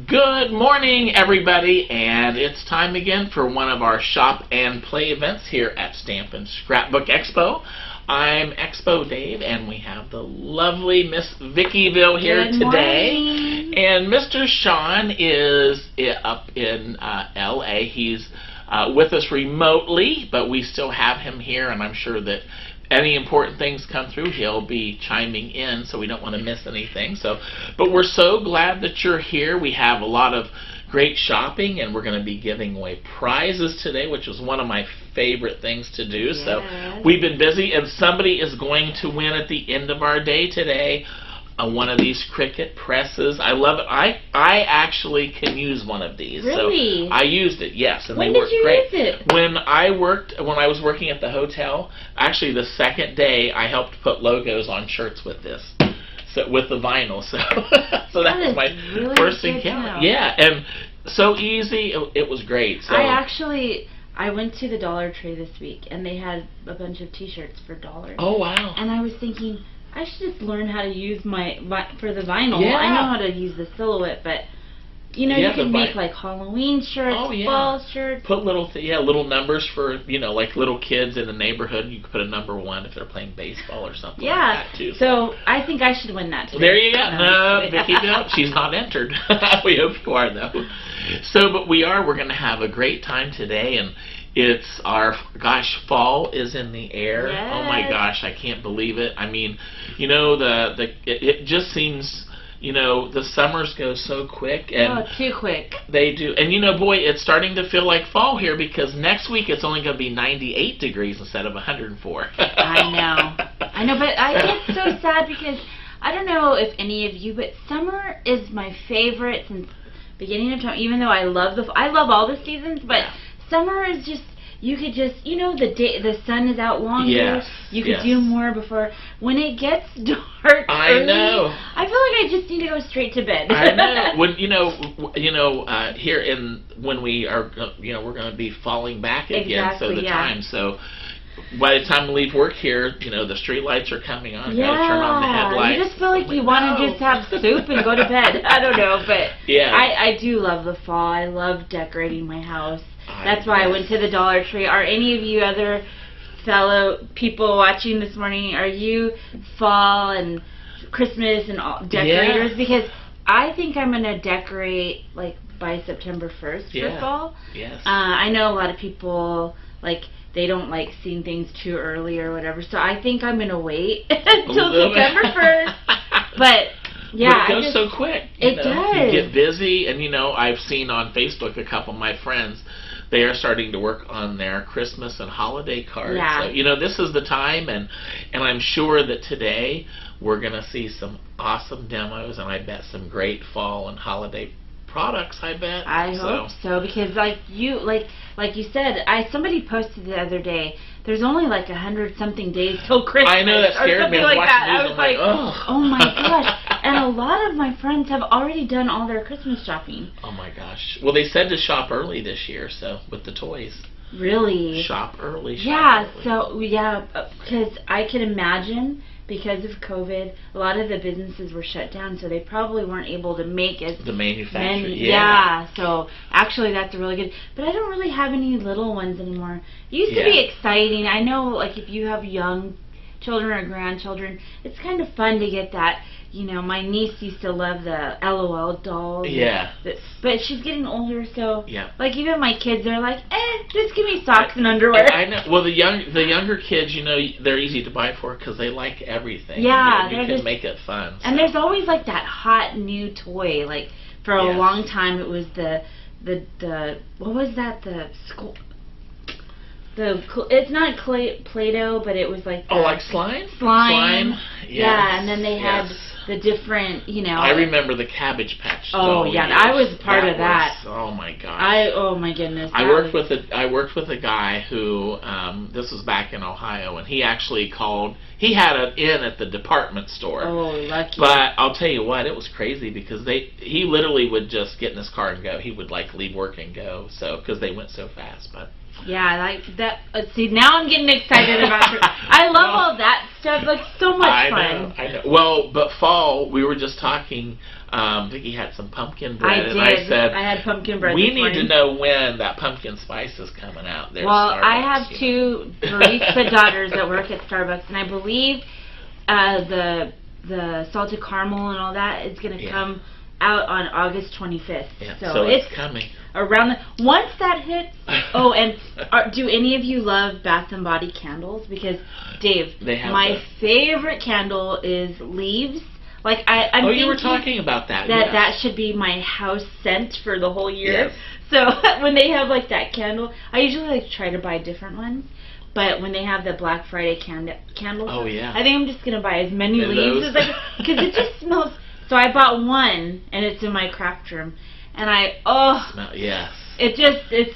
Good morning, everybody, and it's time again for one of our shop and play events here at Stamp and Scrapbook Expo. I'm Expo Dave, and we have the lovely Miss Vickyville here today. And Mr. Sean is up in LA. He's with us remotely, but we still have him here, and I'm sure that any important things come through, he'll be chiming in, so we don't want to miss anything. But we're so glad that you're here. We have a lot of great shopping, and we're going to be giving away prizes today, which is one of my favorite things to do. Yes. So we've been busy, and somebody is going to win at the end of our day today one of these Cricut presses. I love it. I actually can use one of these. Really? So I used it, yes, and when they work great. When did you use it? When I was working at the hotel, actually the second day I helped put logos on shirts with this. So with the vinyl. So that was my really first encounter. Yeah, and so easy. It was great. So I went to the Dollar Tree this week, and they had a bunch of T-shirts for $1. Oh, wow. And I was thinking, I should just learn how to use for the vinyl. Yeah. I know how to use the silhouette, but you know, you can make like Halloween shirts, fall shirts. Put little numbers for, like little kids in the neighborhood. You could put a number 1 if they're playing baseball or something like that too. So I think I should win that today. There you go. No, Vicky, no, she's not entered. We hope you are though. So, but we're going to have a great time today, and it's fall is in the air. Yes. Oh my gosh, I can't believe it. I mean, it just seems, the summers go so quick. And too quick. They do. And boy, it's starting to feel like fall here, because next week it's only going to be 98 degrees instead of 104. I know, but I get so sad because I don't know if any of you, but summer is my favorite since beginning of time, even though I love all the seasons, but summer is just, you could just, the sun is out longer. Yes. You could do more before. When it gets dark early, know. I feel like I just need to go straight to bed. I know. When when we are, we're going to be falling back again. Exactly, so the time. So by the time we leave work here, the street lights are coming on. Yeah. Gotta turn on the headlights. You just feel like you want to just have soup and go to bed. I don't know, but I do love the fall. I love decorating my house. That's why I went to the Dollar Tree. Are any of you other fellow people watching this morning, are you fall and Christmas and all decorators? Yeah. Because I think I'm going to decorate like by September 1st for fall. Yes. I know a lot of people, they don't like seeing things too early or whatever, so I think I'm going to wait until September 1st. But yeah, but it goes so quick. It does. You get busy, and I've seen on Facebook a couple of my friends, they are starting to work on their Christmas and holiday cards. Yeah. So, this is the time, and I'm sure that today we're going to see some awesome demos, and I bet some great fall and holiday products, I bet. I hope so, because like you said, somebody posted the other day, there's only like 100-something days till Christmas. I know, that scared me. Like that. I was like, oh my gosh. And a lot of my friends have already done all their Christmas shopping. Oh my gosh. Well, they said to shop early this year, so with the toys. Really? Shop early. So because I can imagine, because of COVID, a lot of the businesses were shut down, so they probably weren't able to make as the manufacturer. So actually that's really good. But I don't really have any little ones anymore. It used to be exciting. I know, like, if you have young children or grandchildren, it's kind of fun to get that. My niece used to love the LOL dolls. Yeah. But she's getting older, so like even my kids, they're like, just give me socks and underwear. I know. Well, the younger kids, they're easy to buy for because they like everything. Yeah, you can make it fun. So. And there's always like that hot new toy. Like for a long time, it was the what was that? It's not Play-Doh, but it was like like slime. Slime. Yes. Yeah, and then they had the different, I remember the Cabbage Patch. Oh yeah, I was part of that. Oh my gosh. Oh my goodness. I worked with a guy who this was back in Ohio, and he actually called. He had an in at the department store. Oh, lucky. But I'll tell you what, it was crazy because he literally would just get in his car and go. He would leave work and go, because they went so fast. But Yeah, like that. See, now I'm getting excited about it. I love all that stuff. Like, so much fun. I know. Well, but fall, we were just talking. Vicki had some pumpkin bread, and I said, I had pumpkin bread. We need to know when that pumpkin spice is coming out. There, well, I have two barista daughters that work at Starbucks, and I believe the salted caramel and all that is going to come out on August 25th. Yeah, so it's coming. Around once that hits. Oh, and do any of you love Bath and Body candles? Because Dave, my favorite candle is leaves. Like I'm you were talking about that. That should be my house scent for the whole year. Yes. So when they have like that candle, I usually like try to buy different ones. But when they have the Black Friday candles, I think I'm just gonna buy as many leaves as I can, because it just smells. So I bought one, and it's in my craft room, and it's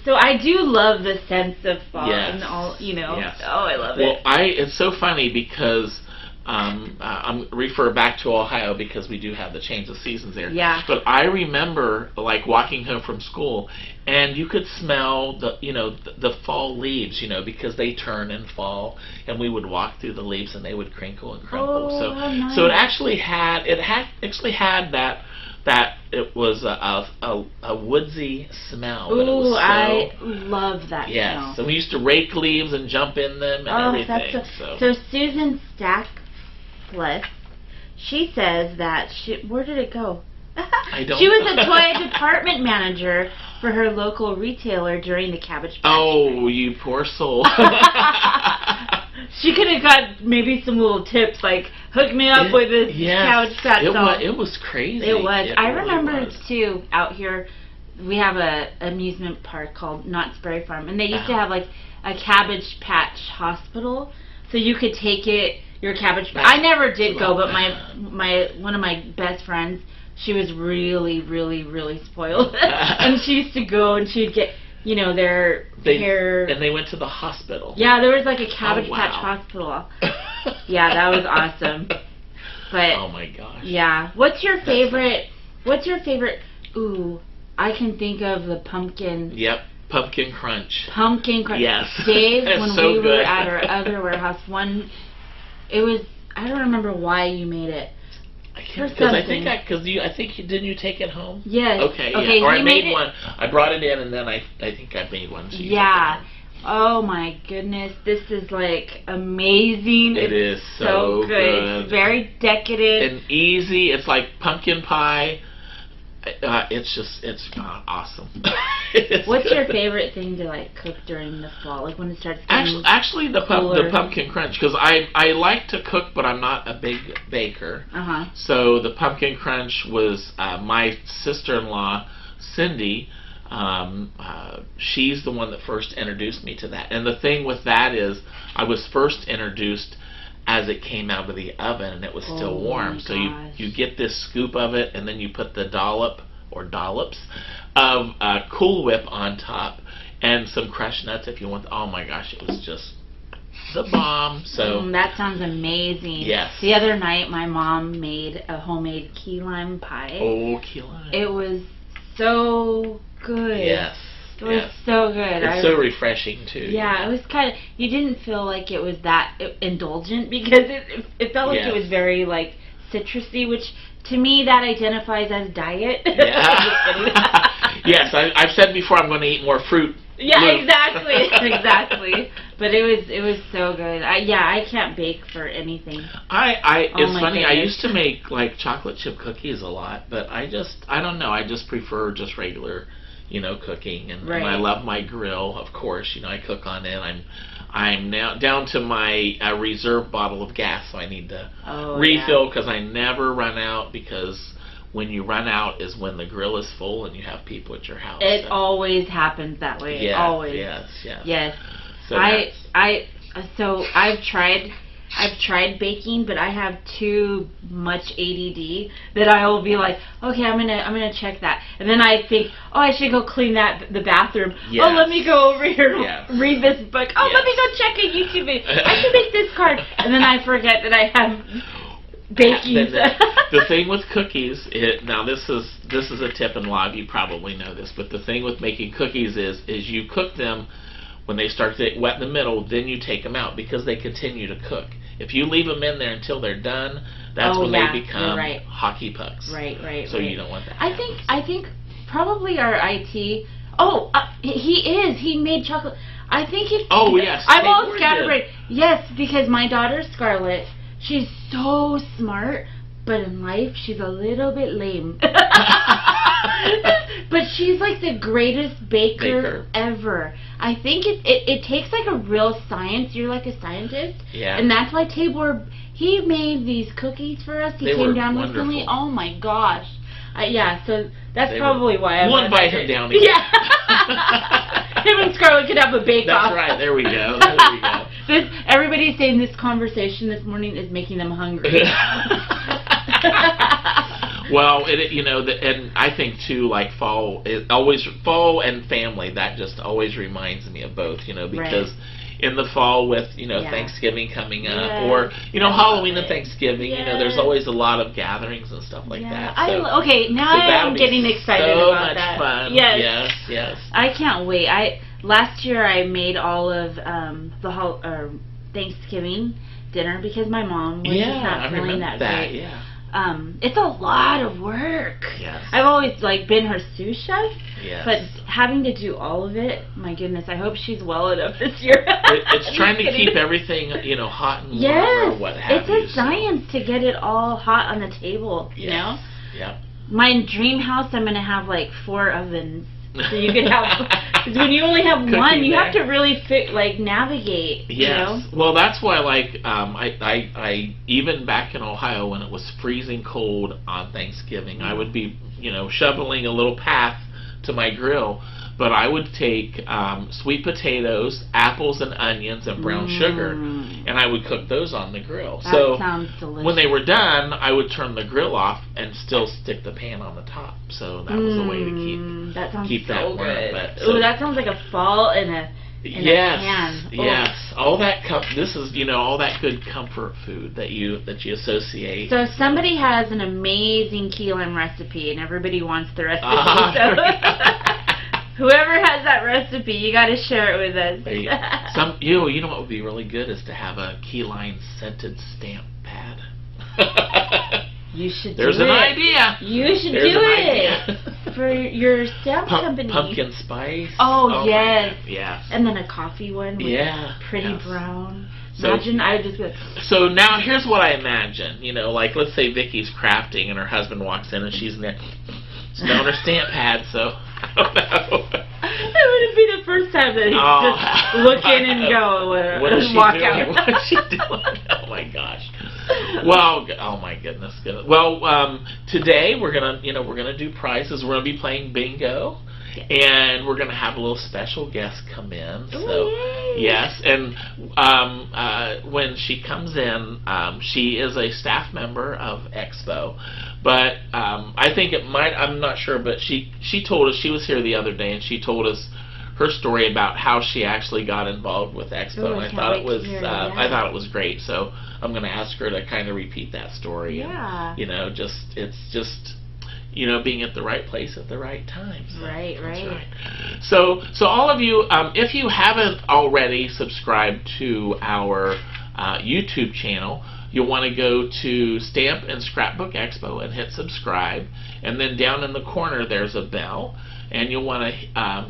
so I do love the sense of fall and all, you know. Yes. Oh, I love it. Well, it's so funny because I'm refer back to Ohio because we do have the change of seasons there. Yeah. But I remember like walking home from school, and you could smell the fall leaves, because they turn and fall, and we would walk through the leaves and they would crinkle and crumple. Nice. So it actually had that it was a woodsy smell. Ooh, but it was I love that smell. Yes. So we used to rake leaves and jump in them and everything. So Susan Stack. She says that where did it go? I don't She was a toy department manager for her local retailer during the Cabbage Patch. Oh, you poor soul. She could have got maybe some little tips, like hook me up with this Cabbage Patch doll. It was crazy. It was. I remember too, out here we have a amusement park called Knott's Berry Farm, and they used to have like a Cabbage Patch hospital, so you could take your Cabbage Patch. I never did go, but one of my best friends, she was really, really, really spoiled, and she used to go and she'd get their hair. And they went to the hospital. Yeah, there was like a Cabbage Patch hospital. Yeah, that was awesome. But oh my gosh. Yeah. What's your favorite? Ooh, I can think of the pumpkin. Yep. Pumpkin Crunch. Pumpkin Crunch. Yes. Dave, when we were at our other warehouse, it was, I don't remember why you made it. I can't, because I think didn't you take it home? Yes. Okay. Or I made one. I brought it in, and then I think I made one. Yeah. Oh my goodness, this is like amazing. It is so good. It's very decadent and easy. It's like pumpkin pie. It's awesome. What's your favorite thing to like cook during the fall, like when it starts getting actually the pumpkin crunch, because I like to cook, but I'm not a big baker. So the pumpkin crunch was my sister-in-law Cindy. She's the one that first introduced me to that, and the thing with that is I was first introduced as it came out of the oven and it was still warm. So you get this scoop of it, and then you put the dollop or dollops of Cool Whip on top and some crushed nuts if you want. Oh my gosh, it was just the bomb. So that sounds amazing. Yes. The other night my mom made a homemade key lime pie. Oh, key lime. It was so good. Yes. It was so good. It's so refreshing too. Yeah, it was kind of. You didn't feel like it was that indulgent, because it felt like it was very like citrusy, which to me that identifies as diet. Yeah. Yes, I've said before I'm going to eat more fruit. Yeah, exactly. But it was so good. I can't bake for anything. It's funny. Goodness. I used to make like chocolate chip cookies a lot, but I don't know. I just prefer just regular, cooking, and I love my grill. Of course, I cook on it. I'm now down to my reserve bottle of gas, so I need to refill because I never run out, because when you run out is when the grill is full and you have people at your house. It always happens that way. Yeah, always. Yes. So I've tried baking, but I have too much ADD that I will be like, okay, I'm gonna check that, and then I think, I should go clean the bathroom. Yes. Oh, let me go over here and read this book. Oh, let me go check a YouTube video. I can make this card, and then I forget that I have baking. The thing with cookies, now this is a tip, and a lot of you probably know this, but the thing with making cookies is you cook them when they start to get wet in the middle, then you take them out because they continue to cook. If you leave them in there until they're done, that's when they become hockey pucks. Right. So you don't want that. I think probably our IT. Oh, he made chocolate. I think it's. Oh yes. I'm all scatterbrained. Yes, because my daughter Scarlett, she's so smart, but in life she's a little bit lame. But she's like the greatest baker ever. I think it takes like a real science. You're like a scientist. Yeah. And that's why Tabor, he made these cookies for us. He came down recently. Oh my gosh. Yeah, so that's probably why I'm one bite him down again. Yeah. Him and Scarlett could have a bake-off. That's right. There we go. Everybody's saying this conversation this morning is making them hungry. Well, and I think too, like fall and family. That just always reminds me of both, because in the fall with Thanksgiving coming up, or Halloween and Thanksgiving, there's always a lot of gatherings and stuff like that. So, I'm getting excited about that. So much fun. Yes. I can't wait. Last year I made all of the Thanksgiving dinner because my mom was just not feeling that great. Yeah. It's a lot of work. Yes. I've always been her sous chef, but having to do all of it, my goodness, I hope she's well enough this year. It's trying to keep everything, hot and warm or what have you. It's a science to get it all hot on the table, you know? Yeah. My dream house, I'm going to have 4 ovens. So you could have, because when you only have one, you have to really navigate. Yes. You know? Well, that's why, I even back in Ohio when it was freezing cold on Thanksgiving, I would be, shoveling a little path to my grill, but I would take sweet potatoes, apples and onions, and brown sugar, and I would cook those on the grill. That sounds delicious. When they were done, I would turn the grill off and still stick the pan on the top. So that was a way to keep that warm. Ooh, that sounds like a fall in a pan. Yes, all that this is all that good comfort food that you associate. So somebody has an amazing key lime recipe, and everybody wants the recipe. Whoever has that recipe, you got to share it with us. You know what would be really good is to have a key lime scented stamp pad. You should There's an idea. You should do it for your stamp company. Pumpkin spice. Oh yes. Yes. And then a coffee one with pretty brown. Imagine I would just go. So now here's what I imagine. Let's say Vicky's crafting and her husband walks in and she's in there. It's on her stamp pad, so I don't know. That wouldn't be the first time that he'd just look in and go, what is she walk doing? out. What is she doing? Oh my gosh. Well, oh my goodness. Well, today we're gonna do prizes. We're gonna be playing bingo. And we're going to have a little special guest come in. So, yes, and when she comes in, she is a staff member of Expo. But I think I'm not sure, but she told us, she was here the other day, and she told us her story about how she actually got involved with Expo. And I thought it was great. So I'm going to ask her to kind of repeat that story. Yeah. And, it's just being at the right place at the right time. So right. So all of you, if you haven't already subscribed to our YouTube channel, you'll want to go to Stamp and Scrapbook Expo and hit subscribe. And then down in the corner there's a bell. And you'll want to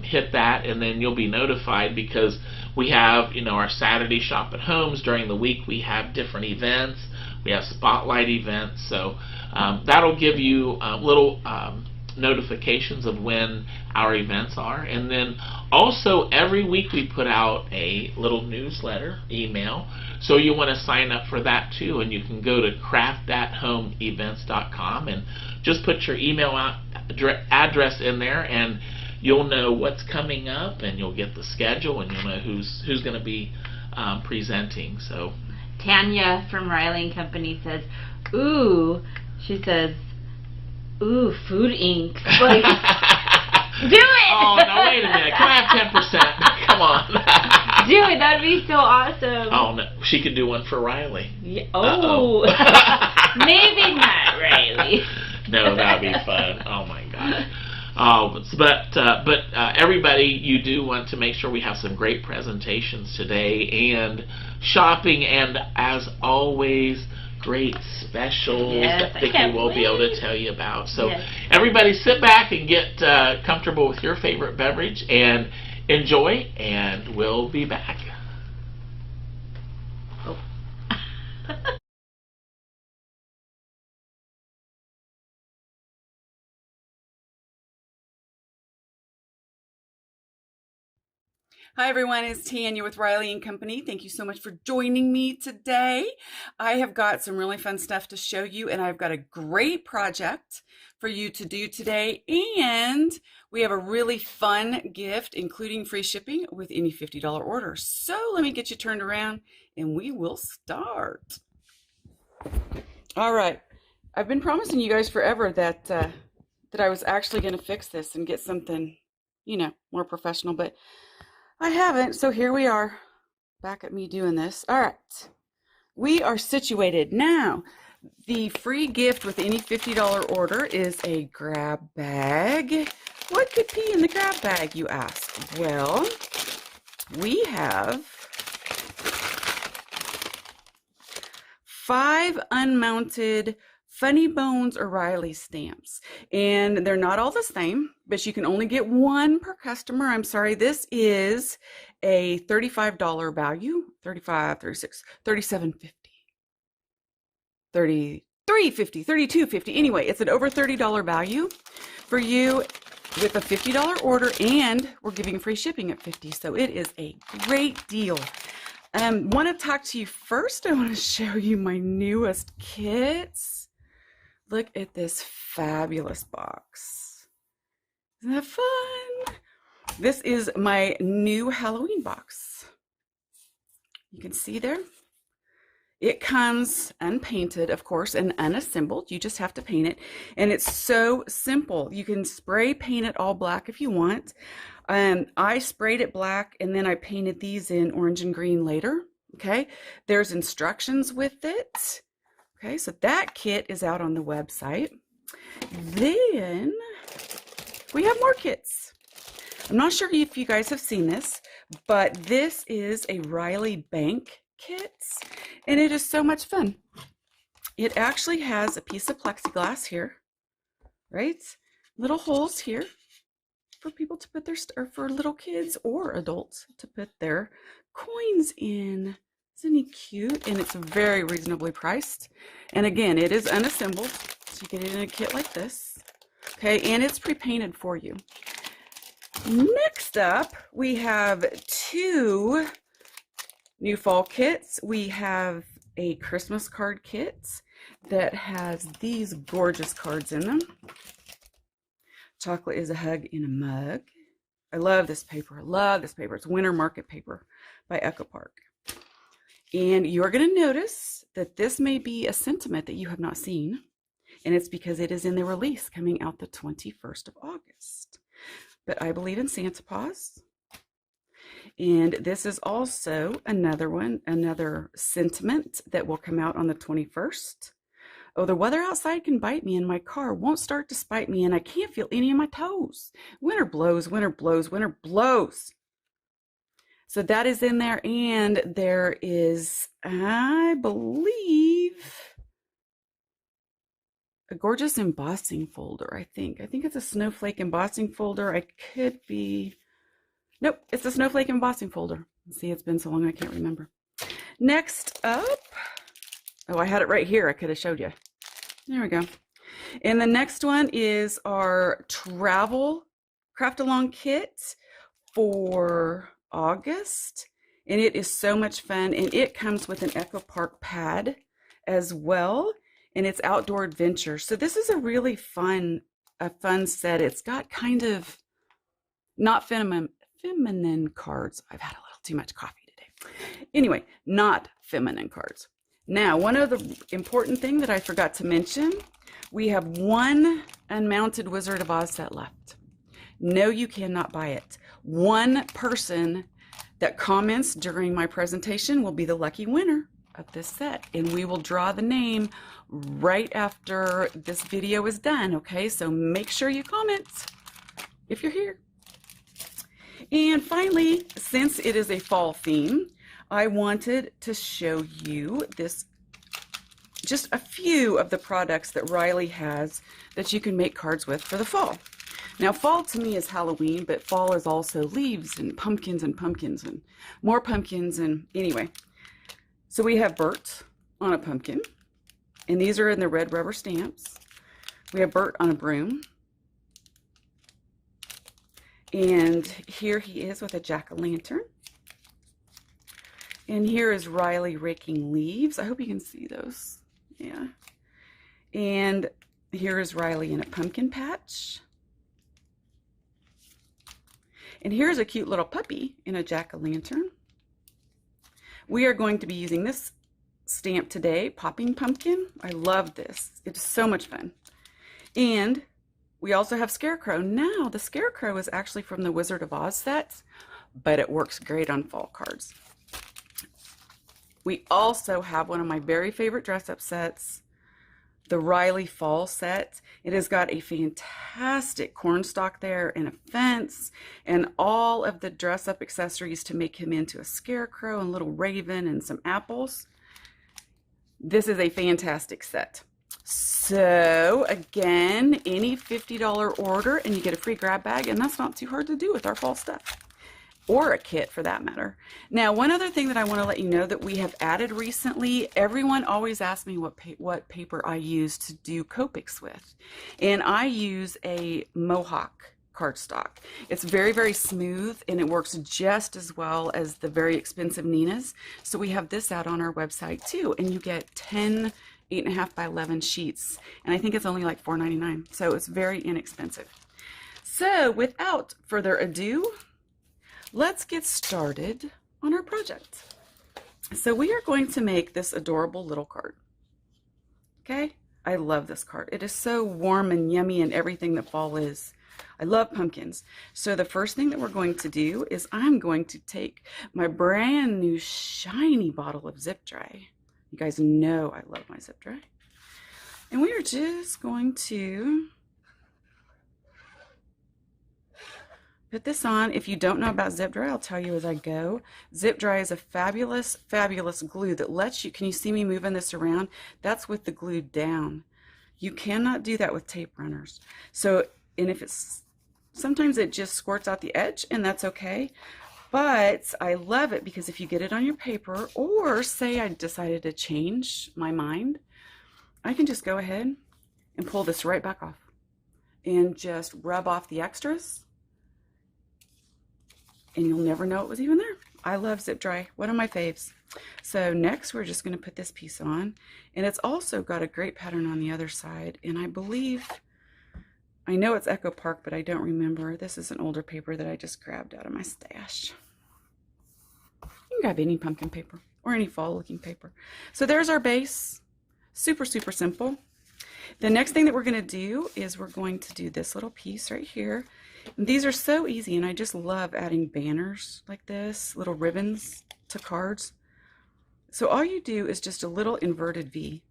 hit that, and then you'll be notified because we have, our Saturday shop at homes. During the week we have different events. We have spotlight events, so that'll give you little notifications of when our events are. And then also every week we put out a little newsletter email, so you want to sign up for that too. And you can go to craft@homeevents.com and just put your email address in there, and you'll know what's coming up, and you'll get the schedule, and you'll know who's going to be presenting. So Tanya from Riley & Company says, ooh, she says, ooh, food ink. Like, do it! Oh, no, wait a minute. Can I have 10%? Come on. Do it. That'd be so awesome. Oh, no. She could do one for Riley. Yeah. Oh. Maybe not, Riley. No, that'd be fun. Oh my God. But everybody, you do want to make sure we have some great presentations today and shopping, and as always, great specials that Vicki will be able to tell you about. So everybody sit back and get comfortable with your favorite beverage and enjoy, and we'll be back. Oh. Hi everyone, it's Tanya with Riley and Company. Thank you so much for joining me today. I have got some really fun stuff to show you, and I've got a great project for you to do today, and we have a really fun gift including free shipping with any $50 order. So let me get you turned around and we will start. All right, I've been promising you guys forever that I was actually going to fix this and get something, you know, more professional, but I haven't, so here we are, back at me doing this. All right, we are situated. Now, the free gift with any $50 order is a grab bag. What could be in the grab bag, you ask? Well, we have 5 unmounted Funny Bones O'Reilly stamps, and they're not all the same, but you can only get one per customer. I'm sorry, this is a $35 value, 35, 36, 37.50, 33.50, 32.50. Anyway, it's an over $30 value for you with a $50 order, and we're giving free shipping at $50, so it is a great deal. Want to talk to you first. I want to show you my newest kits. Look at this fabulous box. Isn't that fun? This is my new Halloween box. You can see there. It comes unpainted, of course, and unassembled. You just have to paint it. And it's so simple. You can spray paint it all black if you want. I sprayed it black, and then I painted these in orange and green later. Okay. There's instructions with it. Okay, so that kit is out on the website. Then we have more kits. I'm not sure if you guys have seen this, but this is a Riley Bank kit, and it is so much fun. It actually has a piece of plexiglass here, right? Little holes here for people to put their, or for little kids or adults to put their coins in. Isn't he cute? And it's very reasonably priced. And again, it is unassembled, so you get it in a kit like this. Okay, and it's pre-painted for you. Next up, we have 2 new fall kits. We have a Christmas card kit that has these gorgeous cards in them. Chocolate is a hug in a mug. I love this paper. I love this paper. It's winter market paper by Echo Park. And you're going to notice that this may be a sentiment that you have not seen, and it's because it is in the release coming out the 21st of August. But I believe in Santa Paws. And this is also another one, another sentiment that will come out on the 21st. Oh, the weather outside can bite me, and my car won't start to spite me, and I can't feel any of my toes. Winter blows, winter blows, winter blows. So that is in there, and there is, I believe, a gorgeous embossing folder, I think. I think it's a snowflake embossing folder. I could be, nope, it's a snowflake embossing folder. See, it's been so long I can't remember. Next up, oh, I had it right here. I could have showed you. There we go. And the next one is our travel craft along kit for August, and it is so much fun, and it comes with an Echo Park pad as well, and it's outdoor adventure. So this is a really fun set. It's got kind of not feminine cards. I've had a little too much coffee today. Anyway, not feminine cards. Now, one of the important thing that I forgot to mention, we have 1 unmounted Wizard of Oz set left. No, you cannot buy it. 1 person that comments during my presentation will be the lucky winner. of this set, and we will draw the name right after this video is done, okay? So make sure you comment if you're here. And finally, since it is a fall theme, I wanted to show you this, just a few of the products that Riley has that you can make cards with for the fall. Now, fall to me is Halloween, but fall is also leaves and pumpkins and more pumpkins, and anyway. So we have Bert on a pumpkin, and these are in the red rubber stamps. We have Bert on a broom, and here he is with a jack-o'-lantern. And here is Riley raking leaves. I hope you can see those. Yeah. And here is Riley in a pumpkin patch. And here's a cute little puppy in a jack-o'-lantern. We are going to be using this stamp today, Popping Pumpkin. I love this. It's so much fun. And we also have Scarecrow. Now, the Scarecrow is actually from the Wizard of Oz set, but it works great on fall cards. We also have one of my very favorite dress-up sets, the Riley Fall set. It has got a fantastic cornstalk there and a fence and all of the dress-up accessories to make him into a scarecrow and little raven and some apples. This is a fantastic set. So again, any $50 order and you get a free grab bag, and that's not too hard to do with our fall stuff. Or a kit for that matter. Now, one other thing that I want to let you know that we have added recently, everyone always asks me what paper I use to do Copics with. And I use a Mohawk cardstock. It's very, very smooth, and it works just as well as the very expensive Nina's. So we have this out on our website too, and you get 10 8.5 by 11 sheets, and I think it's only like $4.99. So it's very inexpensive. So without further ado, let's get started on our project. So we are going to make this adorable little card. Okay, I love this card. It is so warm and yummy and everything that fall is. I love pumpkins. So the first thing that we're going to do is I'm going to take my brand new shiny bottle of Zip Dry. You guys know I love my Zip Dry. And we are just going to put this on. If you don't know about Zip Dry, I'll tell you as I go. Zip Dry is a fabulous, fabulous glue that lets you, can you see me moving this around? That's with the glue down. You cannot do that with tape runners. So, and if it's, sometimes it just squirts out the edge, and that's okay. But I love it because if you get it on your paper, or say I decided to change my mind, I can just go ahead and pull this right back off and just rub off the extras. And you'll never know it was even there. I love Zip Dry, one of my faves. So next we're just going to put this piece on, and it's also got a great pattern on the other side, and I believe, I know it's Echo Park, but I don't remember. This is an older paper that I just grabbed out of my stash. You can grab any pumpkin paper or any fall looking paper. So there's our base. Super, super simple. The next thing that we're going to do is we're going to do this little piece right here. And these are so easy, and I just love adding banners like this, little ribbons to cards. So all you do is just a little inverted V.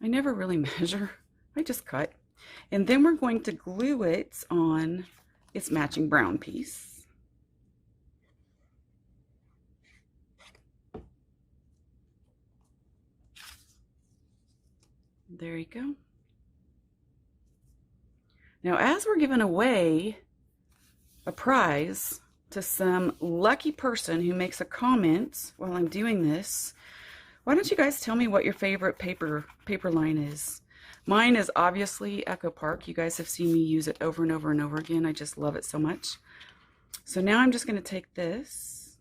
I never really measure, I just cut. And then we're going to glue it on its matching brown piece. There you go. Now, as we're giving away a prize to some lucky person who makes a comment while I'm doing this, why don't you guys tell me what your favorite paper line is? Mine is obviously Echo Park. You guys have seen me use it over and over and over again. I just love it so much. So now I'm just going to take this,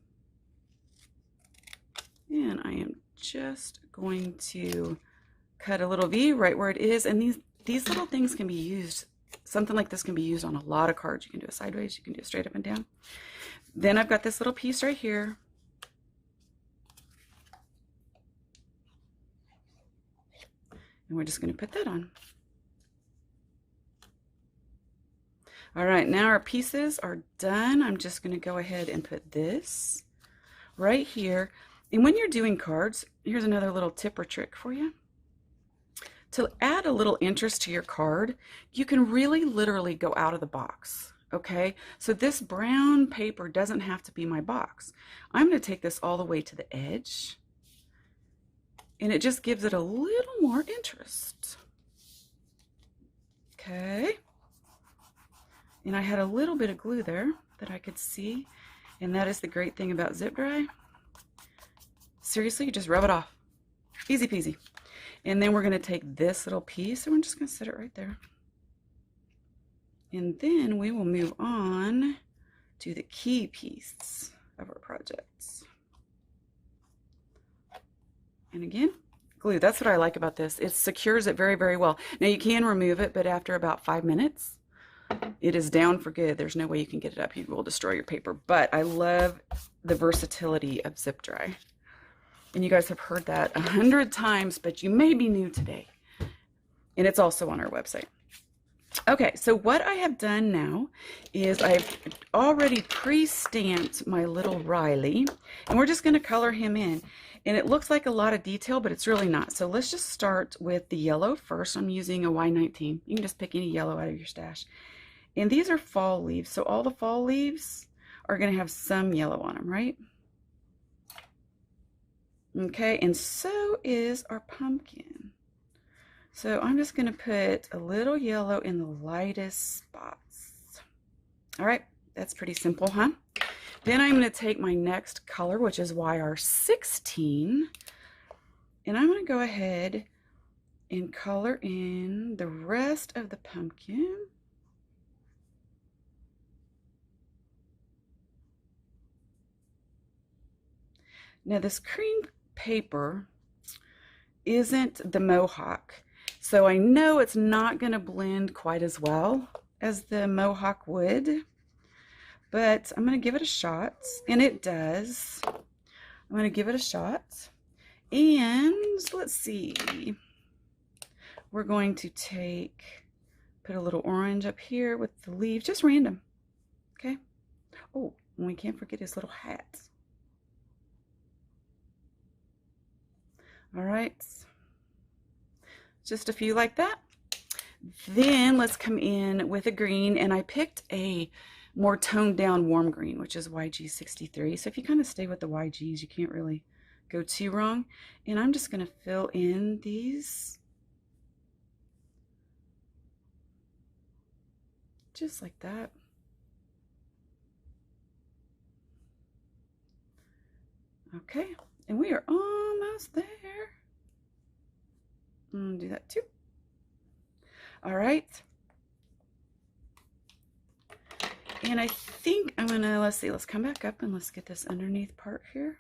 and I am just going to cut a little V right where it is. And these little things can be used, something like this can be used on a lot of cards. You can do it sideways, you can do it straight up and down. Then I've got this little piece right here. And we're just going to put that on. All right, now our pieces are done. I'm just going to go ahead and put this right here. And when you're doing cards, here's another little tip or trick for you. To add a little interest to your card, you can really literally go out of the box, okay? So this brown paper doesn't have to be my box. I'm going to take this all the way to the edge, and it just gives it a little more interest. Okay. And I had a little bit of glue there that I could see, and that is the great thing about zip dry. Seriously, you just rub it off. Easy peasy. And then we're going to take this little piece, and we're just going to set it right there. And then we will move on to the key piece of our projects. And again, glue. That's what I like about this. It secures it very, very well. Now you can remove it, but after about 5 minutes, it is down for good. There's no way you can get it up. You will destroy your paper. But I love the versatility of zip dry. And you guys have heard that 100 times, but you may be new today. And it's also on our website. Okay, so what I have done now is I've already pre-stamped my little Riley, and we're just going to color him in. And it looks like a lot of detail, but it's really not. So let's just start with the yellow first. I'm using a Y19. You can just pick any yellow out of your stash. And these are fall leaves, so all the fall leaves are going to have some yellow on them, right? Okay, and so is our pumpkin. So I'm just going to put a little yellow in the lightest spots. All right, that's pretty simple, huh? Then I'm going to take my next color, which is YR16, and I'm going to go ahead and color in the rest of the pumpkin. Now this cream paper isn't the Mohawk, so I know it's not going to blend quite as well as the Mohawk would, but I'm going to give it a shot, and it does. I'm going to give it a shot, and let's see, we're going to put a little orange up here with the leaves, just random, okay? Oh, and we can't forget his little hat. All right, just a few like that. Then let's come in with a green, and I picked a more toned down warm green, which is YG63. So if you kind of stay with the YGs, you can't really go too wrong. And I'm just going to fill in these just like that. Okay, and we are almost there. Do that too. All right. And I think I'm gonna, let's come back up and let's get this underneath part here.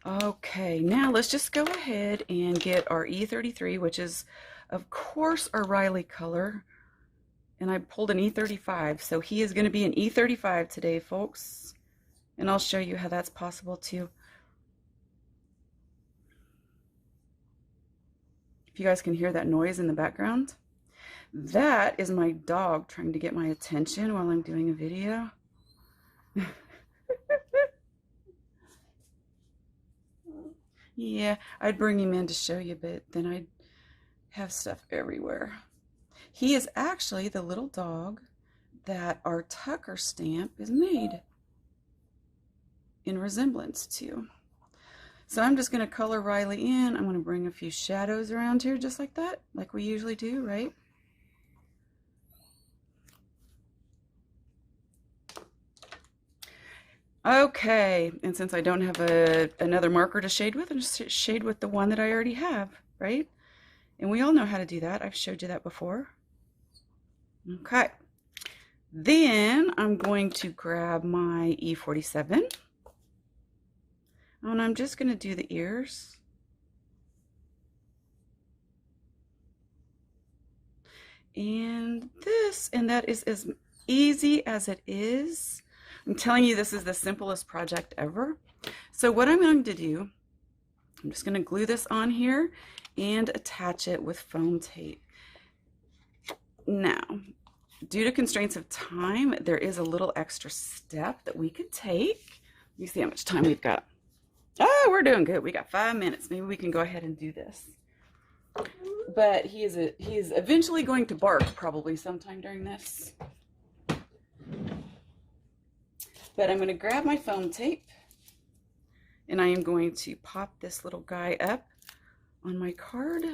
Okay, now let's just go ahead and get our E33, which is of course our Riley color. And I pulled an E35, so he is going to be an E35 today, folks. And I'll show you how that's possible too. If you guys can hear that noise in the background, that is my dog trying to get my attention while I'm doing a video. Yeah, I'd bring him in to show you, but then I'd have stuff everywhere. He is actually the little dog that our Tucker stamp is made in resemblance to. So I'm just going to color Riley in. I'm going to bring a few shadows around here just like that, like we usually do, right? Okay, and since I don't have another marker to shade with, I'll just shade with the one that I already have, right? And we all know how to do that. I've showed you that before. Okay, then I'm going to grab my E47, and I'm just going to do the ears. And that is as easy as it is. I'm telling you, this is the simplest project ever. So what I'm going to do, I'm just going to glue this on here and attach it with foam tape. Now, due to constraints of time, there is a little extra step that we could take. Let me see how much time we've got. Oh, we're doing good. We got 5 minutes. Maybe we can go ahead and do this. But he is eventually going to bark probably sometime during this. But I'm going to grab my foam tape and I am going to pop this little guy up on my card.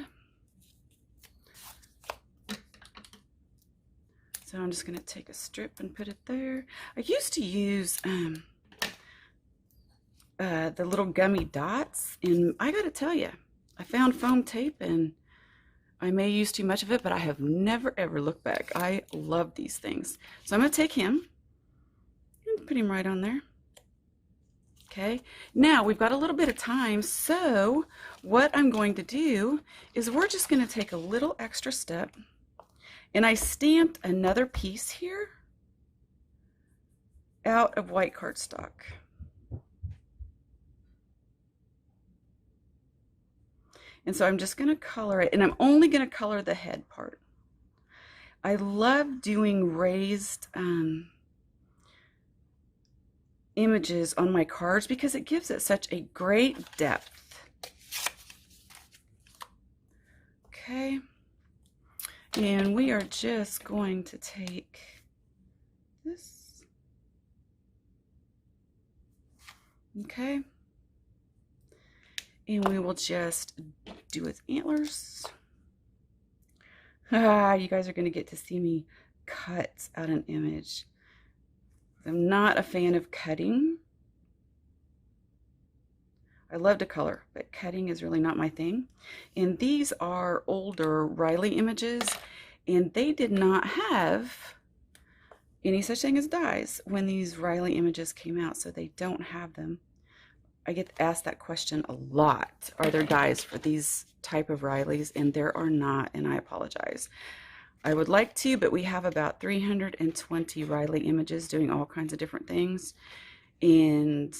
So I'm just going to take a strip and put it there. I used to use the little gummy dots, and I got to tell you, I found foam tape and I may use too much of it, but I have never ever looked back. I love these things. So I'm going to take him and put him right on there. Okay, now we've got a little bit of time, so what I'm going to do is we're just going to take a little extra step, and I stamped another piece here out of white cardstock. And so I'm just going to color it, and I'm only going to color the head part. I love doing raised images on my cards because it gives it such a great depth. Okay. And we are just going to take this. Okay. And we will just do his antlers. You guys are going to get to see me cut out an image. I'm not a fan of cutting. I love to color, but cutting is really not my thing. And these are older Riley images, and they did not have any such thing as dies when these Riley images came out, so they don't have them. I get asked that question a lot. Are there dies for these type of Rileys? And there are not, and I apologize. I would like to, but we have about 320 Riley images doing all kinds of different things, and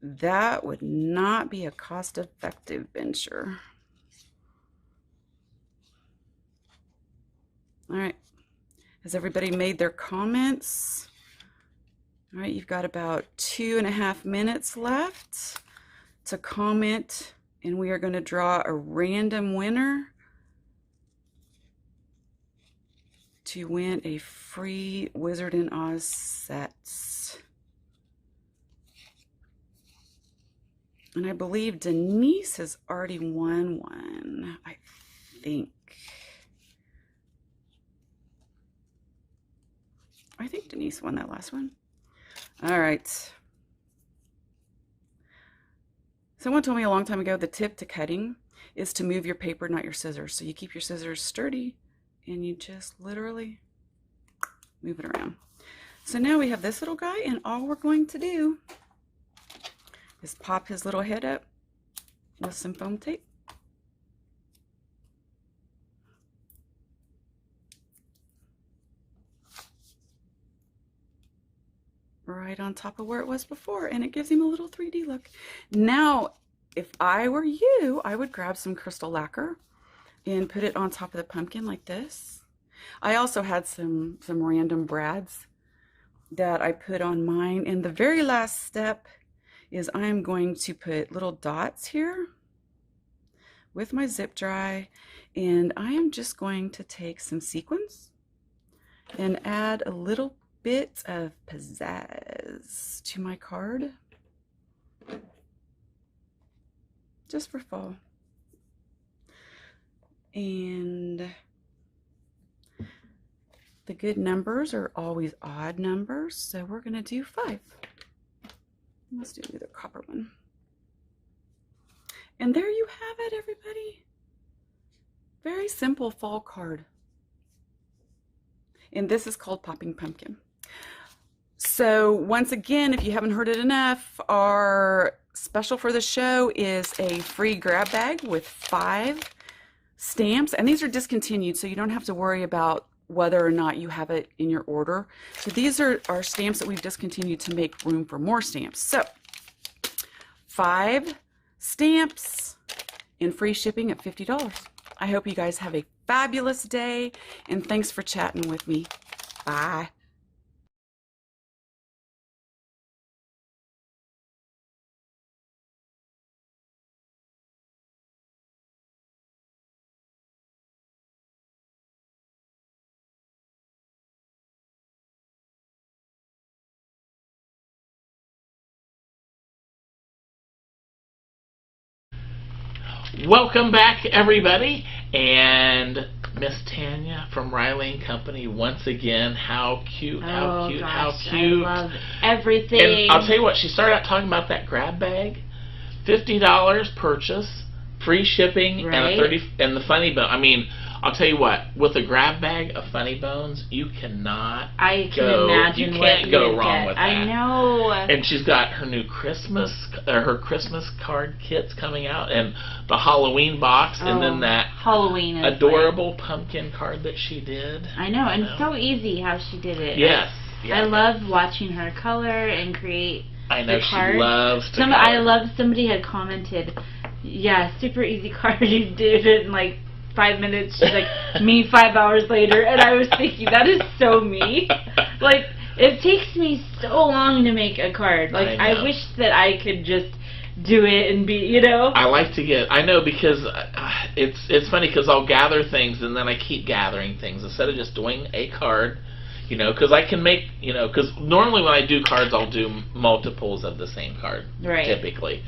that would not be a cost-effective venture. All right, has everybody made their comments? All right, you've got about 2.5 minutes left to comment, and we are going to draw a random winner to win a free Wizard in Oz set. And I believe Denise has already won one, I think. I think Denise won that last one. All right. Someone told me a long time ago the tip to cutting is to move your paper, not your scissors. So you keep your scissors sturdy and you just literally move it around. So now we have this little guy, and all we're going to do is pop his little head up with some foam tape. Right on top of where it was before, and it gives him a little 3D look. Now, if I were you, I would grab some crystal lacquer and put it on top of the pumpkin like this. I also had some random brads that I put on mine, and the very last step is I'm going to put little dots here with my zip dry, and I am just going to take some sequins and add a little bit of pizzazz to my card, just for fall. And the good numbers are always odd numbers, so we're going to do 5. Let's do the copper one. And there you have it, everybody. Very simple fall card. And this is called Popping Pumpkin. So once again, if you haven't heard it enough, our special for the show is a free grab bag with 5 stamps. And these are discontinued, so you don't have to worry about whether or not you have it in your order. So these are our stamps that we've discontinued to make room for more stamps. So 5 stamps and free shipping at $50. I hope you guys have a fabulous day, and thanks for chatting with me. Bye. Welcome back, everybody, and Miss Tanya from 𝐂𝐤𝐭𝐡 Company once again. How cute! How cute! Gosh, how cute! I love everything. And I'll tell you what. She started out talking about that grab bag, $50 purchase, free shipping, right. and the funny bone. I mean, I'll tell you what. With a grab bag of funny bones, you cannot. I can imagine you what can't go you wrong get. with that. I know. And she's got her new Christmas card kits coming out, and the Halloween box, and then that Halloween is adorable pumpkin card that she did. I know, and so easy how she did it. Yes. I love watching her color and create. I know, she cards. loves to color. I love, somebody had commented, yeah, super easy card, you did it in like 5 minutes. She's like, me 5 hours later. And I was thinking, that is so me. Like, it takes me so long to make a card. Like, I wish that I could just do it and be, you know. I like to get, I know, because it's funny because I'll gather things and then I keep gathering things instead of just doing a card. You know, because I can make, you know, because normally when I do cards, I'll do multiples of the same card, right. Typically,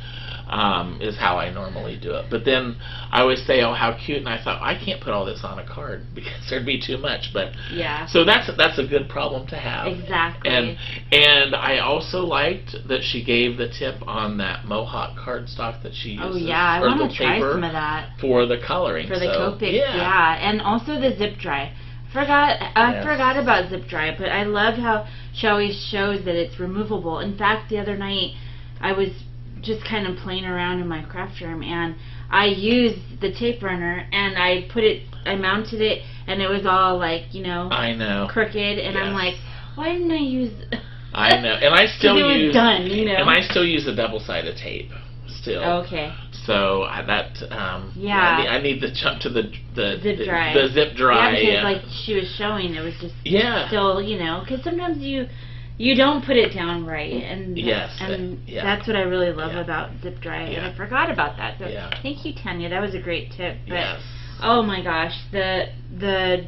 is how I normally do it. But then I always say, oh, how cute, and I thought, I can't put all this on a card because there'd be too much. But yeah. So that's a good problem to have. Exactly. And I also liked that she gave the tip on that Mohawk cardstock that she uses. Oh yeah, I want to try some of that for the coloring. For the Copics, yeah, and also the zip dry. I forgot about zip dry, but I love how she always shows that it's removable. In fact, the other night I was just kind of playing around in my craft room and I used the tape runner and I mounted it and it was all like, you know, I know, crooked, and I'm like, why didn't I use? I know, and I still use. It was done, you know. And I still use a double-sided tape still. Okay. So yeah, I need to jump to the zip dry. The zip dry. Yeah, because like she was showing, it was just still, you know, because sometimes you don't put it down right, and that's what I really love about zip dry. And I forgot about that. So thank you, Tanya. That was a great tip. But oh my gosh, the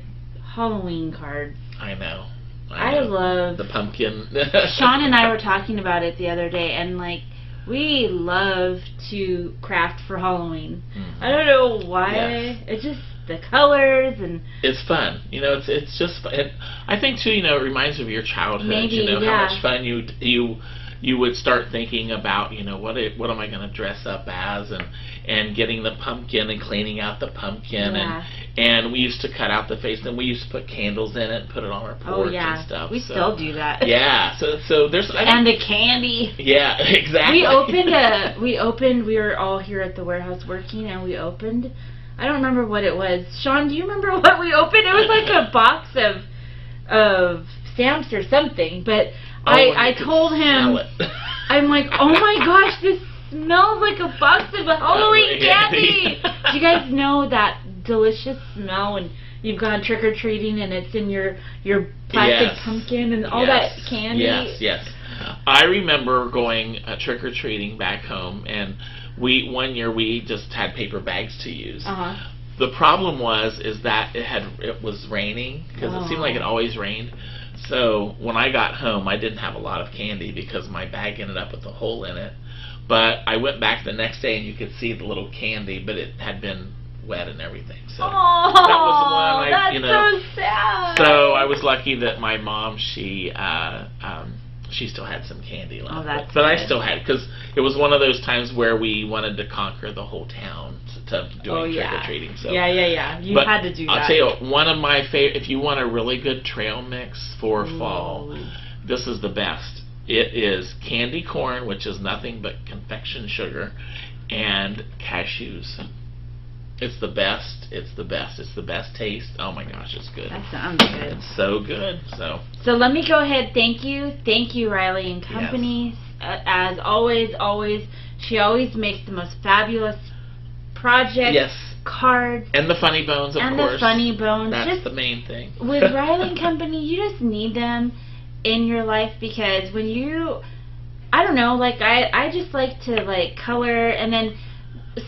Halloween cards. I know. I love the pumpkin. Sean and I were talking about it the other day, and like, we love to craft for Halloween. Mm-hmm. I don't know why. Yes. It's just the colors and it's fun. You know, it's just fun. I think too, you know, it reminds me of your childhood. Maybe, you know, how much fun you would start thinking about, you know, what am I going to dress up as, and getting the pumpkin and cleaning out the pumpkin, and we used to cut out the face, and we used to put candles in it and put it on our porch and stuff. We still do that. Yeah, so there's and the candy. Yeah, exactly. We were all here at the warehouse working, and we opened. I don't remember what it was. Sean, do you remember what we opened? It was like a box of stamps or something, but I told him, I'm like, oh my gosh, this smells like a box of Halloween candy. Do you guys know that delicious smell when you've gone trick-or-treating and it's in your plastic pumpkin and all that candy? Yes. I remember going trick-or-treating back home, and one year we just had paper bags to use. The problem was that it was raining, because it seemed like it always rained. So when I got home, I didn't have a lot of candy because my bag ended up with a hole in it. But I went back the next day and you could see the little candy, but it had been wet and everything. So that was the one so sad. So I was lucky that my mom, she still had some candy left. Oh, that's but I still had, because it was one of those times where we wanted to conquer the whole town to doing trick-or-treating. So You had to do that. I'll tell you what, one of my favorite, if you want a really good trail mix for fall, this is the best. It is candy corn, which is nothing but confection sugar, and cashews. It's the best. It's the best. It's the best taste. Oh my gosh, it's good. That sounds good. It's so good. So let me go ahead. Thank you, 𝐂𝐤𝐿 Company. Yes. As always, she always makes the most fabulous projects. Yes. cards. And the funny bones, of course. And the funny bones. That's just the main thing. With 𝐲𝐢𝐭 Company, you just need them in your life, because when you, I don't know, like I just like to like color, and then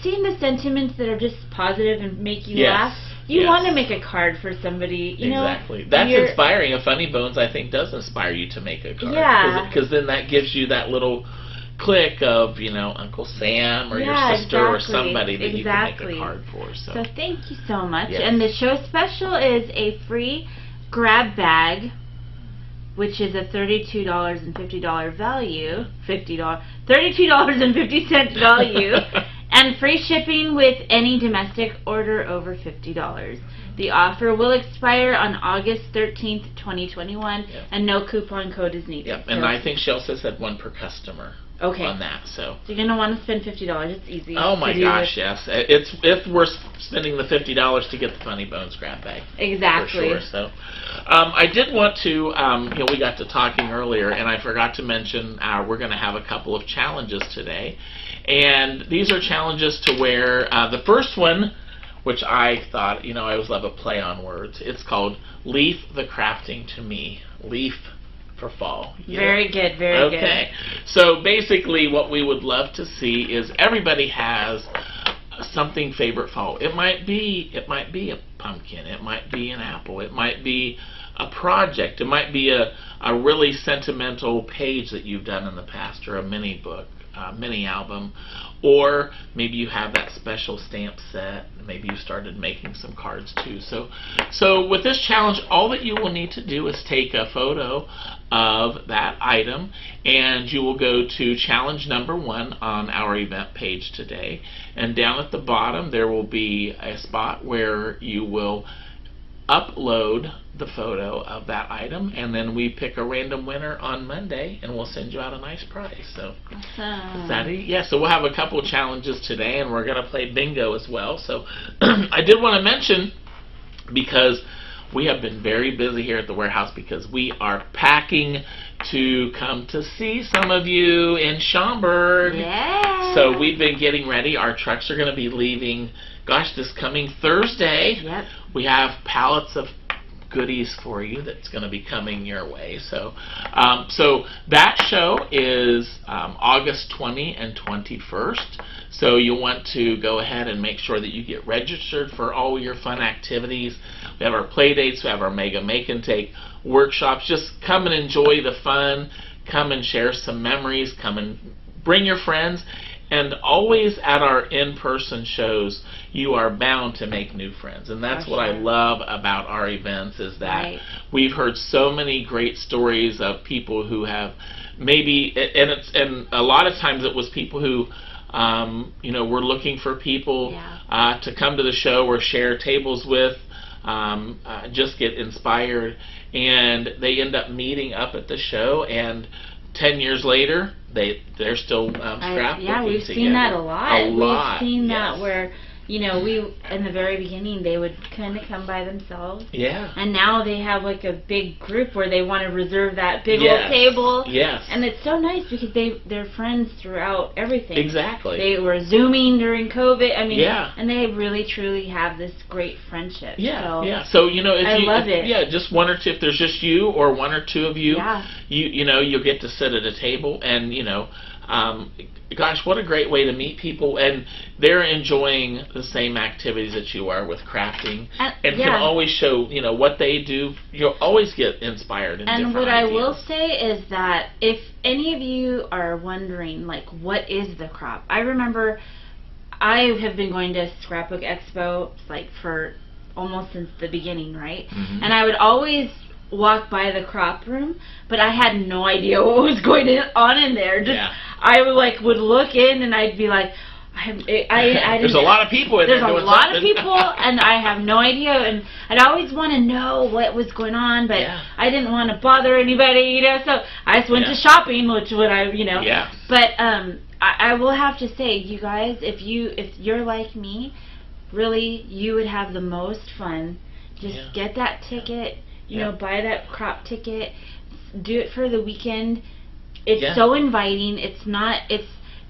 seeing the sentiments that are just positive and make you laugh. You want to make a card for somebody, you know. Exactly. That's inspiring. A funny bones, I think, does inspire you to make a card. Yeah. Because then that gives you that little click of, you know, Uncle Sam or your sister or somebody that you can make a card for. So thank you so much. Yes. And the show special is a free grab bag, which is a $32.50 value, $32.50 value, and free shipping with any domestic order over $50. The offer will expire on August 13th, 2021, and no coupon code is needed. Yep, and I think she also said one per customer. On that, so you're gonna want to spend $50. It's easy. Oh my gosh, yes, it's worth spending the $50 to get the funny bones grab bag. Exactly. For sure. So, I did want to, you know, we got to talking earlier, and I forgot to mention we're going to have a couple of challenges today, and these are challenges to where the first one, which I thought, you know, I always love a play on words. It's called Leaf the Crafting to Me. Leaf for fall. Very good, very good. Okay, so basically what we would love to see is everybody has something favorite fall. It might be a pumpkin, it might be an apple, it might be a project, it might be a really sentimental page that you've done in the past, or a mini book, mini album, or maybe you have that special stamp set. Maybe you started making some cards too. So with this challenge, all that you will need to do is take a photo of that item, and you will go to challenge number 1 on our event page today, and down at the bottom there will be a spot where you will upload the photo of that item, and then we pick a random winner on Monday, and we'll send you out a nice prize. So, awesome. So we'll have a couple challenges today, and we're going to play bingo as well. So I did want to mention, because we have been very busy here at the warehouse, because we are packing to come to see some of you in Schaumburg. Yeah. So we've been getting ready. Our trucks are going to be leaving, gosh, this coming Thursday. Yep. We have pallets of goodies for you that's going to be coming your way. So so that show is August 20 and 21st. So you'll want to go ahead and make sure that you get registered for all your fun activities. We have our play dates, we have our Mega Make and Take workshops. Just come and enjoy the fun, come and share some memories, come and bring your friends. And always at our in-person shows, you are bound to make new friends. And that's what I love about our events, is that we've heard so many great stories of people who have maybe, and a lot of times it was people who, you know, were looking for people to come to the show or share tables with, just get inspired, and they end up meeting up at the show, and 10 years later, they're still scrapbooking yeah, we've together. seen that a lot. We've seen yes. that where, you know, we in the very beginning they would kind of come by themselves. Yeah. And now they have like a big group where they want to reserve that big old table. Yes. And it's so nice because they're friends throughout everything. Exactly. They were Zooming during COVID. I mean, yeah. And they really truly have this great friendship. Yeah. So yeah. So you know, if I love it. Yeah, just one or two. If there's just you or one or two of you, yeah. you know, you'll get to sit at a table, and you know. Gosh, what a great way to meet people, and they're enjoying the same activities that you are with crafting, and can always show, you know, what they do. You'll always get inspired in different what ideas. I will say is that if any of you are wondering, like, what is the crop? I remember I have been going to Scrapbook Expo, like, for almost since the beginning, right? Mm-hmm. And I would always walk by the crop room, but I had no idea what was going on in there. Just I would look in and I'd be like, I there's a lot of people in there. There's a lot of people, and I have no idea. And I'd always want to know what was going on, but I didn't want to bother anybody, you know. So I just went to shopping, which would I, you know. Yeah. But I will have to say, you guys, if you're like me, really, you would have the most fun. Just get that ticket. You know, buy that crop ticket. Do it for the weekend. It's so inviting. It's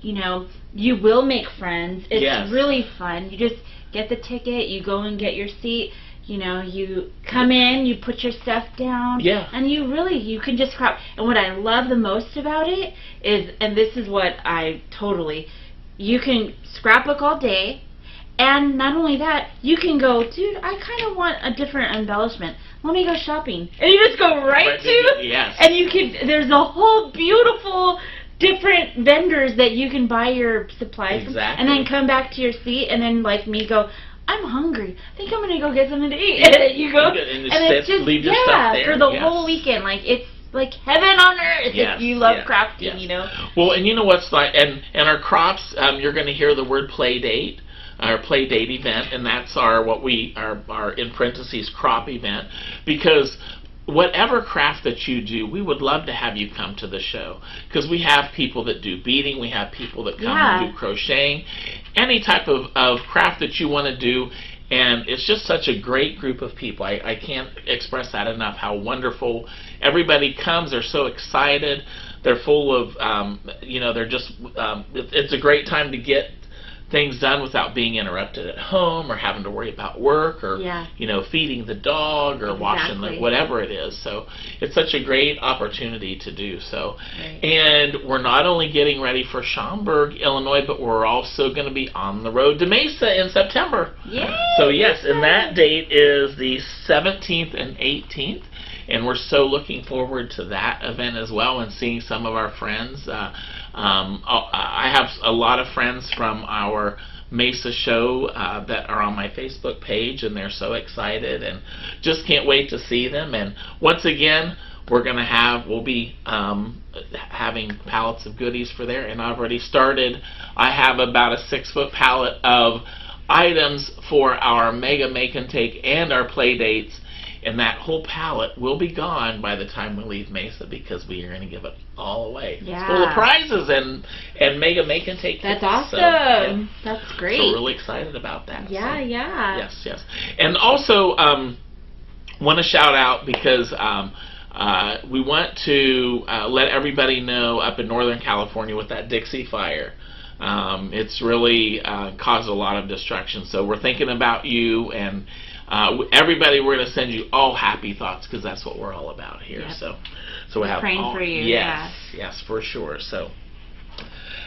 you know, you will make friends. It's yes. really fun. You just get the ticket, you go and get your seat. You know, you come in, you put your stuff down, yeah. and you can just crap. And what I love the most about it is, and this is what you can scrapbook all day, and not only that, you can go, dude, I kind of want a different embellishment. Let me go shopping. And you just go right to, yes. And there's a whole beautiful different vendors that you can buy your supplies from, and then come back to your seat, and then like me go, I'm hungry. I think I'm gonna go get something to eat. And then you go, and it's just leave your stuff there. For the whole weekend, like it's like heaven on earth if you love crafting, you know. Well, and you know what's like, and our crops, you're gonna hear the word play date. Our play date event, and that's our in parentheses crop event, because whatever craft that you do, we would love to have you come to the show, because we have people that do beading, we have people that come and do crocheting, any type of craft that you want to do, and it's just such a great group of people. I can't express that enough, how wonderful everybody comes. They're so excited. They're full of, you know, they're just, it's a great time to get things done without being interrupted at home or having to worry about work or you know, feeding the dog or washing the whatever it is. So it's such a great opportunity to do so. And we're not only getting ready for Schaumburg, Illinois, but we're also going to be on the road to Mesa in September. So yes, and that date is the 17th and 18th. And we're so looking forward to that event as well, and seeing some of our friends. I have a lot of friends from our Mesa show that are on my Facebook page, and they're so excited and just can't wait to see them. And once again, we'll be having pallets of goodies for there, and I've already started. I have about a 6-foot pallet of items for our Mega Make and Take and our play dates. And that whole pallet will be gone by the time we leave Mesa, because we are going to give it all away. It's full of prizes and Mega Make and Take. That's awesome. So, that's great. So we're really excited about that. Yes. And also want to shout out, because we want to let everybody know up in Northern California with that Dixie fire. It's really caused a lot of destruction. So we're thinking about you, and everybody, we're going to send you all happy thoughts, because that's what we're all about here. So we have praying for you. Yes, for sure. So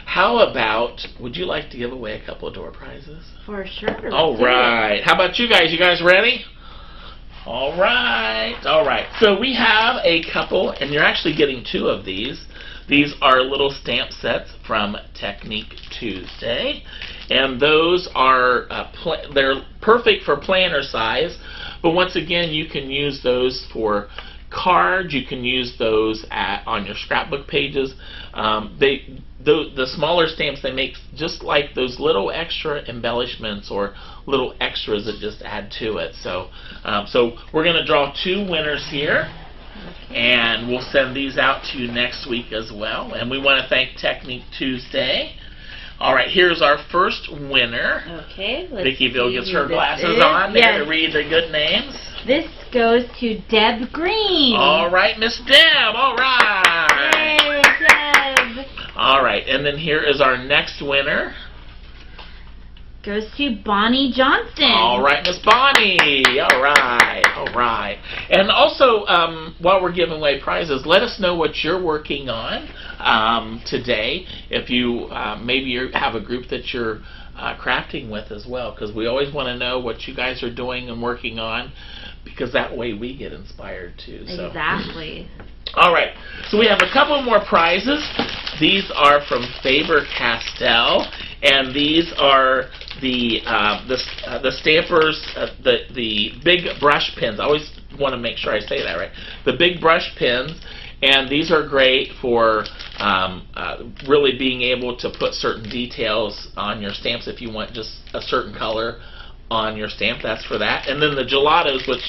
how about, would you like to give away a couple of door prizes? For sure. All right. How about you guys? You guys ready? All right. So we have a couple, and you're actually getting 2 of these. These are little stamp sets from Technique Tuesday, and those are they're perfect for planner size. But once again, you can use those for cards. You can use those on your scrapbook pages. The smaller stamps, they make just like those little extra embellishments or little extras that just add to it. So we're going to draw 2 winners here. And we'll send these out to you next week as well. And we want to thank Technique Tuesday. All right, here's our first winner. Okay. Vickyville gets her glasses on there to read the good names. This goes to Deb Green. All right, Miss Deb. All right. Yay, Deb. All right, and then here is our next winner. Goes to Bonnie Johnston. All right, Miss Bonnie. All right. And also, while we're giving away prizes, let us know what you're working on today. If you maybe you have a group that you're crafting with as well, because we always want to know what you guys are doing and working on, because that way we get inspired too. So. Exactly. All right, so we have a couple more prizes. These are from Faber-Castell, and these are the stampers, the big brush pins. I always want to make sure I say that right. The big brush pins, and these are great for really being able to put certain details on your stamps. If you want just a certain color on your stamp, that's for that. And then the gelatos, which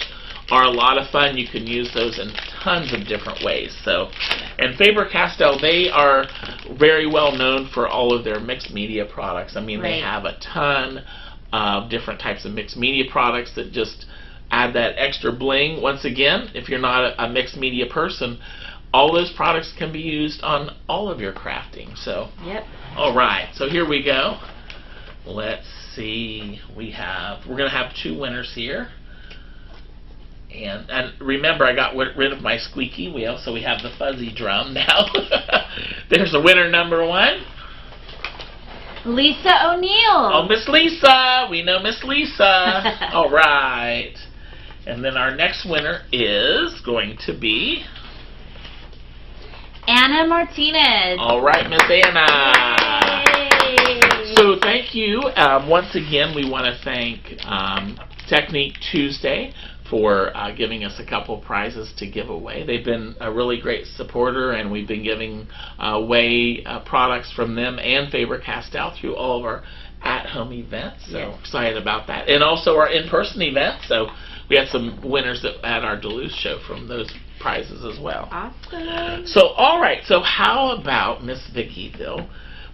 are a lot of fun. You can use those in tons of different ways. So, and Faber-Castell, they are very well known for all of their mixed media products. I mean, they have a ton of different types of mixed media products that just add that extra bling. Once again, if you're not a mixed media person, all those products can be used on all of your crafting. So, yep. All right, so here we go. Let's see. We're going to have 2 winners here. And remember, I got rid of my squeaky wheel, so we have the fuzzy drum now. There's the winner number 1. Lisa O'Neill. Oh, Miss Lisa. We know Miss Lisa. All right. And then our next winner is going to be Anna Martinez. All right, Miss Anna. Yay. So thank you. Once again, we want to thank Technique Tuesday for giving us a couple prizes to give away. They've been a really great supporter, and we've been giving away products from them and Faber-Castell through all of our at-home events. So yes. Excited about that. And also our in-person events. So we had some winners at our Duluth show from those prizes as well. Awesome. So, all right. So how about Miss Vickyville?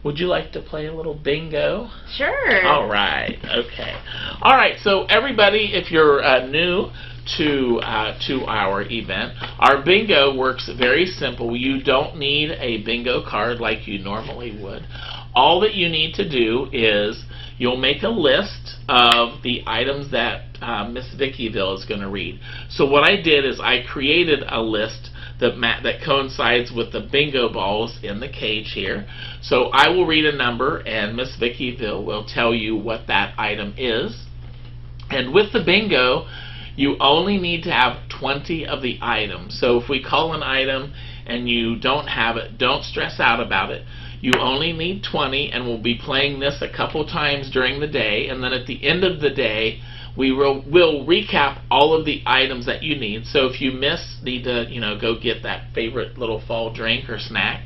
Would you like to play a little bingo? Sure. All right. Okay. All right. So everybody, if you're new to our event, our bingo works very simple. You don't need a bingo card like you normally would. All that you need to do is you'll make a list of the items that Miss Vickyville is going to read. So what I did is I created a list that coincides with the bingo balls in the cage here. So I will read a number, and Miss Vickyville will tell you what that item is. And with the bingo, you only need to have 20 of the items. So if we call an item and you don't have it, don't stress out about it. You only need 20, and we'll be playing this a couple times during the day, and then at the end of the day, we'll recap all of the items that you need. So if you need to go get that favorite little fall drink or snack,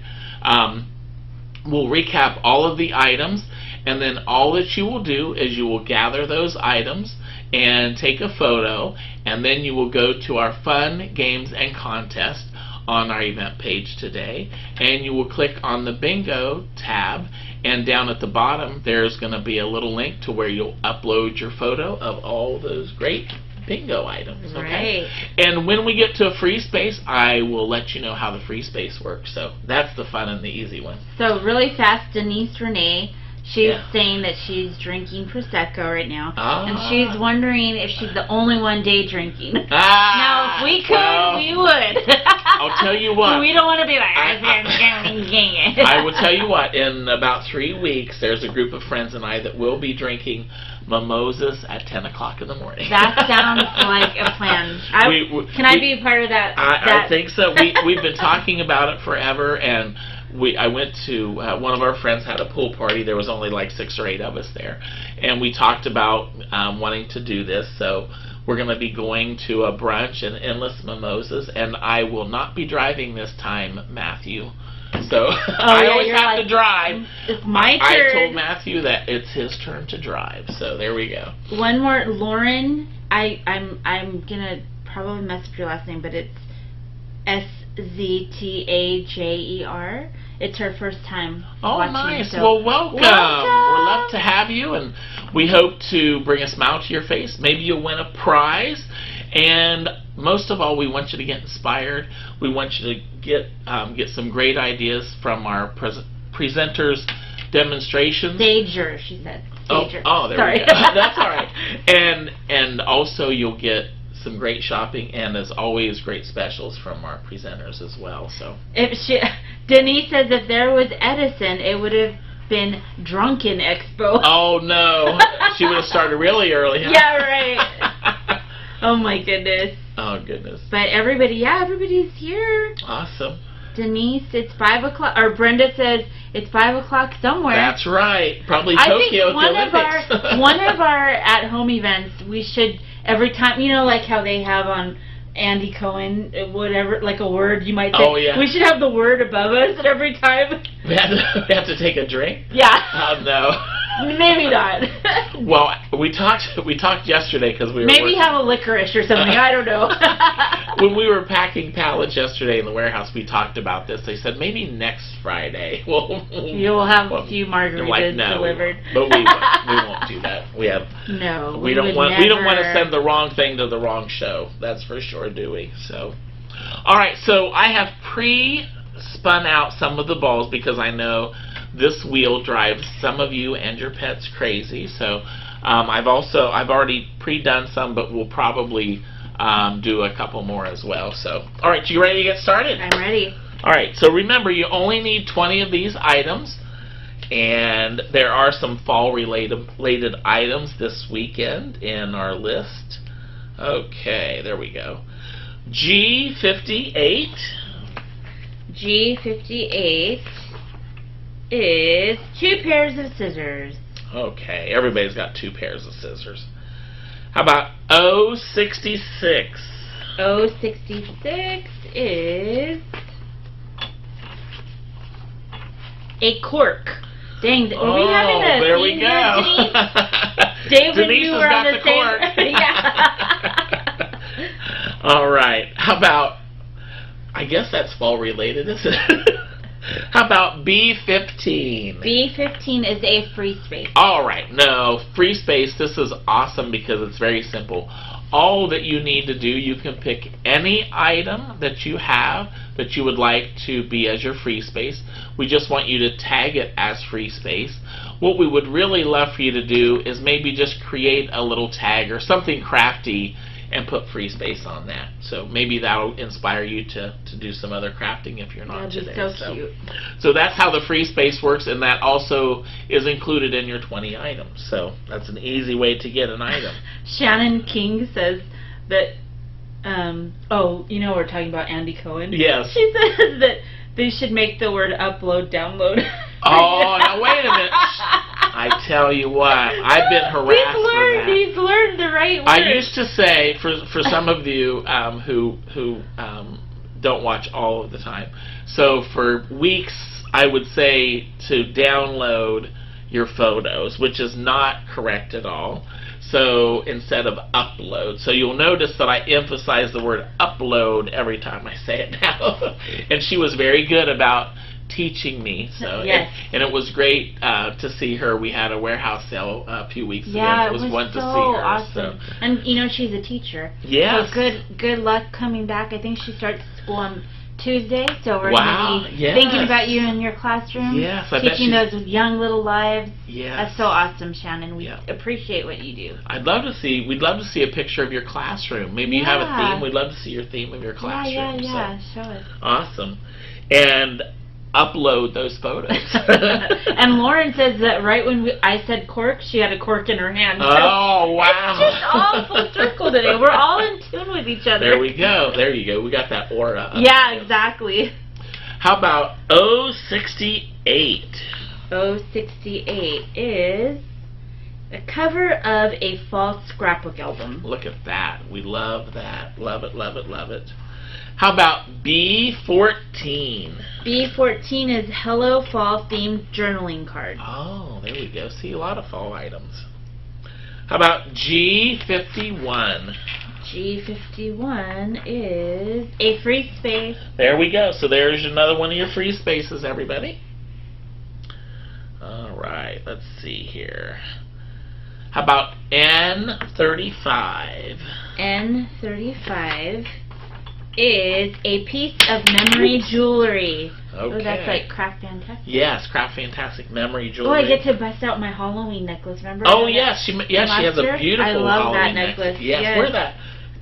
we'll recap all of the items, and then all that you will do is you will gather those items and take a photo, and then you will go to our fun games and contest on our event page today, and you will click on the bingo tab, and down at the bottom there's going to be a little link to where you'll upload your photo of all those great bingo items. Okay? Right. And when we get to a free space, I will let you know how the free space works. So that's the fun and the easy one. So really fast, Denise Renee, she's saying that she's drinking Prosecco right now, and she's wondering if she's the only one day drinking. Now, if we could, we would. I'll tell you what. We don't want to be like, I will tell you what, in about 3 weeks, there's a group of friends and I that will be drinking mimosas at 10 o'clock in the morning. That sounds like a plan. Can I be a part of that? I think so. We've been talking about it forever, and I went to, one of our friends had a pool party. There was only like 6 or 8 of us there. And we talked about wanting to do this. So we're going to be going to a brunch and endless mimosas. And I will not be driving this time, Matthew. So I always have to drive. It's my turn. I told Matthew that it's his turn to drive. So there we go. One more. Lauren, I'm going to probably mess up your last name, but it's 𝐒𝐒𝐳𝐥𝐢𝐧𝐽𝐻. It's her first time watching. Oh, nice. So well, welcome. We'd love to have you, and we hope to bring a smile to your face. Maybe you'll win a prize, and most of all, we want you to get inspired. We want you to get some great ideas from our presenters' demonstrations. Stager, she said. Stager. Oh, there we go. That's all right. And also, you'll get some great shopping, and as always, great specials from our presenters as well. So Denise says if there was Edison, it would have been Drunken Expo. Oh no, she would have started really early. Huh? Yeah, right. Oh my goodness. Oh goodness. But everybody's here. Awesome. Denise, it's 5 o'clock. Or Brenda says it's 5 o'clock somewhere. That's right. Probably Tokyo at the Olympics. One of our at-home events, we should. Every time, like how they have on Andy Cohen, whatever, like a word you might say. Oh, yeah. We should have the word above us at every time. We have to take a drink? Yeah. Oh, no. Maybe not. Well, we talked yesterday because we were maybe have a licorice or something. I don't know. When we were packing pallets yesterday in the warehouse, we talked about this. They said maybe next Friday you'll have a few margaritas delivered. But we won't do that. We don't want to send the wrong thing to the wrong show. That's for sure, do we? So All right, so I have pre-spun out some of the balls because I know this wheel drives some of you and your pets crazy. So I've already pre-done some, but we'll probably do a couple more as well. So, all right, you ready to get started? I'm ready. All right, so remember, you only need 20 of these items, and there are some fall-related items this weekend in our list. Okay, there we go. 𝐒𝐿58. 𝐒𝐿58 is 2 pairs of scissors. Okay, everybody's got 2 pairs of scissors. How about 𝐂𝐸66? 𝐂𝐸66 is a cork. Dang, were we having a there we theme go. Dave and Denise you has were on got the the same. cork. Yeah. All right. How about? I guess that's fall related, isn't it? How about B15? B15 is a free space. All right. No, free space. This is awesome because it's very simple. All that you need to do, you can pick any item that you have that you would like to be as your free space. We just want you to tag it as free space. What we would really love for you to do is maybe just create a little tag or something crafty and put free space on that. So maybe that'll inspire you to do some other crafting if you're not That'd today. be so cute. So that's how the free space works, and that also is included in your 20 items. So that's an easy way to get an item. Shannon King says that, oh, you know we're talking about Andy Cohen? Yes. She says that they should make the word upload download. Oh, now wait a minute. I tell you what, I've been harassed for that. He's learned the right word. I used to say, for some of you who don't watch all of the time, so for weeks I would say to download your photos, which is not correct at all. So instead of upload. So you'll notice that I emphasize the word upload every time I say it now. And she was very good about teaching me. So yes. and it was great to see her. We had a warehouse sale a few weeks ago. Yeah, It was fun so to see her. awesome. So. And you know she's a teacher. Yes. So good luck coming back. I think she starts school on Tuesday, so we're Wow, going to be yes. thinking about you in your classroom. Yes, I bet teaching those young little lives. Yes. That's so awesome, Shannon. We Yeah. appreciate what you do. We'd love to see a picture of your classroom. Maybe you have a theme. We'd love to see your theme of your classroom. Yeah. So. Show us. Awesome. And upload those photos. And Lauren says that right when I said cork, she had a cork in her hand. Oh, wow. It's just all full circle today. We're all in tune with each other. There we go. There you go. We got that aura. Yeah, exactly. How about 𝐂𝐸68? 𝐂𝐸68 is a cover of a fall scrapbook album. Look at that. We love that. Love it, love it, love it. How about B14? B14 is Hello Fall themed journaling card. Oh, there we go. See, a lot of fall items. How about 𝐒51? 𝐒51 is a free space. There we go. So there's another one of your free spaces, everybody. All right, let's see here. How about N35? N35 is a piece of memory jewelry. Okay. Oh, that's like Craft Fantastic. Yes, Craft Fantastic memory Oh, jewelry. I get to bust out my Halloween necklace. Remember? Oh, yes, she has a beautiful I love Halloween that necklace. Yes, yes. wear that.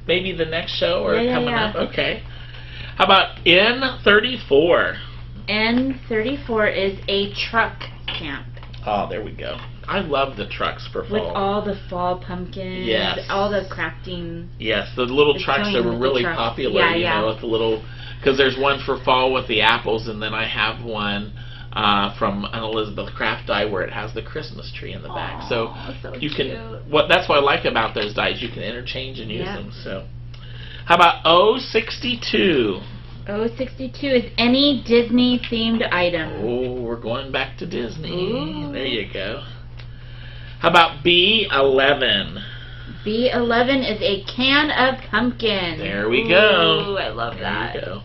Maybe the next show or coming up. Okay. How about N34? N34 is a truck camp. Oh, there we go. I love the trucks for fall. With all the fall pumpkins. Yes. All the crafting. Yes, the little The trucks that were with really the trucks. popular. Yeah, you yeah. know, with the little, because there's one for fall with the apples, and then I have one from an Elizabeth Craft die where it has the Christmas tree in the back. So you cute. can. That's what I like about those dies. You can interchange and use Yeah. them. So, how about 𝐂𝐸62? 𝐂𝐸62 is any Disney themed item. Oh, we're going back to Disney. Ooh. There you go. How about B11? B11 is a can of pumpkin. There we go. Ooh, I love that. There you go.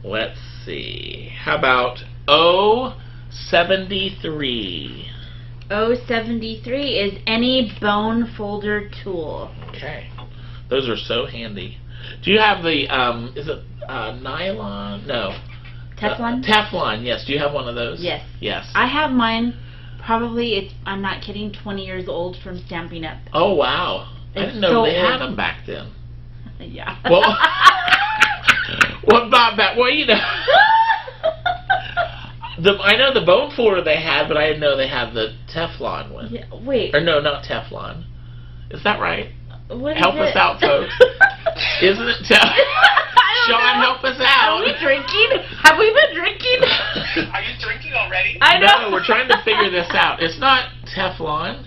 Let's see. How about 𝐂73? 𝐂73 is any bone folder tool. Okay. Those are so handy. Do you have the, is it nylon? No. Teflon? Teflon, yes. Do you have one of those? Yes. Yes. I have mine, probably, I'm not kidding, 20 years old from Stampin' Up. Oh, wow. I didn't know they had them back then. Yeah. Well, what about that? Well, you know, I know the bone folder they had, but I didn't know they had the Teflon one. Yeah, wait. Or no, not Teflon. Is that right? What help is us out, folks. Isn't it Teflon? Sean, help us out. Are we drinking? Have we been drinking? Are you drinking already? I know. No, we're trying to figure this out. It's not Teflon.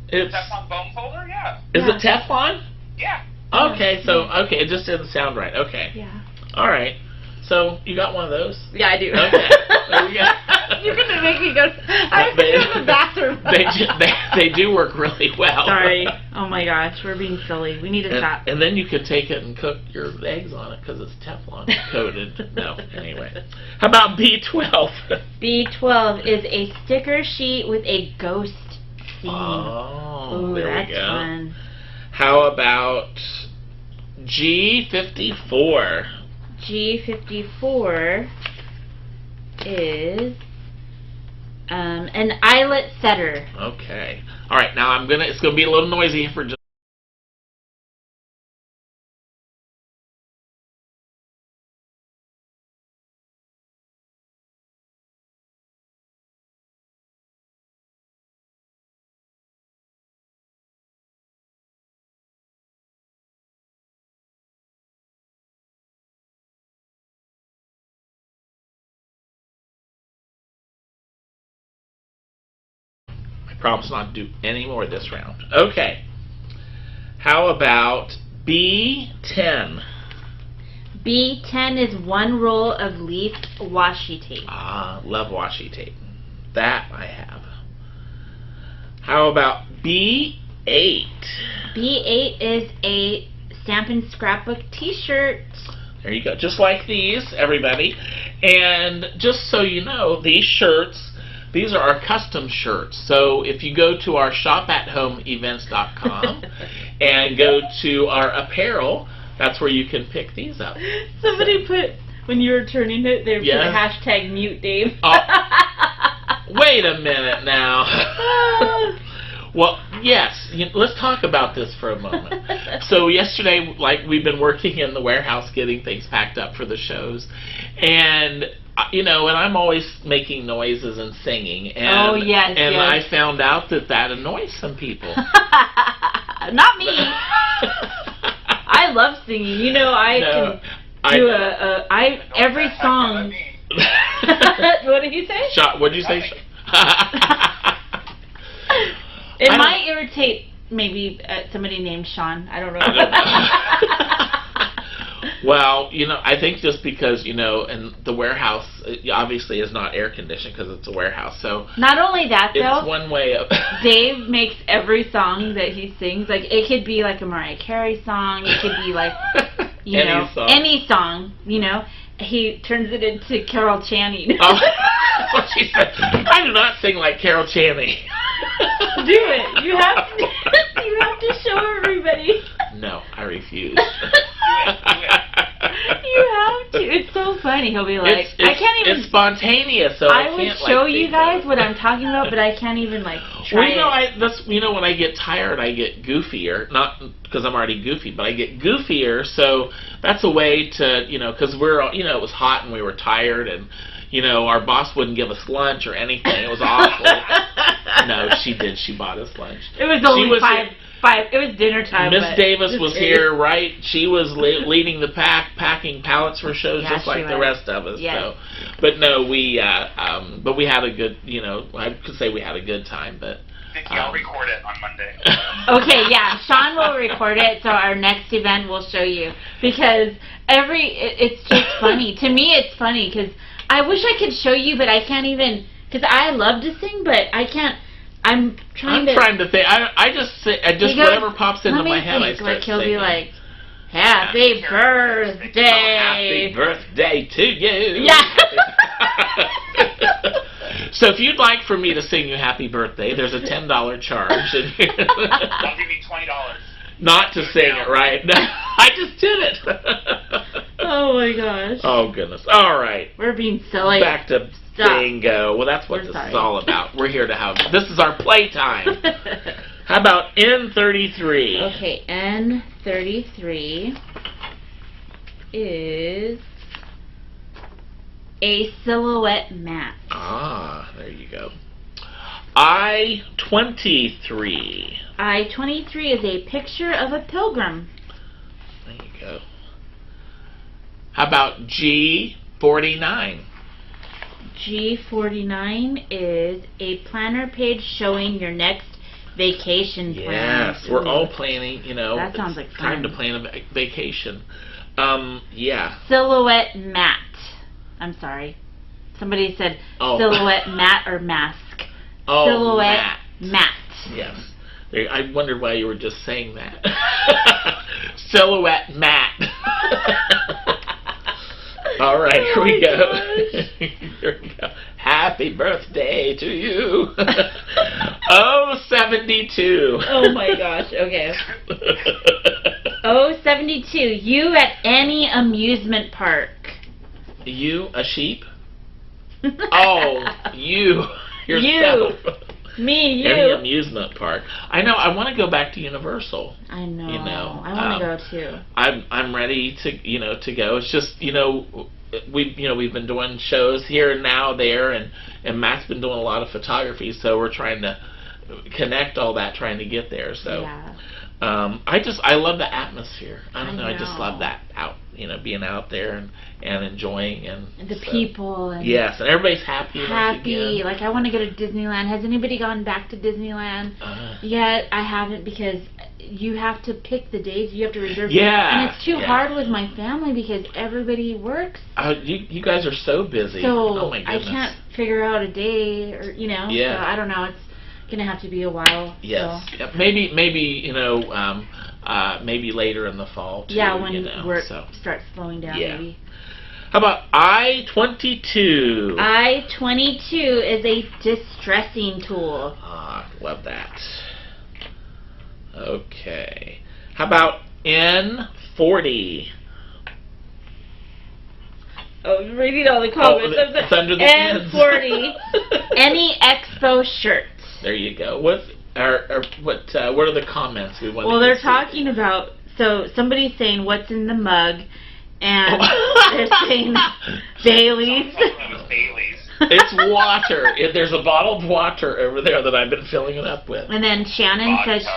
It's Teflon bone folder? Yeah. Is it Teflon? Yeah. Okay, so it just didn't sound right. Okay. Yeah. All right. So you got one of those? Yeah, I do. Okay. There we go. You're gonna make me go. I have to go to the bathroom. They do work really well. Sorry. Oh my gosh, we're being silly. We need to stop. And then you could take it and cook your eggs on it because it's Teflon coated. No, anyway. How about B12? B12 is a sticker sheet with a ghost scene. Oh, ooh, there that's we go. Fun. How about G54? G54 is an eyelet setter. Okay. All right. Now it's gonna be a little noisy for just. Promise not to do any more this round. Okay. How about B10? B10 is one roll of leaf washi tape. Ah, love washi tape. That I have. How about B8? B8 is a Stampin' Scrapbook t-shirt. There you go. Just like these, everybody. And just so you know, these shirts, these are our custom shirts. So if you go to our shop@homeevents.com and go to our apparel, that's where you can pick these up. Somebody put, when you were turning it, they put yes. hashtag mute Dave. Wait a minute now. Well, yes, let's talk about this for a moment. So yesterday, like, we've been working in the warehouse getting things packed up for the shows, and and I'm always making noises and singing, and oh yes, and yes. I found out that annoys some people. Not me. I love singing. I can do every song. What did he say? What did you say? It might irritate maybe somebody named Sean. I don't know. Well, I think just because, and the warehouse obviously is not air conditioned because it's a warehouse. So not only that, though, it's one way of Dave makes every song that he sings, like, it could be like a Mariah Carey song, it could be like, any song, he turns it into Carol Channing. Oh, that's what she said. I do not sing like Carol Channing. Do it. You have to show everybody. No, I refuse. You have to. It's so funny. He'll be like, I can't even. It's spontaneous, so I would can't, show you guys what I'm talking about, but I can't even try it. When I get tired, I get goofier. Not because I'm already goofy, but I get goofier. So that's a way to, because it was hot and we were tired, and our boss wouldn't give us lunch or anything. It was awful. No, she did. She bought us lunch. It was only five. It was dinner time. Miss Davis was here, right? She was leading the pack, packing pallets for shows, just like the rest of us. Yes. So, but no, we had a good, I could say we had a good time, but. Vicki, I'll record it on Monday. Okay, yeah, Sean will record it, so our next event will show you, because it's just funny. To me, it's funny because I wish I could show you, but I can't even, because I love to sing, but I can't. I'm trying to think. I just whatever pops into my head, I start he'll singing. be like, "Happy birthday, happy birthday to you." Yeah. So if you'd like for me to sing you happy birthday, there's a $10 charge. I'll give you $20. not to sing it, right? I just did it. Oh my gosh. Oh goodness. All right. We're being silly. Back to bingo. Well, that's what this is all about. We're here to have. This is our playtime. How about N33? Okay, N33 is a silhouette mat. Ah, there you go. I-23. I-23 is a picture of a pilgrim. There you go. How about G49? G49 is a planner page showing your next vacation plan. Yes, we're all planning, you know. That sounds like time fun. to plan a vacation. Yeah. Silhouette mat. I'm sorry. Somebody said silhouette mat or mask. Oh, silhouette mat. Yes. I wondered why you were just saying that. Silhouette mat. All right, here we go. Here we go. Happy birthday to you. 072. Oh my gosh, okay. 072. You at any amusement park. You, a sheep? Oh, you. Yourself. You. Me, you. Any amusement park. I know, I want to go back to Universal. I know. You know, I want to go too. I'm ready to to go. It's just we've been doing shows here and now there, and Matt's been doing a lot of photography, so we're trying to connect all that, trying to get there. So yeah. I love the atmosphere. I don't know. I just know. love that being out there and enjoying and the so. people. And yes, and everybody's happy. Happy. Like I want to go to Disneyland. Has anybody gone back to Disneyland yet? I haven't, because you have to pick the days. You have to reserve. Yeah. And it's too hard with my family because everybody works. You guys are so busy. So oh my goodness. I can't figure out a day, or Yeah. So I don't know. It's gonna have to be a while. Yes. So. Yep. Maybe maybe later in the fall too. Yeah, when work starts slowing down. Yeah. Maybe. How about I-22? I-22 is a distressing tool. Ah, love that. Okay. How about N40? Oh, reading all the comments. It's under the N40. Any expo shirts. There you go. What are the comments we want? Well, they're talking about. So somebody's saying what's in the mug, and they're saying Bailey's. It's water. There's a bottle of water over there that I've been filling it up with. And then Shannon says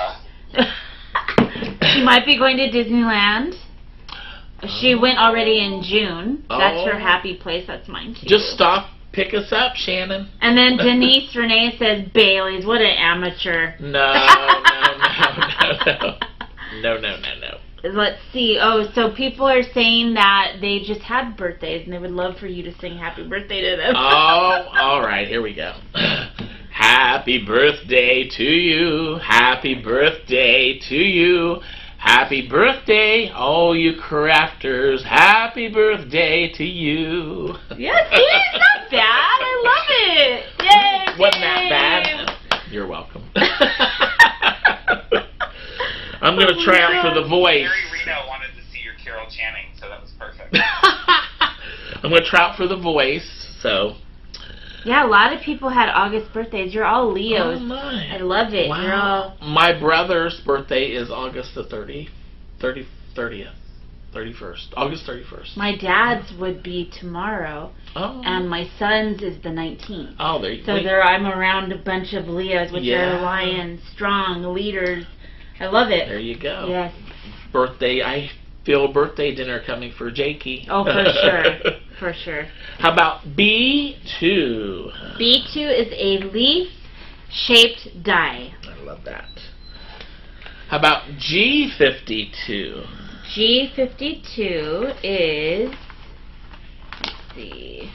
she might be going to Disneyland. She went already in June. That's her happy place. That's mine too. Just stop. Pick us up, Shannon. And then Denise Renee says Bailey's. What an amateur. No. Let's see. Oh, so people are saying that they just had birthdays and they would love for you to sing happy birthday to them. Oh, all right. Here we go. Happy birthday to you. Happy birthday to you. Happy birthday, all you crafters. Happy birthday to you. Yes, it's not bad. I love it. Yay! Wasn't that bad? You're welcome. I'm going to try out for The Voice. Gary Reno wanted to see your Carol Channing, so that was perfect. I'm going to try out for The Voice, so... Yeah, a lot of people had August birthdays. You're all Leos. Oh my. I love it. Wow. You're all... My brother's birthday is August the 30th. August 31st. My dad's would be tomorrow. Oh. And my son's is the 19th. Oh, there you go. So I'm around a bunch of Leos, which are lions, strong leaders. I love it. There you go. Yes. Birthday, I feel a birthday dinner coming for Jakey. Oh, for sure. For sure. How about B2? B2 is a leaf-shaped die. I love that. How about G52? G52 is, let's see,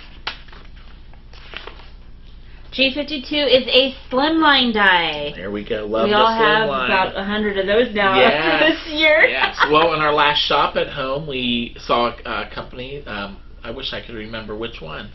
G52 is a slimline die. There we go. Love we the all have slimline. about 100 of those now after this year. Yes. Well, in our last shop at home, we saw a company, I wish I could remember which one,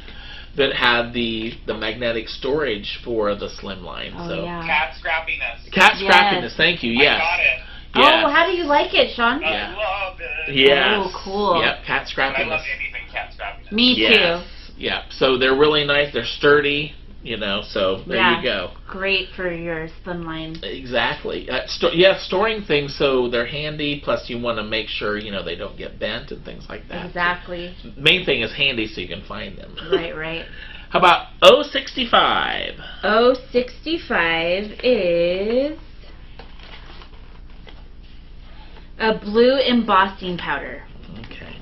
that had the magnetic storage for the slimline. Oh, so yeah. Cat Scrappiness. Cat Scrappiness, thank you. Yes. I got it. Oh, how do you like it, Sean? I love it. Yes. Oh, cool. Yep, cat scrapping. I love anything cat scrapping. Me too. Yeah, so they're really nice. They're sturdy, you know, so there you go. Great for your slimline. Exactly. Storing things so they're handy, plus you want to make sure, you know, they don't get bent and things like that. Exactly. Main thing is handy so you can find them. Right. How about 𝐒𝐒𝐳65? 𝐒𝐒𝐳65 is a blue embossing powder. Okay.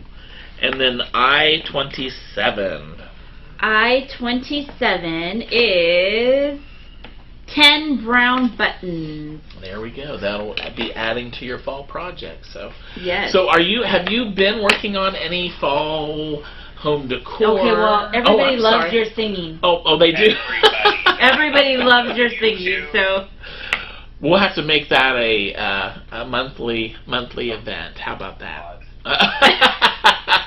And then 𝐼27. 𝐼27 is 10 brown buttons. There we go. That'll be adding to your fall project. So yes. So have you been working on any fall home decor? Okay, well, everybody loves your singing. Oh, they do. Everybody loves your singing. So we'll have to make that a monthly event. How about that?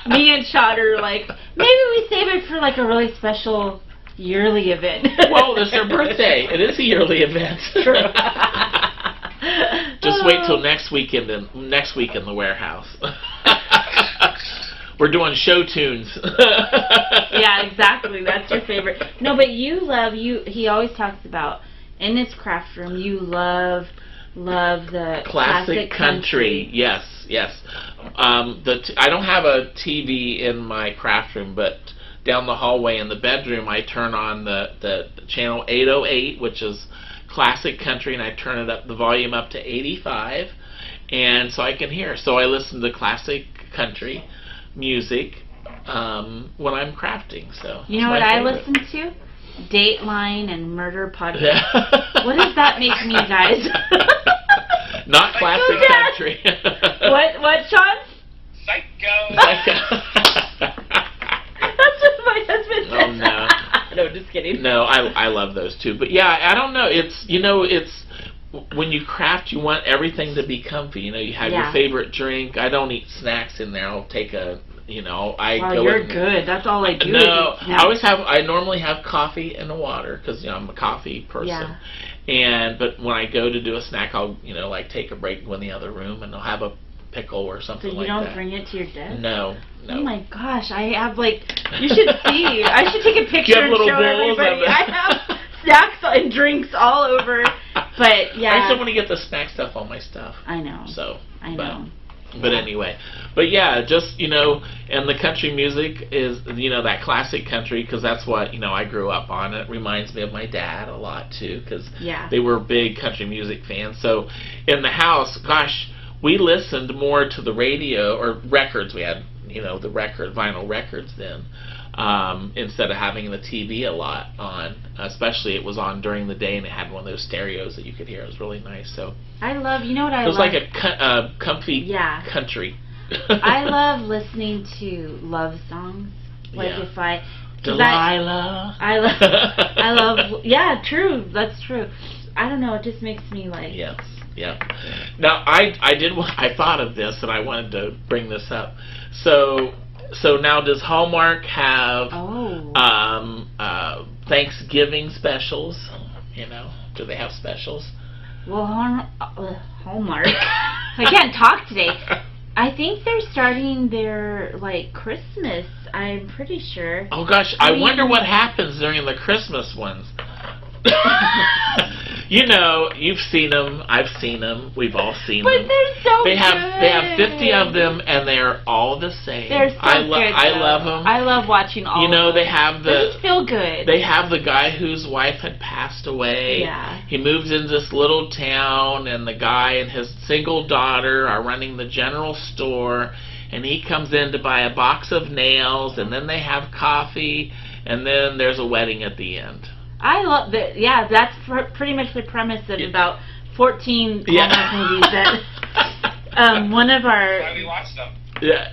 Me and Chad are like, maybe we save it for like a really special yearly event. Well, it's their birthday. It is a yearly event. True. Just wait till next week in the warehouse. We're doing show tunes. Yeah, exactly. That's your favorite. No, but he always talks about in his craft room, you love the classic country. Yes. I don't have a TV in my craft room, but down the hallway in the bedroom, I turn on the channel 808, which is classic country, and I turn the volume up to 85, and so I can hear. So I listen to classic country music when I'm crafting. So you know what I listen to? Dateline and Murder Podcast. What does that make me, guys? Not classic country. What, Sean? Psycho. That's what my husband said. Oh no. No, just kidding. No, I love those too. But yeah, I don't know. It's when you craft, you want everything to be comfy. You know, you have your favorite drink. I don't eat snacks in there. I'll take a. You're good. That's all I do. No, I normally have coffee and water because I'm a coffee person. Yeah. But when I go to do a snack, I'll take a break, go in the other room, and I'll have a pickle or something like that. So you don't bring it to your desk? No. Oh my gosh, I have you should see. I should take a picture and show everybody. I have snacks and drinks all over. But yeah. I still want to get the snack stuff on my stuff. I know. So. I know. But anyway, just, and the country music is, that classic country, because that's what, I grew up on. It reminds me of my dad a lot, too, because they were big country music fans. So in the house, gosh, we listened more to the radio, or records. We had, the vinyl records then, instead of having the TV a lot on. Especially it was on during the day, and it had one of those stereos that you could hear. It was really nice. So I love, it was like a comfy country. I love listening to love songs. If I Delilah. I love true. That's true. I don't know. It just makes me like. Yes. Yeah. Now I thought of this, and I wanted to bring this up. So now, does Hallmark have Thanksgiving specials? Do they have specials? Well, Hallmark. I can't talk today. I think they're starting their Christmas. I'm pretty sure. Oh gosh, I wonder what happens during the Christmas ones. You've seen them. I've seen them. We've all seen them. But they're so They have good. 50 of them, and they're all the same. They're so good. I love them. I love watching all. They have They just feel good. They have the guy whose wife had passed away. Yeah. He moves into this little town, and the guy and his single daughter are running the general store, and he comes in to buy a box of nails, and then they have coffee, and then there's a wedding at the end. I love that. Yeah, that's pretty much the premise of about 14 Hallmark movies that one of our. That's why we watched them.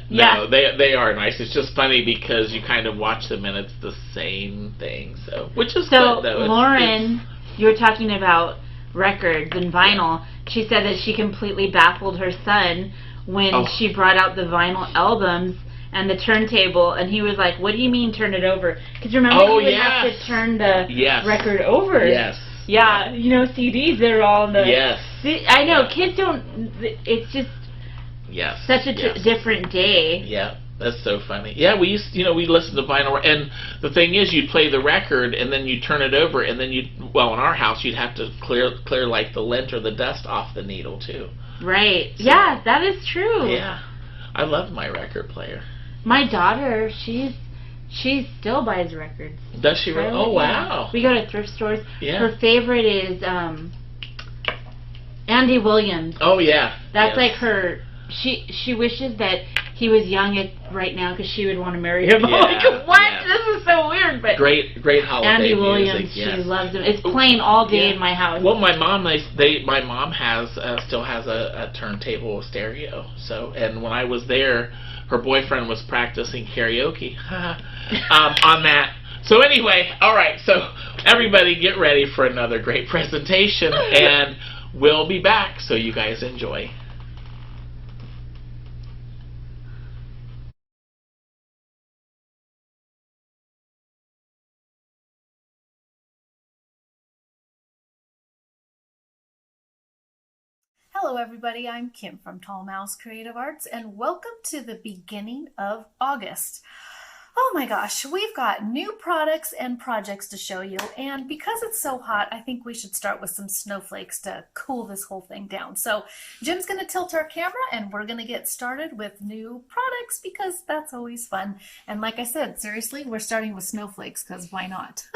No, they are nice. It's just funny because you kind of watch them and it's the same thing. So, which is good though. Lauren, you were talking about records and vinyl. Yeah. She said that she completely baffled her son when she brought out the vinyl albums and the turntable, and he was like, "What do you mean turn it over?" Because remember, you would have to turn the record over. Yes. Yeah, CDs, they're all in the... Yes. See, I know kids don't. It's just such a different day. Yeah. That's so funny. Yeah, we used, we listened to vinyl, and the thing is, you'd play the record, and then you'd turn it over, and then in our house, you'd have to clear like the lint or the dust off the needle too. Right. So, yeah, that is true. Yeah, I love my record player. My daughter, she still buys records. Does she really? Oh, wow. We go to thrift stores. Yeah. Her favorite is Andy Williams. Oh, yeah. That's like her. She wishes that he was young right now because she would want to marry him. Yeah, like, what? Yeah. This is so weird. But great holiday Andy Williams, music. she loves him. It's playing all day in my house. Well, my mom still has a turntable stereo. So, and when I was there, her boyfriend was practicing karaoke on that. So anyway, all right. So everybody, get ready for another great presentation, and we'll be back. So you guys enjoy. Hello everybody, I'm Kim from Tall Mouse Creative Arts, and welcome to the beginning of August. Oh my gosh, we've got new products and projects to show you, and because it's so hot, I think we should start with some snowflakes to cool this whole thing down. So Jim's going to tilt our camera and we're going to get started with new products because that's always fun. And like I said, seriously, we're starting with snowflakes because why not?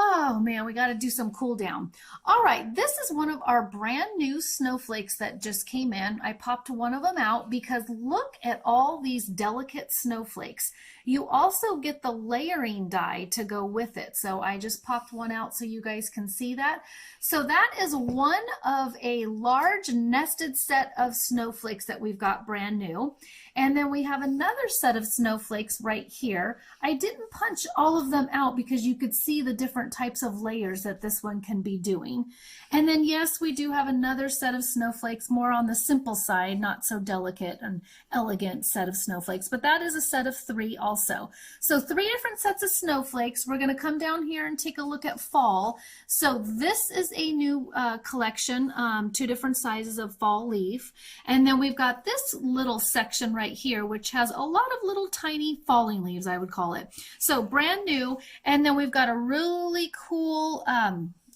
Oh man, we got to do some cool down. All right, this is one of our brand new snowflakes that just came in. I popped one of them out because look at all these delicate snowflakes. You also get the layering die to go with it. So I just popped one out so you guys can see that. So that is one of a large nested set of snowflakes that we've got brand new. And then we have another set of snowflakes right here. I didn't punch all of them out because you could see the different types of layers that this one can be doing. And then yes, we do have another set of snowflakes, more on the simple side, not so delicate and elegant set of snowflakes, but that is a set of 3 also. So 3 different sets of snowflakes. We're going to come down here and take a look at fall. So this is a new collection, 2 different sizes of fall leaf. And then we've got this little section right here, which has a lot of little tiny falling leaves, I would call it. So brand new. And then we've got a really cool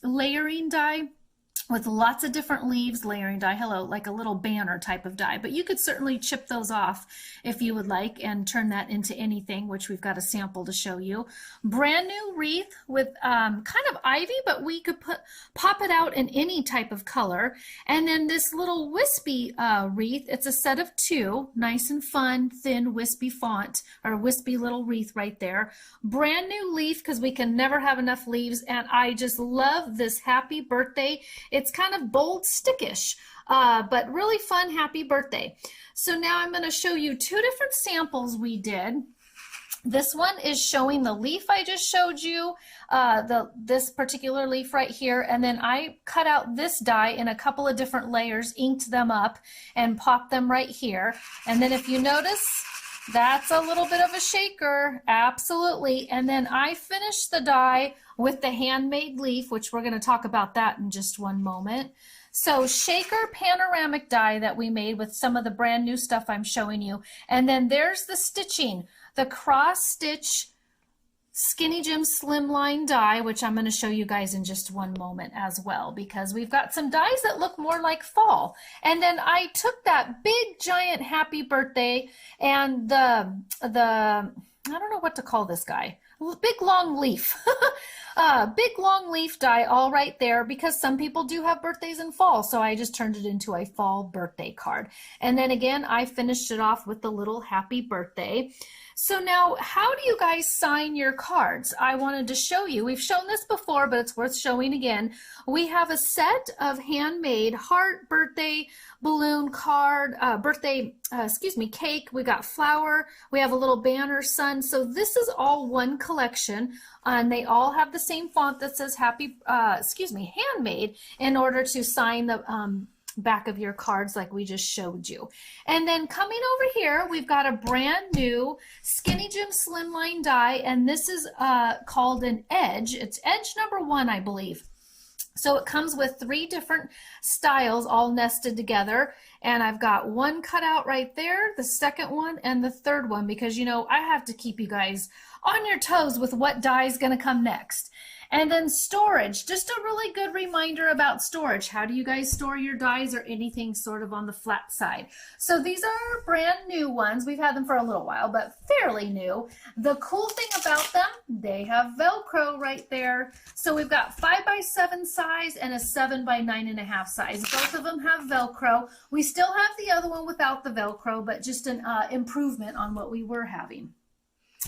layering die with lots of different leaves, layering die, hello, like a little banner type of die. But you could certainly chip those off if you would like and turn that into anything, which we've got a sample to show you. Brand new wreath with kind of ivy, but we could pop it out in any type of color. And then this little wispy wreath, it's a set of 2, nice and fun, thin, wispy font, or wispy little wreath right there. Brand new leaf, because we can never have enough leaves, and I just love this happy birthday. It's kind of bold, stickish, but really fun, happy birthday. So now I'm going to show you 2 different samples we did. This one is showing the leaf I just showed you, this particular leaf right here, and then I cut out this die in a couple of different layers, inked them up, and popped them right here. And then if you notice, that's a little bit of a shaker, absolutely. And then I finished the die with the handmade leaf, which we're going to talk about that in just one moment. So shaker panoramic die that we made with some of the brand new stuff I'm showing you. And then there's the stitching, the cross stitch Skinny Jim Slimline die, which I'm going to show you guys in just one moment as well, because we've got some dies that look more like fall. And then I took that big giant happy birthday and the I don't know what to call this guy, big long leaf. Big long leaf die all right there, because some people do have birthdays in fall, so I just turned it into a fall birthday card. And then again, I finished it off with the little happy birthday. So now, how do you guys sign your cards? I wanted to show you. We've shown this before, but it's worth showing again. We have a set of handmade heart, birthday, balloon card, cake. We got flower. We have a little banner, sun. So this is all one collection, and they all have the same font that says handmade, in order to sign the back of your cards like we just showed you. And then coming over here, we've got a brand new Skinny Jim Slimline die, and this is called an edge. It's edge number 1, I believe. So it comes with 3 different styles all nested together, and I've got one cut out right there, the second one, and the third one, because you know I have to keep you guys on your toes with what die is going to come next. And then storage, just a really good reminder about storage. How do you guys store your dies or anything sort of on the flat side? So these are brand new ones. We've had them for a little while, but fairly new. The cool thing about them, they have Velcro right there. So we've got 5x7 size and a 7x9.5 size. Both of them have Velcro. We still have the other one without the Velcro, but just an improvement on what we were having,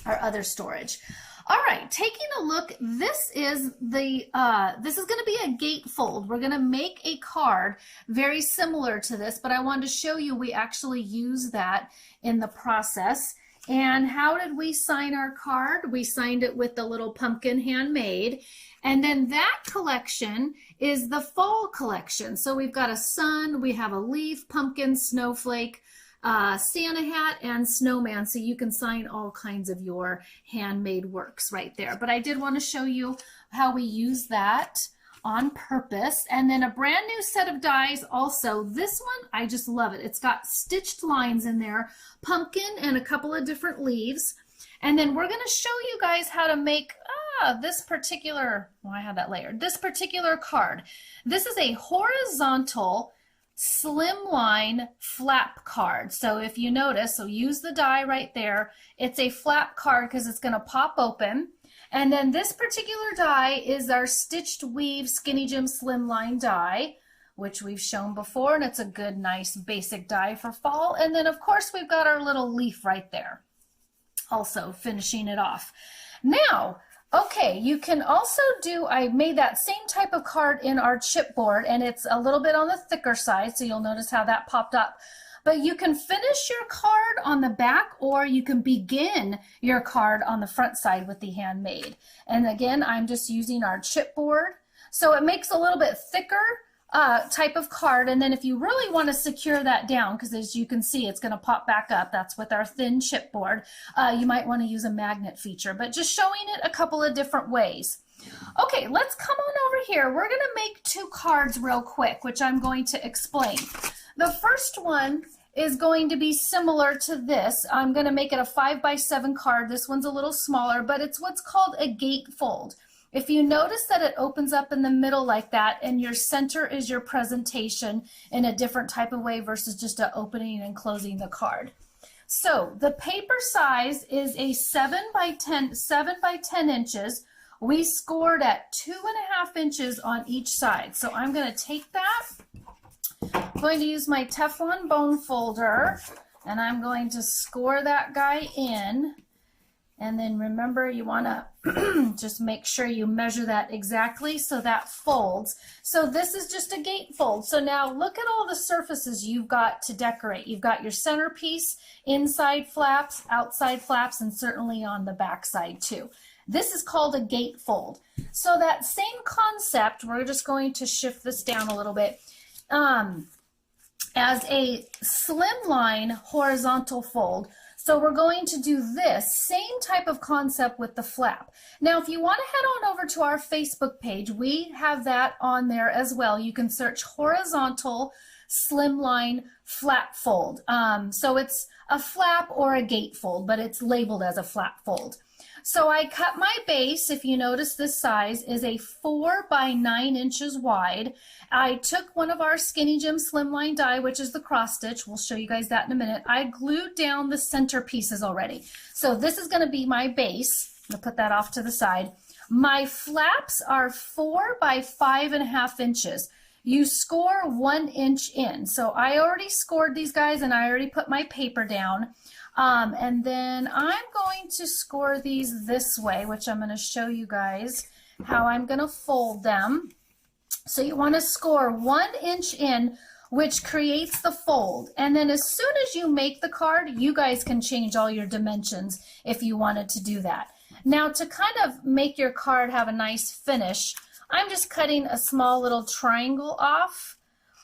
our other storage. All right, taking a look, this is going to be a gatefold. We're going to make a card very similar to this, but I wanted to show you we actually use that in the process. And how did we sign our card? We signed it with the little pumpkin handmade. And then that collection is the fall collection. So we've got a sun, we have a leaf, pumpkin, snowflake, Santa hat, and snowman, so you can sign all kinds of your handmade works right there. But I did want to show you how we use that on purpose. And then a brand new set of dies also. This one, I just love it. It's got stitched lines in there, pumpkin and a couple of different leaves. And then we're going to show you guys how to make this particular, well, I had that layered, this particular card. This is a horizontal slimline flap card. So if you notice, so use the die right there. It's a flap card because it's going to pop open. And then this particular die is our stitched weave Skinny Jim slimline die, which we've shown before, and it's a good, nice, basic die for fall. And then of course we've got our little leaf right there, also finishing it off. Now, okay, you can also do, I made that same type of card in our chipboard, and it's a little bit on the thicker side, so you'll notice how that popped up. But you can finish your card on the back, or you can begin your card on the front side with the handmade. And again, I'm just using our chipboard. So it makes a little bit thicker type of card, and then if you really want to secure that down, because as you can see it's going to pop back up, that's with our thin chipboard, you might want to use a magnet feature, but just showing it a couple of different ways. Okay, let's come on over here. We're going to make 2 cards real quick, which I'm going to explain. The first one is going to be similar to this. I'm going to make it a 5x7 card. This one's a little smaller, but it's what's called a gatefold. If you notice that it opens up in the middle like that, and your center is your presentation in a different type of way versus just opening and closing the card. So the paper size is a 7 by 10 inches. We scored at 2.5 inches on each side. So I'm going to take that. I'm going to use my Teflon bone folder, and I'm going to score that guy in. And then remember, you want to just make sure you measure that exactly so that folds. So this is just a gatefold. So now look at all the surfaces you've got to decorate. You've got your centerpiece, inside flaps, outside flaps, and certainly on the back side too. This is called a gatefold. So that same concept, we're just going to shift this down a little bit, as a slimline horizontal fold. So we're going to do this same type of concept with the flap. Now, if you want to head on over to our Facebook page, we have that on there as well. You can search horizontal slimline flap fold. So it's a flap or a gatefold, but it's labeled as a flap fold. So I cut my base, if you notice this size, is a 4 by 9 inches wide. I took one of our Skinny Jim slimline die, which is the cross stitch. We'll show you guys that in a minute. I glued down the center pieces already. So this is going to be my base. I'm going to put that off to the side. My flaps are 4 by 5.5 inches. You score 1 inch in. So I already scored these guys, and I already put my paper down. And then I'm going to score these this way, which I'm going to show you guys how I'm going to fold them. So you want to score 1 inch in, which creates the fold. And then as soon as you make the card, you guys can change all your dimensions if you wanted to do that. Now, to kind of make your card have a nice finish, I'm just cutting a small little triangle off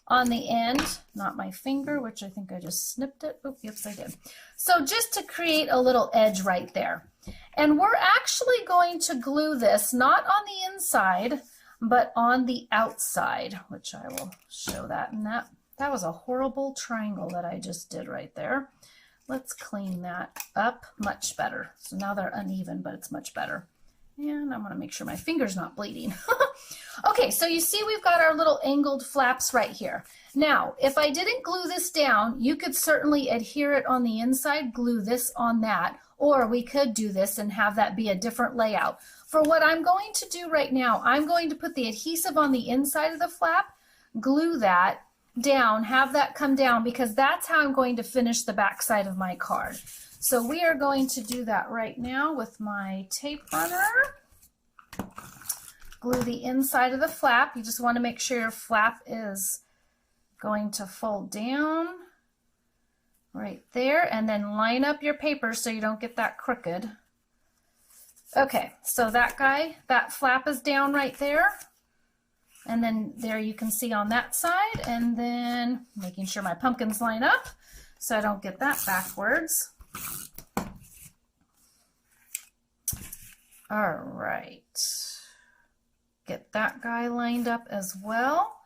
on the end, not my finger, which I think I just snipped it. Oops, yes, I did. So just to create a little edge right there. And we're actually going to glue this, not on the inside. but on the outside, which I will show that. And that was a horrible triangle that I just did right there. Let's clean that up. Much better. So now they're uneven, but it's much better. And I'm going to make sure my finger's not bleeding. Okay, so you see we've got our little angled flaps right here. Now, if I didn't glue this down, you could certainly adhere it on the inside, glue this on that, or we could do this and have that be a different layout. For what I'm going to do right now, I'm going to put the adhesive on the inside of the flap, glue that down, have that come down, because that's how I'm going to finish the back side of my card. So we are going to do that right now with my tape runner. Glue the inside of the flap. You just want to make sure your flap is going to fold down right there, and then line up your paper so you don't get that crooked. Okay, so that flap is down right there. And then there you can see on that side, and then making sure my pumpkins line up so I don't get that backwards. All right, get that guy lined up as well.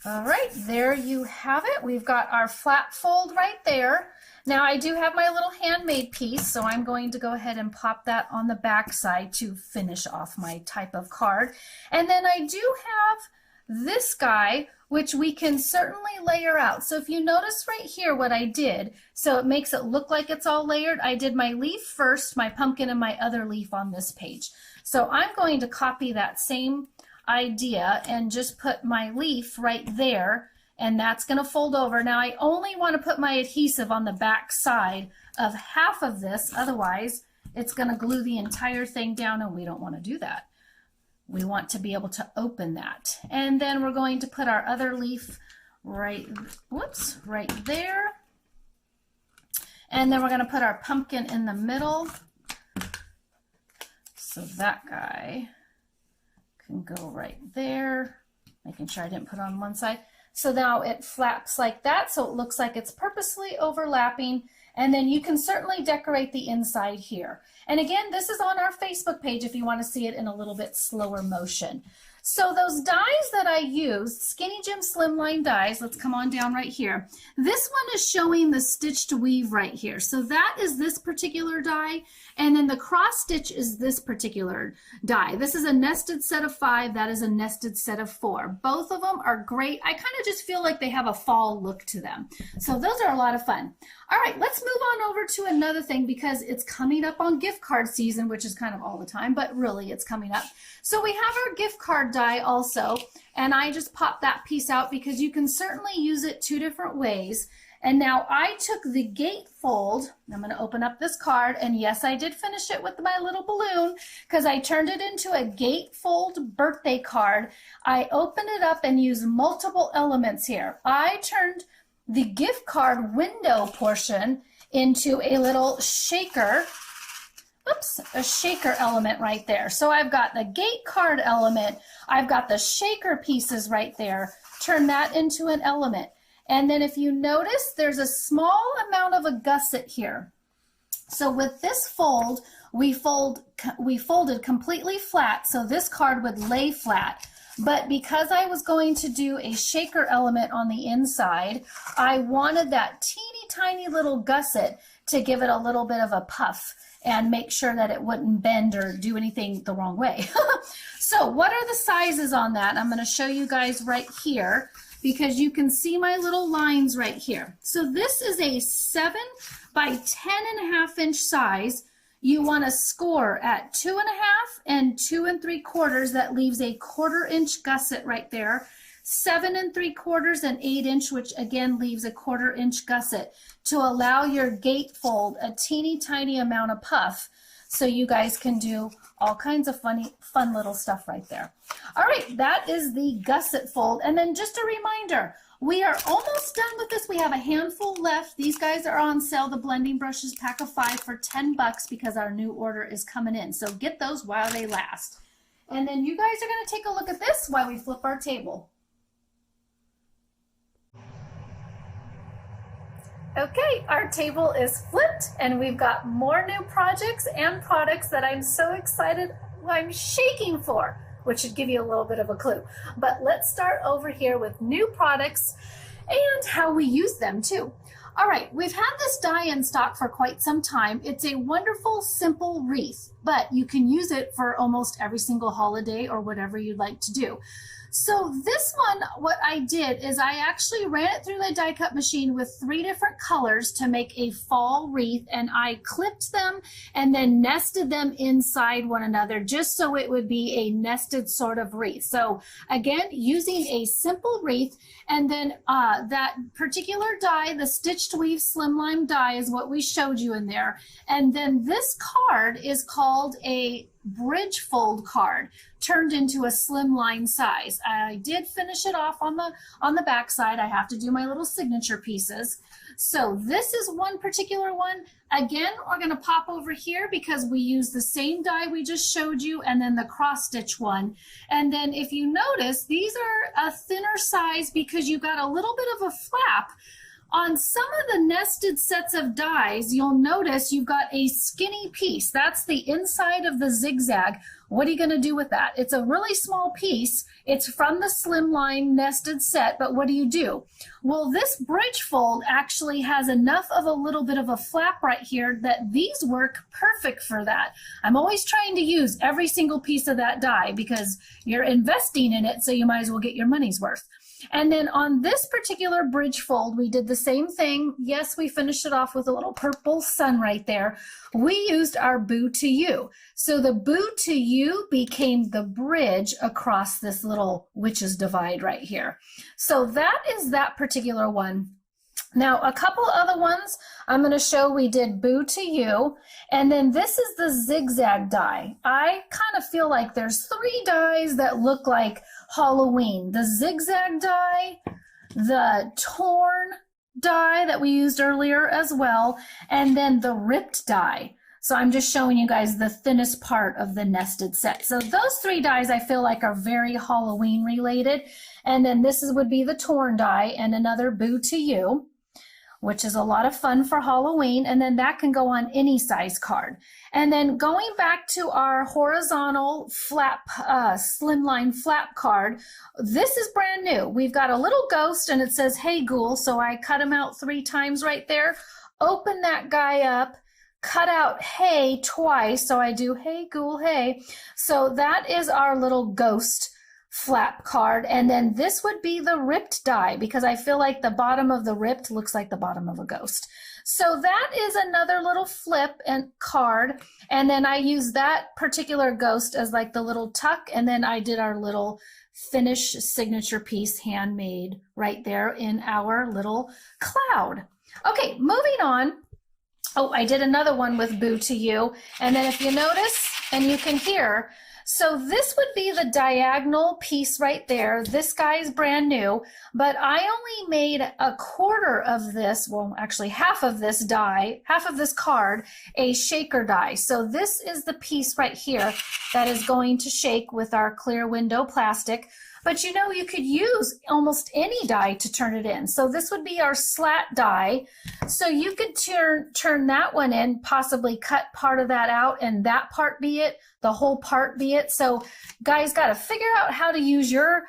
All right, there you have it. We've got our flap fold right there. Now I do have my little handmade piece, so I'm going to go ahead and pop that on the back side to finish off my type of card. And then I do have this guy, which we can certainly layer out. So if you notice right here what I did, so it makes it look like it's all layered, I did my leaf first, my pumpkin, and my other leaf on this page. So I'm going to copy that same idea and just put my leaf right there, and that's going to fold over. Now I only want to put my adhesive on the back side of half of this, otherwise it's going to glue the entire thing down, and we don't want to do that. We want to be able to open that. And then we're going to put our other leaf right there. And then we're going to put our pumpkin in the middle. So that guy can go right there, making sure I didn't put it on one side. So now it flaps like that, so it looks like it's purposely overlapping. And then you can certainly decorate the inside here. And again, this is on our Facebook page if you want to see it in a little bit slower motion. So those dies that I used, Skinny Jim Slimline dies, let's come on down right here. This one is showing the stitched weave right here. So that is this particular die, and then the cross stitch is this particular die. This is a nested set of 5, that is a nested set of 4. Both of them are great. I kind of just feel like they have a fall look to them. So those are a lot of fun. All right, let's move on over to another thing because it's coming up on gift card season, which is kind of all the time, but really it's coming up. So we have our gift card die also, and I just popped that piece out because you can certainly use it 2 different ways. And now I took the gatefold, I'm going to open up this card, and yes, I did finish it with my little balloon because I turned it into a gatefold birthday card. I opened it up and used multiple elements here. I turned the gift card window portion into a little shaker. Oops, a shaker element right there. So I've got the gate card element, I've got the shaker pieces right there, turn that into an element. And then if you notice, there's a small amount of a gusset here. So with this fold, we folded completely flat, so this card would lay flat. But because I was going to do a shaker element on the inside, I wanted that teeny tiny little gusset to give it a little bit of a puff and make sure that it wouldn't bend or do anything the wrong way. So what are the sizes on that? I'm going to show you guys right here because you can see my little lines right here. So this is a 7 by 10.5 inch size. You want to score at 2.5 and 2 3/4. That leaves a 1/4 inch gusset right there. 7 3/4 and 8 inch, which again leaves a 1/4 inch gusset to allow your gatefold a teeny tiny amount of puff, so you guys can do all kinds of fun little stuff right there. All right, that is the gusset fold. And then just a reminder, we are almost done with this. We have a handful left. These guys are on sale, the blending brushes, pack of 5 for $10 because our new order is coming in. So get those while they last. And then you guys are going to take a look at this while we flip our table. Okay, our table is flipped and we've got more new projects and products that I'm so excited, I'm shaking for. which should give you a little bit of a clue. But let's start over here with new products and how we use them too. All right, we've had this die in stock for quite some time. It's a wonderful, simple wreath, but you can use it for almost every single holiday or whatever you'd like to do. So this one, what I did is I actually ran it through the die cut machine with 3 different colors to make a fall wreath, and I clipped them and then nested them inside one another just so it would be a nested sort of wreath. So again, using a simple wreath, and then that particular die, the Stitched Weave Slimline die, is what we showed you in there. And then this card is called a bridge fold card, turned into a slimline size. I did finish it off on the back side. I have to do my little signature pieces. So this is one particular one. Again, we're going to pop over here because we use the same die we just showed you, and then the cross stitch one. And then if you notice, these are a thinner size because you got a little bit of a flap. On some of the nested sets of dies, you'll notice you've got a skinny piece. That's the inside of the zigzag. What are you going to do with that? It's a really small piece. It's from the Slimline nested set, but what do? Well, this bridge fold actually has enough of a little bit of a flap right here that these work perfect for that. I'm always trying to use every single piece of that die because you're investing in it, so you might as well get your money's worth. And then on this particular bridge fold, we did the same thing. Yes, we finished it off with a little purple sun right there. We used our Boo to You. So the Boo to You became the bridge across this little witch's divide right here. So that is that particular one. Now, a couple other ones I'm going to show. We did Boo to You, and then this is the zigzag die. I kind of feel like there's 3 dies that look like Halloween. The zigzag die, the torn die that we used earlier as well, and then the ripped die. So I'm just showing you guys the thinnest part of the nested set. So those 3 dies I feel like are very Halloween related. And then this would be the torn die and another Boo to You, which is a lot of fun for Halloween, and then that can go on any size card. And then going back to our horizontal flap, slimline flap card, this is brand new. We've got a little ghost and it says, "Hey Ghoul," so I cut him out 3 times right there. Open that guy up, cut out "Hey" twice, so I do "Hey Ghoul, hey." So that is our little ghost flap card. And then this would be the ripped die because I feel like the bottom of the ripped looks like the bottom of a ghost. So that is another little flip and card. And then I use that particular ghost as like the little tuck. And then I did our little finish signature piece handmade right there in our little cloud. Okay, moving on. Oh, I did another one with Boo to You. And then if you notice and you can hear, so this would be the diagonal piece right there. This guy is brand new, but I only made a quarter of this, well, actually half of this die, half of this card, a shaker die. So this is the piece right here that is going to shake with our clear window plastic. But you know, you could use almost any die to turn it in. So this would be our slat die. So you could turn that one in, possibly cut part of that out and that part be it, the whole part be it. So guys got to figure out how to use your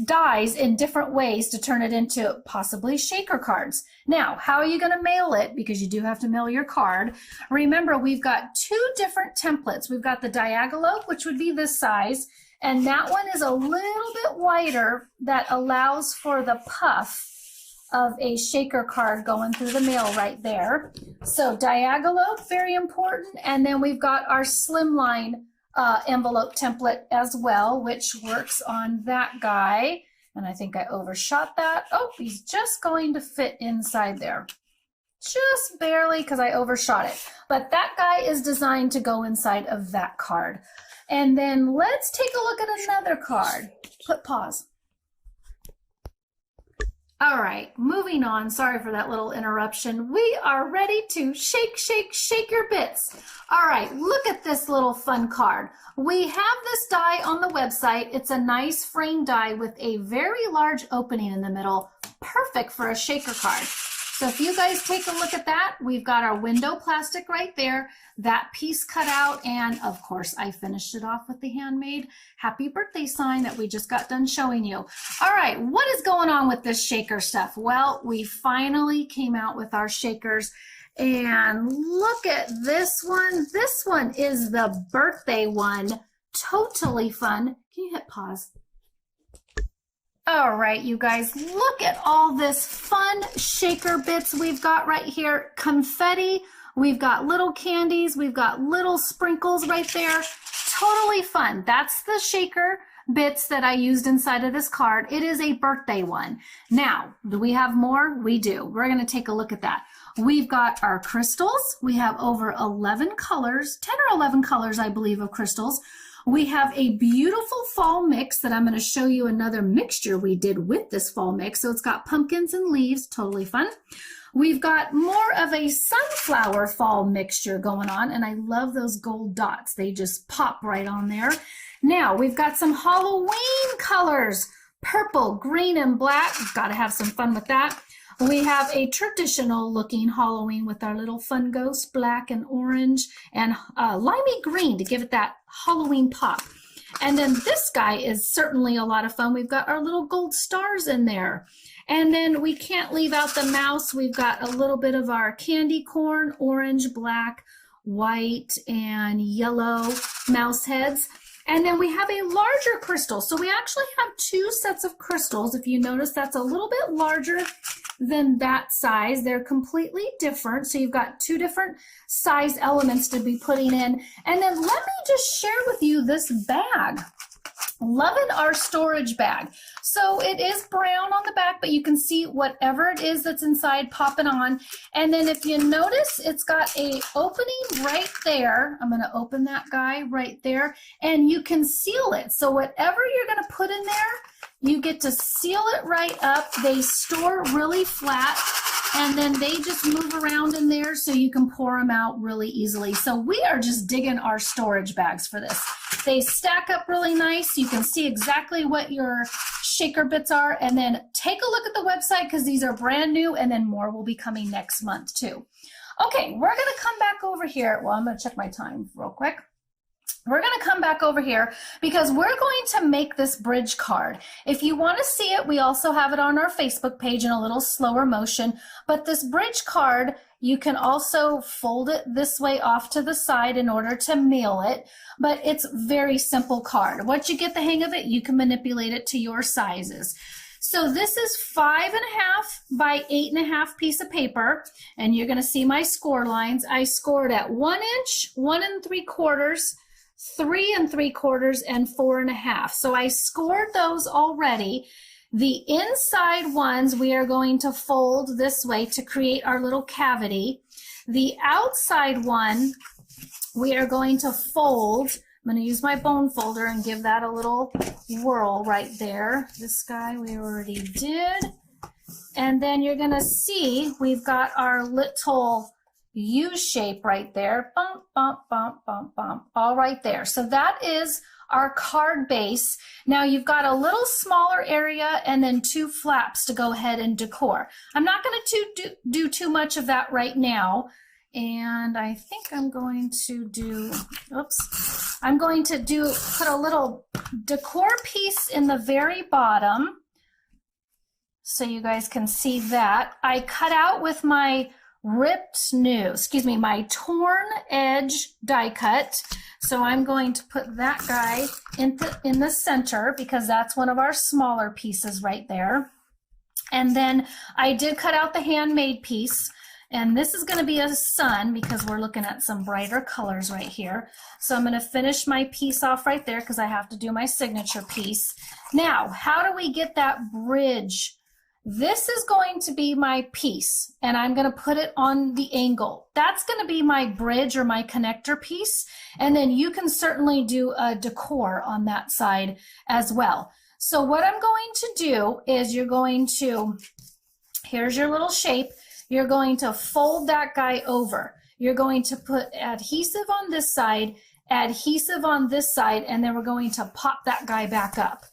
dies in different ways to turn it into possibly shaker cards. Now, how are you going to mail it? Because you do have to mail your card. Remember, we've got 2 different templates. We've got the diagonal, which would be this size, and that one is a little bit wider that allows for the puff of a shaker card going through the mail right there. So diagonal, very important. And then we've got our slimline envelope template as well, which works on that guy. And I think I overshot that. Oh, he's just going to fit inside there. Just barely, because I overshot it. But that guy is designed to go inside of that card. And then let's take a look at another card. Put pause. All right, moving on. Sorry for that little interruption. We are ready to shake, shake, shake your bits. All right, look at this little fun card. We have this die on the website. It's a nice frame die with a very large opening in the middle. Perfect for a shaker card. So if you guys take a look at that, we've got our window plastic right there, that piece cut out, and of course I finished it off with the handmade happy birthday sign that we just got done showing you. All right, what is going on with this shaker stuff? Well, we finally came out with our shakers, and look at this one. This one is the birthday one. Totally fun. Can you hit pause? All right, you guys, look at all this fun shaker bits we've got right here. Confetti, we've got little candies, we've got little sprinkles right there. Totally fun. That's the shaker bits that I used inside of this card. It is a birthday one. Now, do we have more? We do. We're going to take a look at that. We've got our crystals. We have over 11 colors, 10 or 11 colors, I believe, of crystals. We have a beautiful fall mix that I'm going to show you another mixture we did with this fall mix. So it's got pumpkins and leaves, totally fun. We've got more of a sunflower fall mixture going on, and I love those gold dots. They just pop right on there. Now we've got some Halloween colors, purple, green, and black. Got to have some fun with that. We have a traditional looking Halloween with our little fun ghost, black and orange and limey green to give it that Halloween pop. And then this guy is certainly a lot of fun. We've got our little gold stars in there. And then we can't leave out the mouse. We've got a little bit of our candy corn, orange, black, white, and yellow mouse heads. And then we have a larger crystal. So we actually have two sets of crystals. If you notice, that's a little bit larger than that size. They're completely different. So you've got two different size elements to be putting in. And then let me just share with you this bag. Loving our storage bag. So it is brown on the back, but you can see whatever it is that's inside popping on. And then if you notice, it's got a opening right there. I'm going to open that guy right there, and you can seal it. So whatever you're going to put in there, you get to seal it right up. They store really flat, and then they just move around in there so you can pour them out really easily. So we are just digging our storage bags for this. They stack up really nice. You can see exactly what your shaker bits are, and then take a look at the website because these are brand new, and then more will be coming next month too. Okay, we're going to come back over here. Well, I'm going to check my time real quick. We're going to come back over here because we're going to make this bridge card. If you want to see it, we also have it on our Facebook page in a little slower motion. But this bridge card, you can also fold it this way off to the side in order to mail it. But it's very simple card. Once you get the hang of it, you can manipulate it to your sizes. So this is 5.5 by 8.5 piece of paper, and you're going to see my score lines. I scored at 1 inch, 1 3/4, 3 3/4, and 4.5. So I scored those already. The inside ones we are going to fold this way to create our little cavity. The outside one we are going to fold. I'm going to use my bone folder and give that a little whirl right there. This guy we already did. And then you're going to see we've got our little U shape right there. Bump, bump, bump, bump, bump. All right there. So that is our card base. Now you've got a little smaller area and then 2 flaps to go ahead and decor. I'm not going to do too much of that right now. And I think I'm going to do, oops, I'm going to put a little decor piece in the very bottom so you guys can see that. I cut out with my my torn edge die cut. So I'm going to put that guy in the center because that's one of our smaller pieces right there. And then I did cut out the handmade piece. And this is going to be a sun because we're looking at some brighter colors right here. So I'm going to finish my piece off right there because I have to do my signature piece. Now, how do we get that bridge? This is going to be my piece, and I'm going to put it on the angle. That's going to be my bridge or my connector piece. And then you can certainly do a decor on that side as well. So what I'm going to do is here's your little shape. You're going to fold that guy over. You're going to put adhesive on this side, adhesive on this side, and then we're going to pop that guy back up.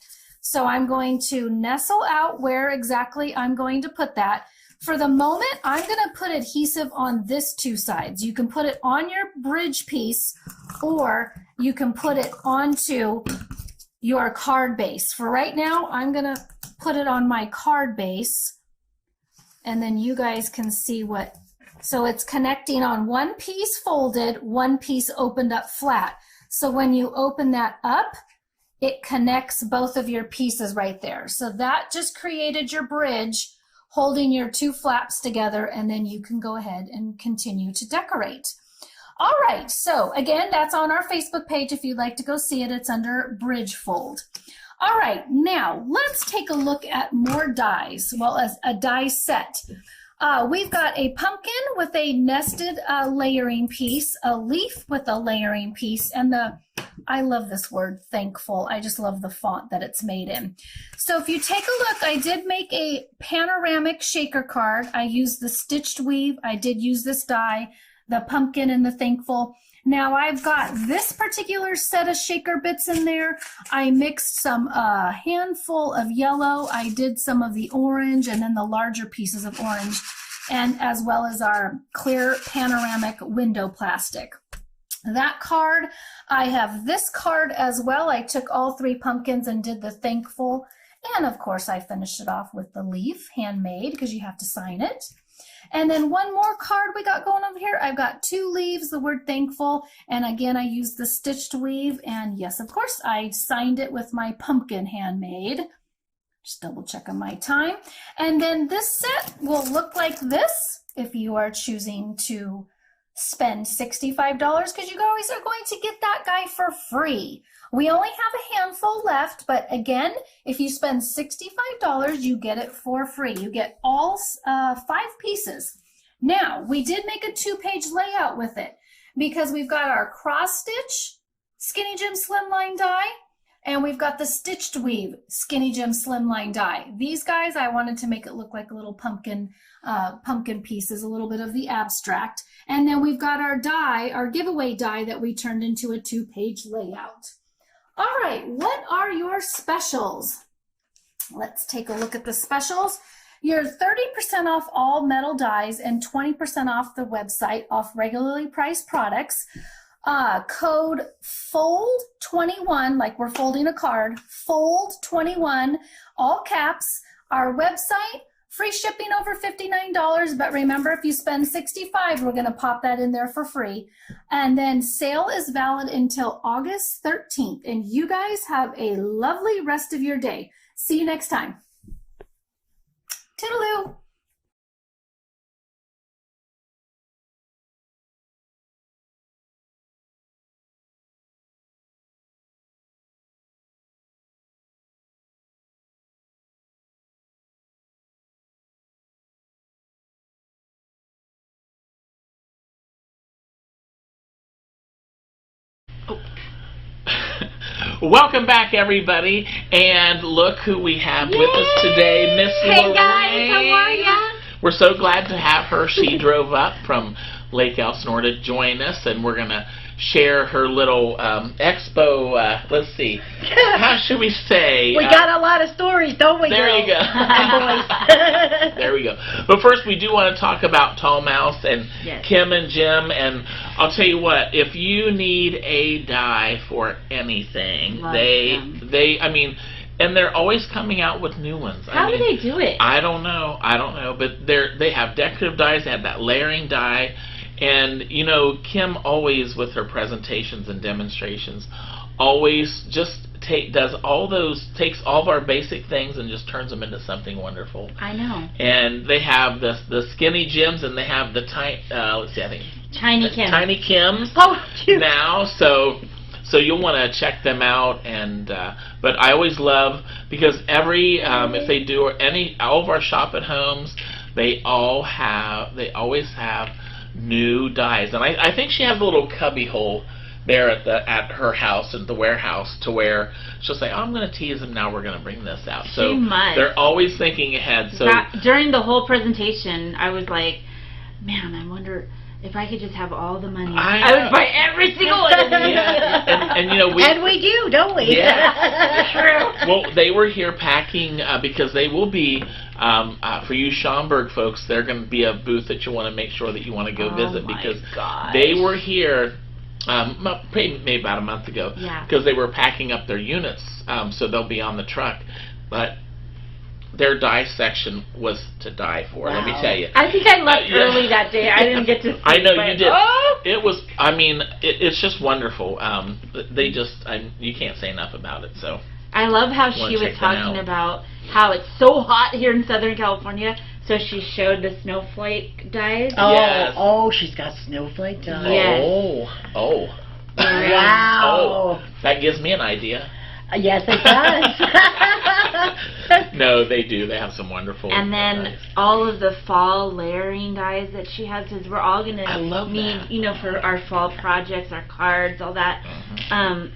So I'm going to nestle out where exactly I'm going to put that. For the moment, I'm going to put adhesive on this 2 sides. You can put it on your bridge piece, or you can put it onto your card base. For right now, I'm going to put it on my card base, and then you guys can see what. So it's connecting on one piece folded, one piece opened up flat. So when you open that up, it connects both of your pieces right there. So that just created your bridge holding your 2 flaps together, and then you can go ahead and continue to decorate. All right, so again, that's on our Facebook page if you'd like to go see it. It's under Bridge Fold. All right, now let's take a look at more dies, well, as a die set. We've got a pumpkin with a nested layering piece, a leaf with a layering piece, and I love this word, thankful. I just love the font that it's made in. So if you take a look, I did make a panoramic shaker card. I used the stitched weave. I did use this die, the pumpkin and the thankful. Now I've got this particular set of shaker bits in there. I mixed some handful of yellow. I did some of the orange and then the larger pieces of orange, and as well as our clear panoramic window plastic. That card, I have this card as well. I took all 3 pumpkins and did the thankful. And of course I finished it off with the leaf, handmade, because you have to sign it. And then one more card we got going over here. I've got 2 leaves, the word thankful. And again, I used the stitched weave. And yes, of course, I signed it with my pumpkin handmade. Just double check on my time. And then this set will look like this if you are choosing to spend $65, because you always are going to get that guy for free. We only have a handful left, but again, if you spend $65, you get it for free. You get all 5 pieces. Now, we did make a 2-page layout with it, because we've got our cross stitch Skinny Jim Slimline die, and we've got the stitched weave Skinny Jim Slimline die. These guys, I wanted to make it look like a little pumpkin pieces, a little bit of the abstract. And then we've got our die, our giveaway die that we turned into a 2-page layout. All right, what are your specials? Let's take a look at the specials. You're 30% off all metal dies and 20% off the website off regularly priced products. Code FOLD21, like we're folding a card, FOLD21, all caps. Our website, free shipping over $59, but remember, if you spend $65, we're going to pop that in there for free. And then sale is valid until August 13th. And you guys have a lovely rest of your day. See you next time. Toodaloo. Welcome back, everybody, and look who we have with us today, Miss Lorraine. Hey guys, how are ya? We're so glad to have her. She drove up from Lake Elsinore to join us, and we're going to share her little expo, let's see, how should we say? We got a lot of stories, don't we? There you go. There we go. But first, we do want to talk about Tall Mouse and Yes. Kim and Jim, and I'll tell you what, if you need a die for anything, Love they, I mean, and they're always coming out with new ones. How do they do it? I don't know, but they have decorative dies, they have that layering die. And, you know, Kim always, with her presentations and demonstrations, always just takes all of our basic things and just turns them into something wonderful. I know. And they have the Skinny Jims, and they have the let's see, I think Tiny Kim. Tiny Kims. Oh, cute. Now, so you'll want to check them out. And but I always love, because if they do all of our shop at homes, they always have new dies. And I think she has a little cubby hole there at her house, at the warehouse, to where she'll say, oh, I'm going to tease them, now we're going to bring this out. So She must. They're always thinking ahead. So During the whole presentation, I was like, man, I wonder if I could just have all the money, I would buy every single one of these. And you know, we do, don't we? Yeah. True. Well, they were here packing because they will be, for you Schaumburg folks, they're going to be a booth that you want to make sure that you want to go visit because they were here maybe about a month ago because they were packing up their units, so they'll be on the truck. But their dye section was to die for. Let me tell you. I think I left early that day. I didn't get to see. I know you did. It was. I mean, it's just wonderful. They just. You can't say enough about it. So. I love how she was talking about how it's so hot here in Southern California. So she showed the snowflake dyes. Oh, yes. Oh, she's got snowflake dyes. Yes. Oh. Wow. Oh, that gives me an idea. Yes, it does. No, they do. They have some wonderful. And then dyes. all of the fall layering dyes that she has, because we're all gonna need, you know, for our fall projects, our cards, all that.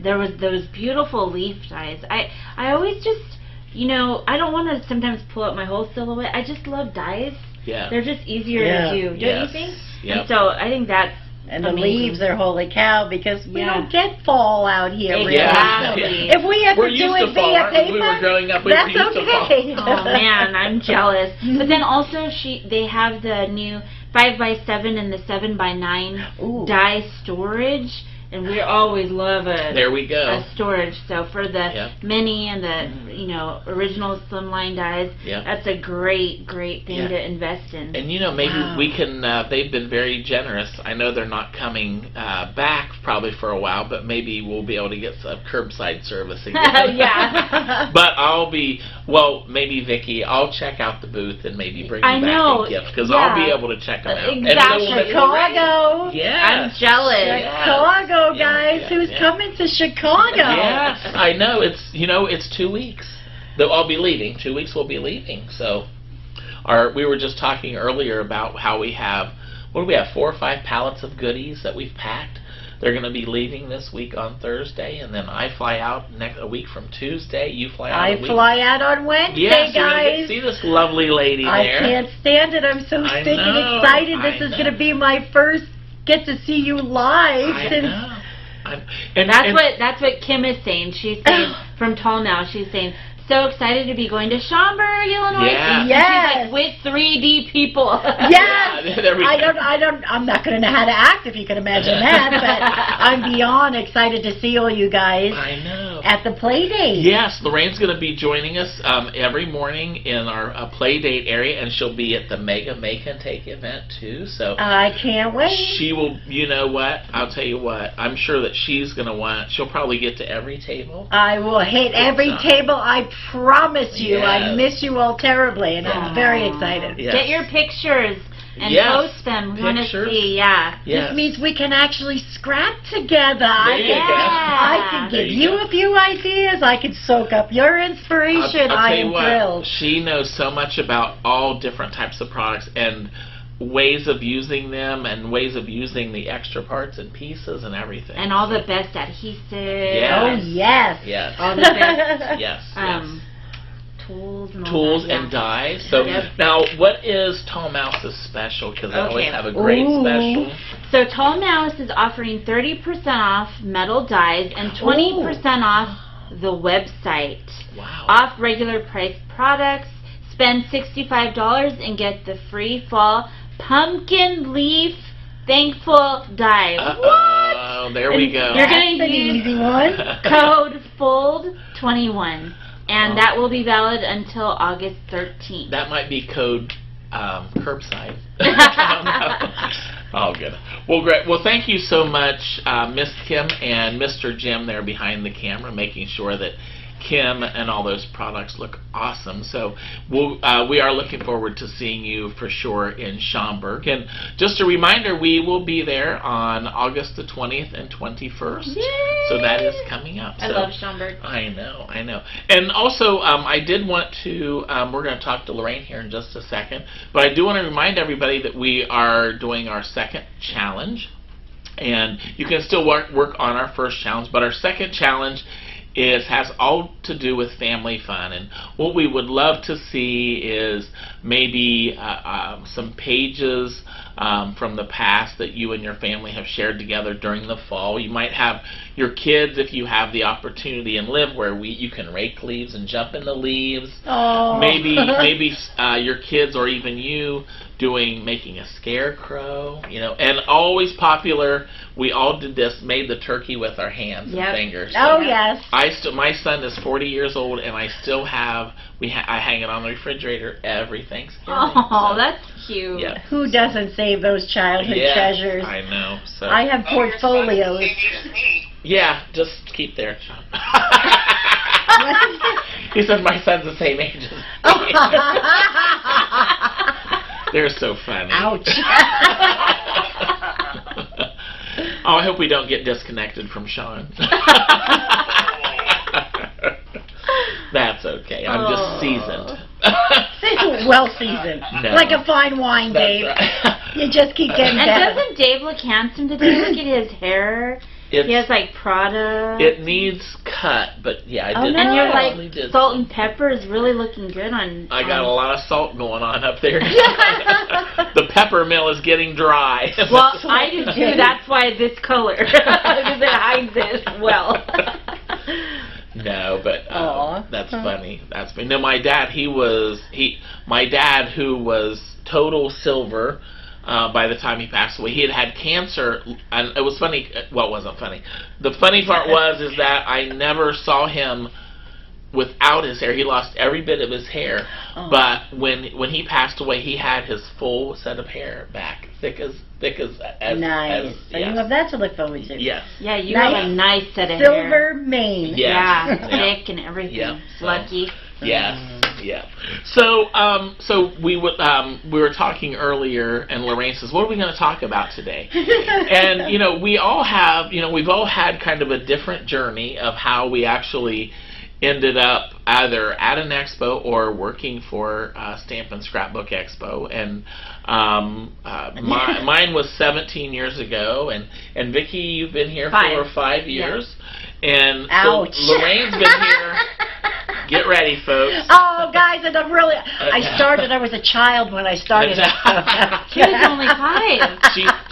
There was those beautiful leaf dyes. I always just, you know, I don't want to sometimes pull up my whole silhouette. I just love dyes. Yeah. They're just easier to do, don't you think? Yeah. And so I think that's. And the leaves are holy cow because we don't get fall out here. Exactly. If we have we're to used do it to fall. via paper, we were growing up, we were used to fall. Oh man, I'm jealous. But then also they have the new 5x7 and the 7x9 dye storage. And we always love a storage. So for the mini and the original slimline dyes, that's a great thing to invest in. And you know, maybe we can. They've been very generous. I know they're not coming back probably for a while, but maybe we'll be able to get some curbside service again. But maybe Vicki, I'll check out the booth and maybe bring you back a gift because I'll be able to check them out. Exactly. Chicago. I'm jealous. Chicago. Guys, who's coming to Chicago? Yes, I know. It's 2 weeks. I'll be leaving. 2 weeks we'll be leaving. So, we were just talking earlier about how we have 4 or 5 pallets of goodies that we've packed. They're going to be leaving this week on Thursday, and then I fly out a week from Tuesday. You fly out. I fly out on Wednesday, guys. See this lovely lady there. I can't stand it. I'm so stinking excited. This is going to be my first get to see you live since. That's what Kim is saying. She's saying from Tall Now. She's saying so excited to be going to Schaumburg, Illinois. Yeah. She's like with 3D people. Yes. I'm not going to know how to act if you can imagine that. But I'm beyond excited to see all you guys. I know. At the play date. Yes, Lorraine's going to be joining us every morning in our play date area, and she'll be at the Mega Make and Take event too. So I can't wait. She will. You know what? I'll tell you what. I'm sure that she's going to want. She'll probably get to every table. I will hit every table. I promise you. I miss you all terribly, and I'm very excited. Yes. Get your pictures and post them. We want to see. This means we can actually scrap together. I can give you a few ideas. I can soak up your inspiration. I'll tell you what, thrilled. she knows so much about all different types of products and ways of using them and ways of using the extra parts and pieces and everything. And all the best adhesives. Yes. Oh, yes. Yes. All the best. Yes. Tools and tools and dyes. So now, what is Tall Mouse's special? Because I always have a great special. So Tall Mouse is offering 30% off metal dyes and 20% off the website. Wow. Off regular price products. Spend $65 and get the free fall pumpkin leaf thankful dye. Oh, there we go. You're going to use code FOLD21. And that will be valid until August 13th. That might be code curbside. Oh, good. Well, great. Well, thank you so much, Miss Kim and Mr. Jim there behind the camera, making sure that Kim and all those products look awesome. So we are looking forward to seeing you for sure in Schaumburg. And just a reminder, we will be there on August the 20th and 21st. Yay! So that is coming up. I love Schaumburg. I know. And also, I did want to, we're going to talk to Lorraine here in just a second, but I do want to remind everybody that we are doing our second challenge. And you can still work on our first challenge, but our second challenge has all to do with family fun, and what we would love to see is maybe some pages from the past that you and your family have shared together during the fall. You might have your kids, if you have the opportunity and live where you can rake leaves and jump in the leaves. Oh. Maybe your kids or even you making a scarecrow, and always popular. We all did this, made the turkey with our hands and fingers. Oh, yes. My son is 40 years old, and I still have. I hang it on the refrigerator every Thanksgiving. Oh, that's cute. Yeah. Who doesn't save those childhood treasures? I know. So I have portfolios. Yeah, just keep there, John. He said my son's the same age as me. They're so funny. Ouch. Oh, I hope we don't get disconnected from Sean. That's okay. I'm just seasoned. Well seasoned. No. Like a fine wine, Dave. Right. You just keep getting better. And doesn't Dave look handsome today? Look at his hair. He has like Prada. It needs cut, but yeah, I did. And your probably did. salt and pepper is really looking good on. I got a lot of salt going on up there. The pepper mill is getting dry. Well, I do too. That's why this color, because it hides it well. No, but that's funny. That's funny. No, my dad. My dad, who was total silver. By the time he passed away, he had cancer, and it was funny. Well, it wasn't funny. The funny part is that I never saw him without his hair. He lost every bit of his hair, but when he passed away, he had his full set of hair back, thick as nice. So you have that to look forward to. Yes. Yeah, you have a nice set of silver mane. Yeah, thick and everything. Yeah. Lucky. Yes. Yeah. So we were talking earlier, and Lorraine says, "What are we going to talk about today?" And we've all had kind of a different journey of how we actually ended up either at an expo or working for Stamp and Scrapbook Expo. And mine was 17 years ago, and Vicki, you've been here for 5 years, and so Lorraine's been here. Get ready, folks. Oh, guys, and I was a child when I started. She was only 5.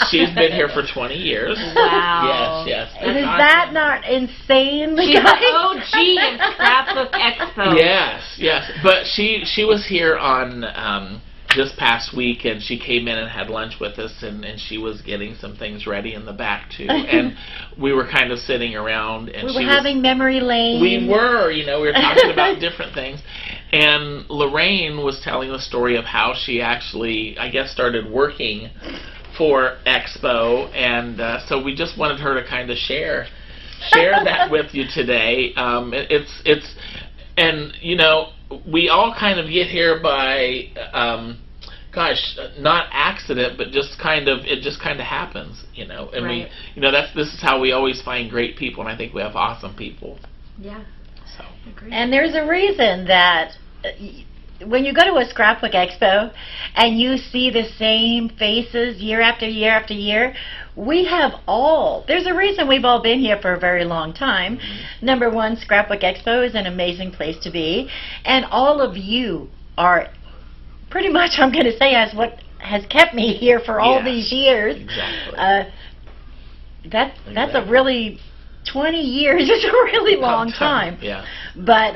She's been here for 20 years. Wow. Yes. Is that not insane? She's the OG in Scrapbook Expo. Yes. But she was here on this past week, and she came in and had lunch with us, and she was getting some things ready in the back too, and we were kind of sitting around, and we were having memory lane. We were talking about different things, and Lorraine was telling the story of how she actually, I guess, started working for Expo, and so we just wanted her to kind of share that with you today. We all kind of get here by, not accident, but it just kind of happens, And right. This is how we always find great people, and I think we have awesome people. Yeah. So. Agreed. And there's a reason that when you go to a Scrapbook Expo and you see the same faces year after year after year, there's a reason we've all been here for a very long time. Mm-hmm. Number one, Scrapbook Expo is an amazing place to be, and all of you are pretty much, I'm going to say, as what has kept me here for all these years. Exactly. That's a really, 20 years is a really long time. Yeah. But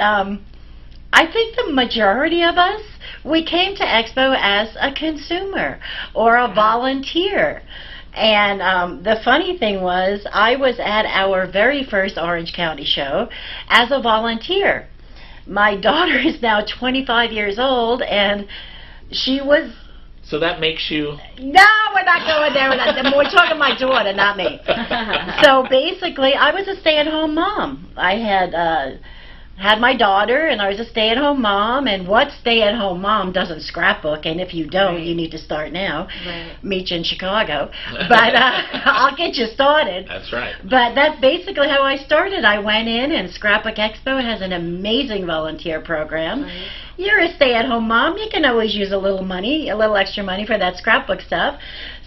I think the majority of us, we came to Expo as a consumer or a volunteer. And the funny thing was, I was at our very first Orange County show as a volunteer. My daughter is now 25 years old, and she was... So that makes you... No, we're not going there. We're talking my daughter, not me. So basically, I was a stay-at-home mom. I had my daughter, and I was a stay-at-home mom, and what stay-at-home mom doesn't scrapbook? And if you don't, you need to start now. Right. Meet you in Chicago. But I'll get you started. That's right. But that's basically how I started. I went in, and Scrapbook Expo has an amazing volunteer program. Right. You're a stay-at-home mom. You can always use a little extra money for that scrapbook stuff.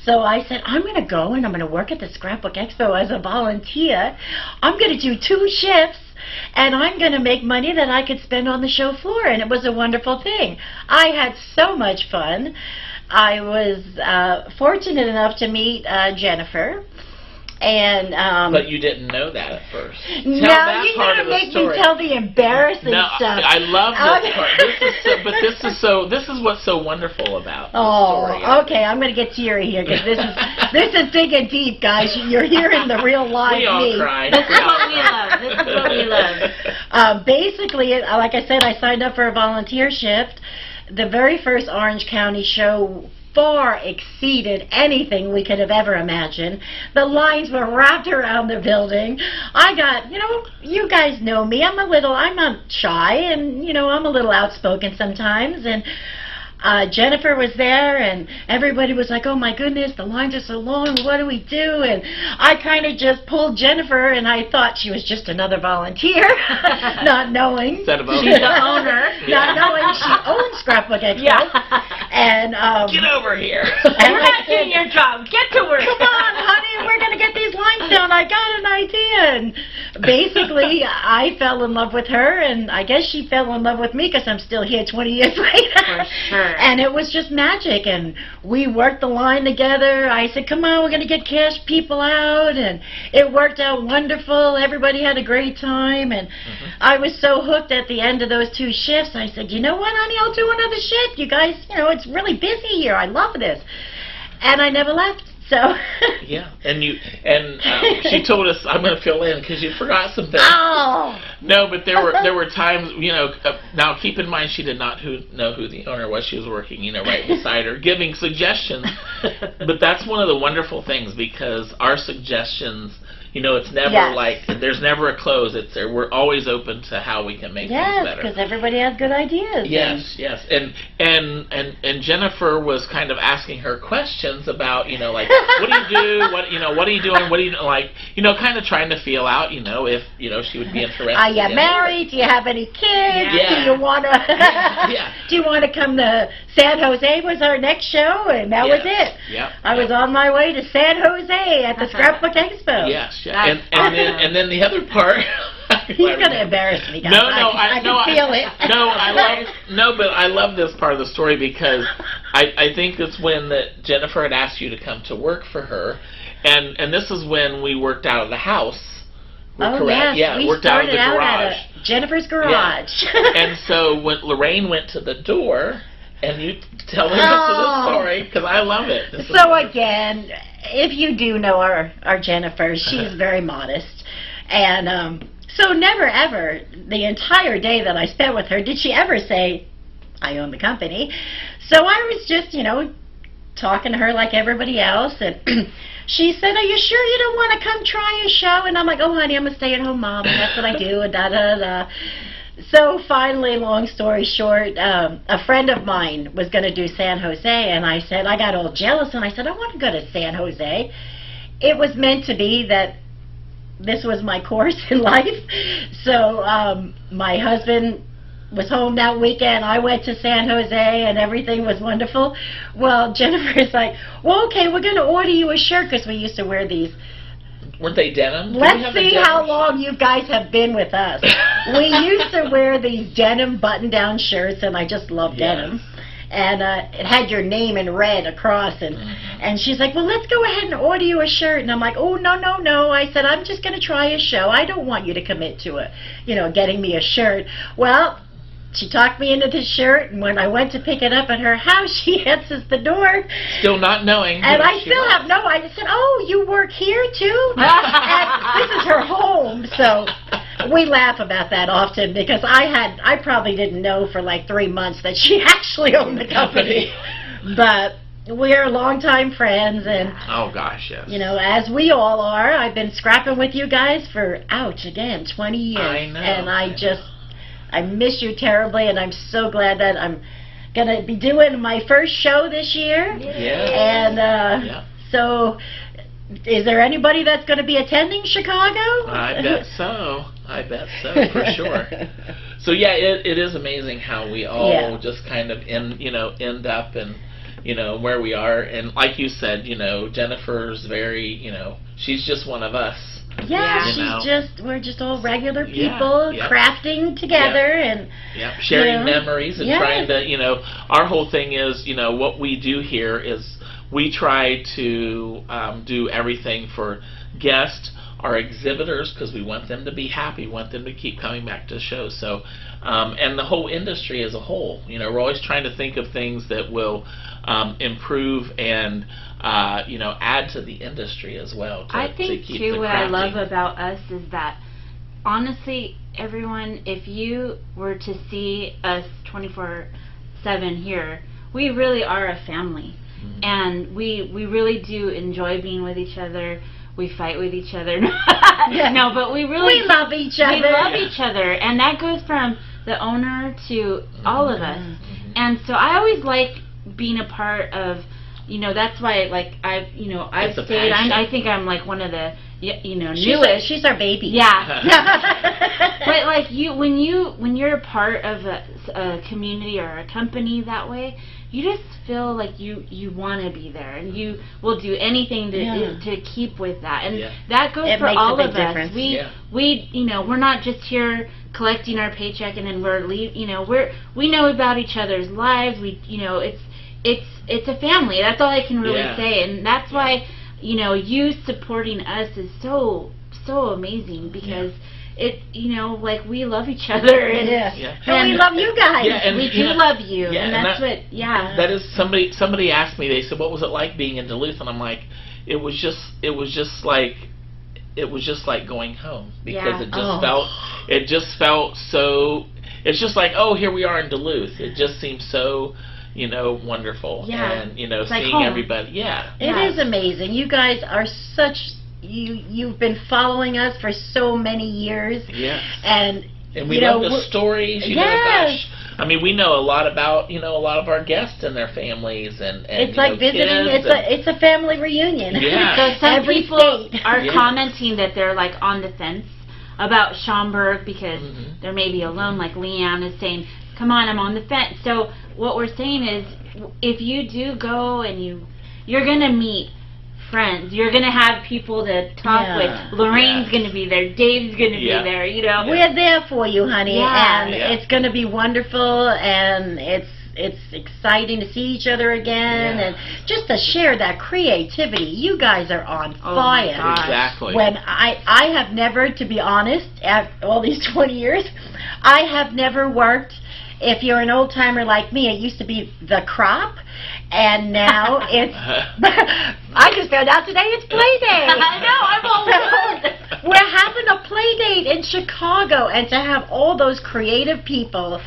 So I said, I'm going to go and I'm going to work at the Scrapbook Expo as a volunteer. I'm going to do 2 shifts. and I'm going to make money that I could spend on the show floor. And it was a wonderful thing. I had so much fun. I was fortunate enough to meet Jennifer. And but you didn't know that at first. No, you gotta make me tell the embarrassing stuff. I love this part. This is what's so wonderful about the story. Okay, I'm gonna get teary here because this is digging deep, guys. You're hearing the real live we all me. Cry. This is what we love. This is what we love. Basically, like I said, I signed up for a volunteer shift. The very first Orange County show far exceeded anything we could have ever imagined. The lines were wrapped around the building. I got, you guys know me. I'm not shy, and, I'm a little outspoken sometimes, and Jennifer was there, and everybody was like, oh my goodness, the lines are so long, what do we do? And I kind of just pulled Jennifer, and I thought she was just another volunteer, not knowing. She's the owner. Not knowing she owns Scrapbook Expo. Yeah. And get over here. You're not doing your job. Get to work. Come on, honey, we're going to get these lines down. I got an idea. And basically, I fell in love with her, and I guess she fell in love with me because I'm still here 20 years later. For sure. And it was just magic, and we worked the line together. I said, come on, we're going to get cash people out, and it worked out wonderful. Everybody had a great time, and I was so hooked at the end of those 2 shifts. I said, you know what, honey, I'll do another shift. You guys, it's really busy here. I love this. And I never left. So yeah, and she told us, I'm going to fill in because you forgot some things. Oh no, but there were times, now keep in mind she did not know who the owner was. She was working, right beside her, giving suggestions. But that's one of the wonderful things, because our suggestions, it's never like, there's never a close. We're always open to how we can make things better. Yes, because everybody has good ideas. Yes. And Jennifer was kind of asking her questions about, like, what do you do? What are you doing? What do you like? Kind of trying to feel out, if she would be interested. Are you married? Do you have any kids? Yeah. Do you want to? Do you want to come to San Jose? Was our next show, and that was it. Yep. I was on my way to San Jose at the Scrapbook Expo. Yes. And then the other part. He's going to embarrass me, guys. I can feel it. But I love this part of the story because I think it's when that Jennifer had asked you to come to work for her, and this is when we worked out of the house. Correct? Yes, we worked out of the garage. At Jennifer's garage. Yeah. And so when Lorraine went to the door, and you tell her the story because I love it. So again, if you do know our Jennifer, she's very modest, and so never ever the entire day that I spent with her did she ever say, I own the company. So I was just, talking to her like everybody else, and she said, are you sure you don't want to come try a show? And I'm like, oh honey, I'm a stay-at-home mom, and that's what I do, and da-da-da. So finally, long story short, a friend of mine was going to do San Jose, and I said, I got all jealous, and I said, I want to go to San Jose. It was meant to be that this was my course in life. So my husband was home that weekend. I went to San Jose, and everything was wonderful. Well, Jennifer's like, well, okay, we're going to order you a shirt, because we used to wear these. Weren't they denim? Let's see how long you guys have been with us. We used to wear these denim button-down shirts, and I just love denim. And it had your name in red across, and she's like, well, let's go ahead and order you a shirt. And I'm like, oh, no. I said, I'm just going to try a show. I don't want you to commit to getting me a shirt. Well, she talked me into this shirt, and when I went to pick it up at her house, she answers the door. Still not knowing. And I still have no idea. I said, oh, you work here too? And this is her home. So we laugh about that often, because I probably didn't know for like 3 months that she actually owned the company. But we're longtime friends, and oh gosh, yes. As we all are. I've been scrapping with you guys for 20 years. I know. And I miss you terribly, and I'm so glad that I'm going to be doing my first show this year. Yeah. And so, is there anybody that's going to be attending Chicago? I bet so, for sure. So yeah, it is amazing how we all just kind of end up and where we are. And like you said, Jennifer's very, she's just one of us. Yeah, we're just all regular people crafting together and sharing memories and trying to, our whole thing is, what we do here is we try to do everything for guests, our exhibitors, because we want them to be happy, want them to keep coming back to shows. So, and the whole industry as a whole, we're always trying to think of things that will improve and add to the industry as well. I think too, what I love about us is that, honestly, everyone, if you were to see us 24/7 here, we really are a family, and we really do enjoy being with each other. We fight with each other. No, but we love each other. We love each other, and that goes from the owner to all of us. And so I always like being a part of, that's why, like, I've stayed. I think I'm like one of the, newest. She's our baby. Yeah. But like when you're a part of a community or a company that way, you just feel like you want to be there, and you will do anything to keep with that. And that goes for all of us. We we're not just here collecting our paycheck and then we're we know about each other's lives. It's a family. That's all I can really say, and that's why you supporting us is so amazing, because it like we love each other, and and we love you guys. And we do love you, and that's what that is. Somebody asked me, they said, what was it like being in Duluth? And I'm like, it was just like going home, because it just felt so, it's just like, oh, here we are in Duluth. It just seems so wonderful, and seeing everybody. It is amazing. You guys are you've been following us for so many years. And we love the stories. Gosh, I mean, we know a lot about a lot of our guests and their families, and it's like visiting. It's a family reunion. So some people are commenting that they're like on the fence about Schaumburg because they're maybe alone, like Leanne is saying, come on, I'm on the fence. So what we're saying is, if you do go and you're going to meet friends, you're going to have people to talk with. Lorraine's going to be there. Dave's going to be there, We're there for you, honey, and it's going to be wonderful, and it's exciting to see each other again, and just to share that creativity. You guys are on fire. Exactly. When I have never, to be honest, after all these 20 years, I have never worked. If you're an old timer like me, it used to be the crop, and now it's. I just found out today it's play day. I know, I'm all We're having a play date in Chicago, and to have all those creative people,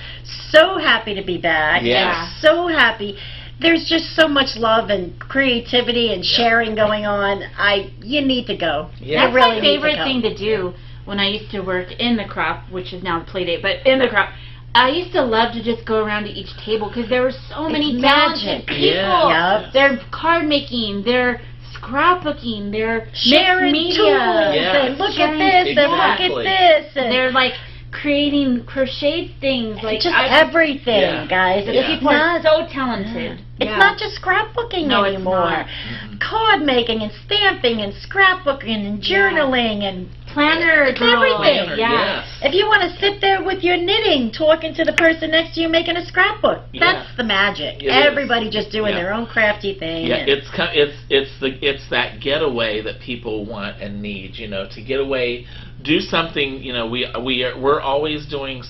so happy to be back. And so happy. There's just so much love and creativity and sharing going on. You need to go. That's my favorite thing to do when I used to work in the crop, which is now the play date, but in the crop. I used to love to just go around to each table because there were so many talented people. They're card making, they're scrapbooking, they're sharing media. And look at this, and look at this. And they're like creating crocheted things, like just everything, guys. People are so talented. It's not just scrapbooking anymore. Card making and stamping and scrapbooking and journaling and planner, everything. If you want to sit there with your knitting, talking to the person next to you, making a scrapbook, that's the magic. Everybody just doing their own crafty thing. It's that getaway that people want and need. To get away, do something. We're always doing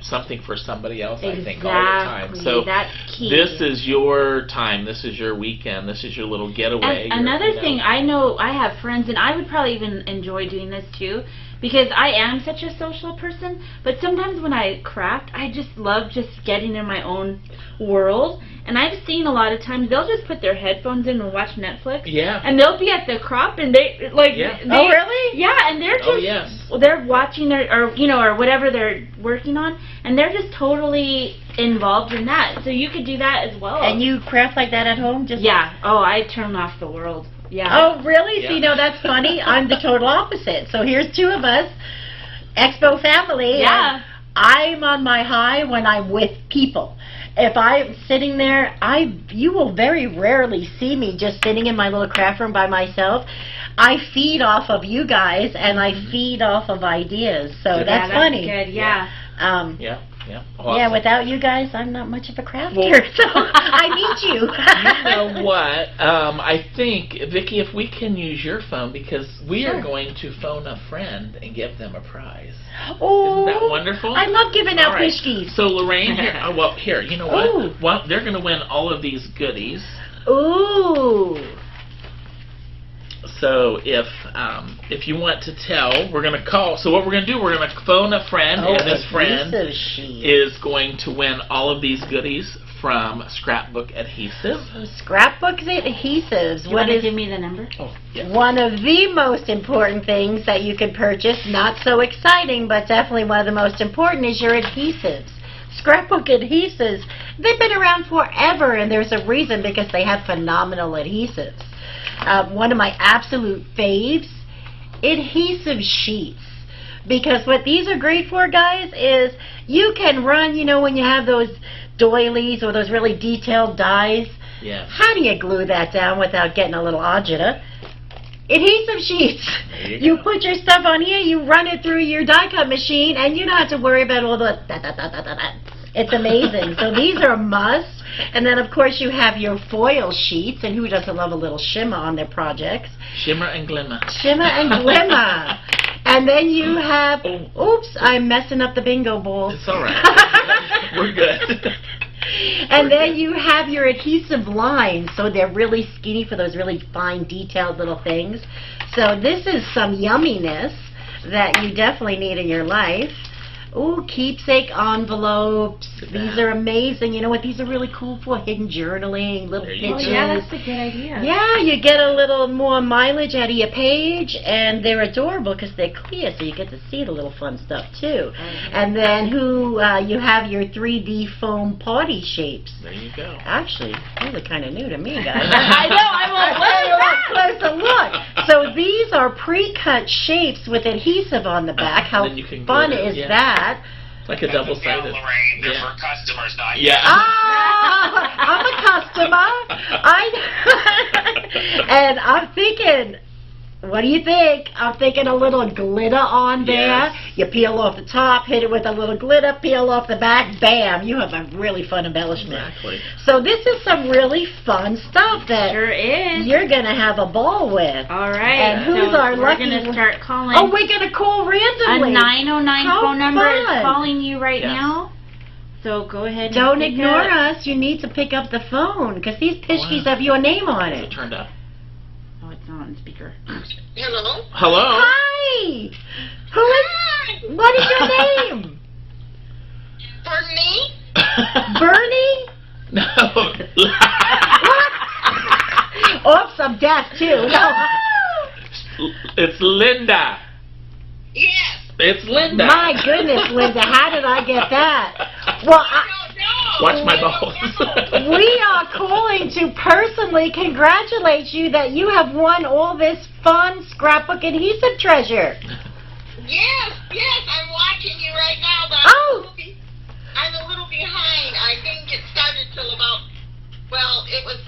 something for somebody else. I think all the time. So that's key. This is your time. This is your weekend. This is your little getaway. And another thing, I know I have friends, and I would probably even enjoy doing this too, because I am such a social person. But sometimes when I craft, I just love just getting in my own world. And I've seen a lot of times they'll just put their headphones in and watch Netflix. And they'll be at the crop, and they like. Oh really? Yeah, and they're just they're watching or whatever they're working on, and they're just totally involved in that. So you could do that as well. And you craft like that at home? Just Oh, I turn off the world. Oh really? So that's funny. I'm the total opposite. So here's two of us, Expo family. I'm on my high when I'm with people. If I'm sitting there, you will very rarely see me just sitting in my little craft room by myself. I feed off of you guys, and I feed off of ideas. So that's funny. Good, yeah. Yeah. Awesome. Yeah, without you guys, I'm not much of a crafter, so I need you. You know what? I think, Vicki, if we can use your phone, because we are going to phone a friend and give them a prize. Oh, isn't that wonderful? I love giving out right. fishkies. So Lorraine, here, you know what? Well, they're going to win all of these goodies. Ooh. So if you want to tell, we're going to call. So what we're going to do, we're going to phone a friend, and this friend is going to win all of these goodies from Scrapbook Adhesive. Scrapbook Adhesives. You want to give me the number? Oh, yeah. One of the most important things that you can purchase, not so exciting, but definitely one of the most important, is your adhesives. Scrapbook Adhesives, they've been around forever, and there's a reason, because they have phenomenal adhesives. One of my absolute faves, adhesive sheets. Because what these are great for, guys, is you can run, you know, when you have those doilies or those really detailed dies. Yeah. How do you glue that down without getting a little agita? Adhesive sheets. You put your stuff on here, you run it through your die cut machine, and you don't have to worry about all the It's amazing. So these are a must. And then, of course, you have your foil sheets, and who doesn't love a little shimmer on their projects? Shimmer and glimmer. Shimmer and glimmer. And then you have, oops, I'm messing up the bingo balls. It's all right. We're good. And then you have your adhesive lines, so they're really skinny for those really fine, detailed little things. So this is some yumminess that you definitely need in your life. Ooh, keepsake envelopes. These are amazing. You know what? These are really cool for hidden journaling, little pictures. Oh, yeah, that's a good idea. Yeah, you get a little more mileage out of your page, and they're adorable because they're clear, so you get to see the little fun stuff, too. And then you have your 3D foam party shapes. There you go. Actually, these are kind of new to me, guys. I know, I won't closer look. So these are pre-cut shapes with adhesive on the back. How fun is that? Like a double-sided. Lorraine, they're for customers, not Yeah. I'm a customer. And I'm thinking, what do you think? I'm thinking a little glitter on there. Yes. You peel off the top, hit it with a little glitter, peel off the back, bam. You have a really fun embellishment. Exactly. So this is some really fun stuff that sure is. You're going to have a ball with. All right. And who's so our lucky? We're going to start calling. Oh, we're going to call randomly. A 909 How phone number fun. is calling you right now. So go ahead and don't pick ignore up. us. You need to pick up the phone because these pishkies have your name on Is it. it turned up? Oh, it's not on speaker. Hello? Hello? Hi! What is your name? Pardon me? Bernie? No. Oops, I'm deaf too. No. It's Linda. Yes. It's Linda. My goodness, Linda, how did I get that? Well, Watch my balls. we are calling to personally congratulate you that you have won all this fun scrapbook adhesive treasure. Yes, I'm watching you right now, but I'm a little behind. I didn't get started till about, well, it was,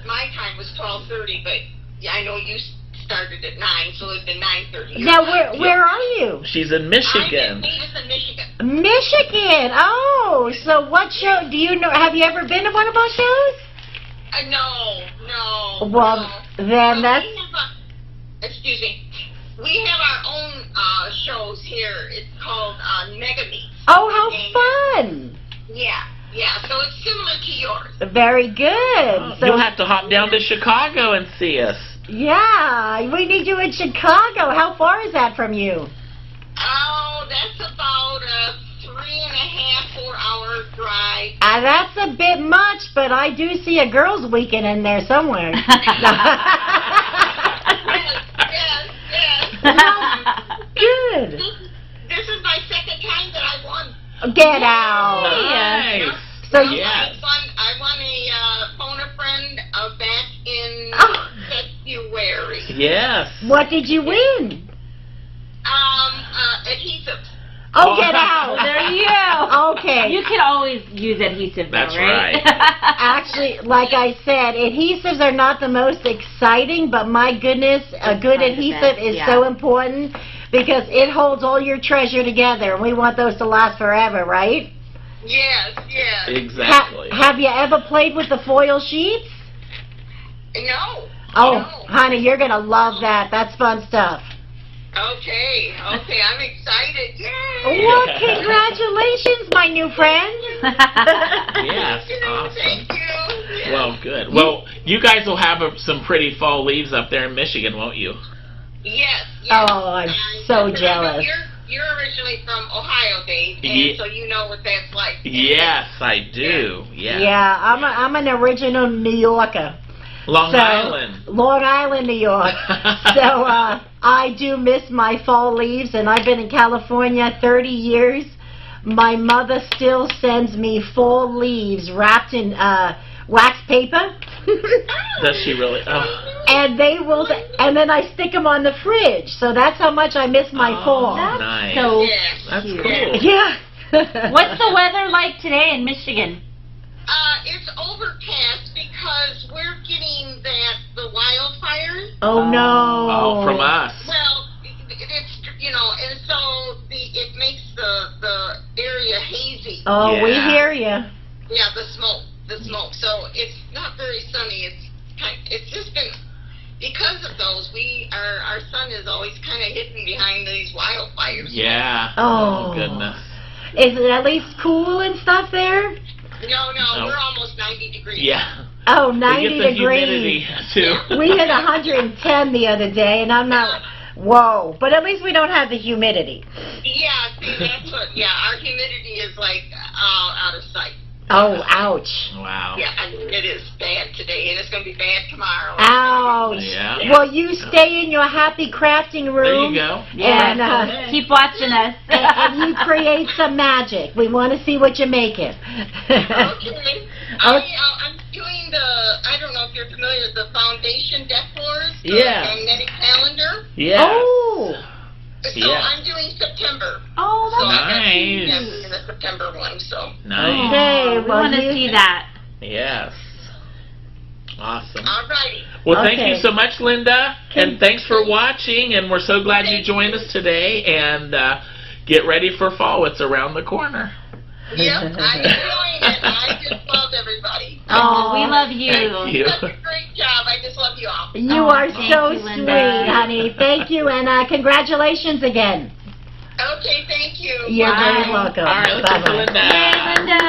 my time was 12:30, but yeah, I know you started at 9, so it's been 9:30. Now, where are you? She's in Michigan. I'm in Davison, Michigan. Michigan. Oh, so what show, do you know, have you ever been to one of our shows? No. Well, then that's... Excuse me. We have our own shows here. It's called Mega Meets. Oh, how fun. Yeah, so it's similar to yours. Very good. So, you'll have to hop down to Chicago and see us. yeah, we need you in Chicago. How far is that from you? Oh, that's about a 3.5, 4 hour drive. That's a bit much, but I do see a girls' weekend in there somewhere. Yes. Good. This is my second time that I won. Get out. Nice. So I won a phone a friend back in February. Yes. what did you win? Adhesives. Oh, get out. There you go. Okay. You can always use adhesive, though, That's right? Actually, like I said, adhesives are not the most exciting, but my goodness, a good adhesive is so important because it holds all your treasure together, and we want those to last forever, right? Yes, yes. Exactly. Have you ever played with the foil sheets? No. Oh, No. honey, you're going to love that. That's fun stuff. Okay, I'm excited. Yay! Well, congratulations, my new friend. Yes, awesome. Thank you. Yeah. Well, good. Well, you guys will have some pretty fall leaves up there in Michigan, won't you? Yes. Oh, I'm so jealous. You're originally from Ohio, Dave, and so you know what that's like. Yes, I do. Yeah. Yeah, I'm an original New Yorker. Long Island. Long Island, New York. So I do miss my fall leaves, and I've been in California 30 years. My mother still sends me fall leaves wrapped in wax paper. Does she really? Oh. And they will, and then I stick them on the fridge. So that's how much I miss my fall. That's Nice. so That's cute. cool. Yeah. What's the weather like today in Michigan? It's overcast because we're getting the wildfires. Oh no. Oh, from us. Well, it's and so it makes the area hazy. Oh, we Yeah. hear you. Yeah, the smoke. So it's not very sunny. It's just been because of those. Our sun is always kind of hidden behind these wildfires. Yeah. Oh. Goodness. Is it at least cool and stuff there? No, No. we're almost 90 degrees. Yeah. Oh, We 90 get the degrees. humidity too. We hit 110 the other day, and I'm not. Whoa! But at least we don't have the humidity. Yeah, see, that's what. Yeah, our humidity is like out of sight. Oh, ouch! Wow. Yeah, it is bad today, and it's going to be bad tomorrow. Ouch! Yeah. Well, you stay in your happy crafting There room. you go. And, Keep watching us. and you create some magic. We want to see what you're making. Okay. I'm doing I don't know if you're familiar with the foundation decors, the magnetic calendar. Yeah. Oh! So Yeah. I'm doing September. Oh, So that's I got Nice. them in the September one, so. Nice. Okay, we well, want to you- see that. Yes. Awesome. All righty. Well, thank Okay. you so much, Linda, and thanks for watching, and we're so glad you joined us today, and get ready for fall. It's around the corner. Yep, I'm enjoying it. I just love everybody. Oh, we love you. Thank you. Such a great job. I just love you all. You Oh, are thank so you, sweet, Linda. honey. Thank you, and congratulations again. Okay, thank you. You're Bye. very welcome. All right, let's go for Bye-bye. Linda.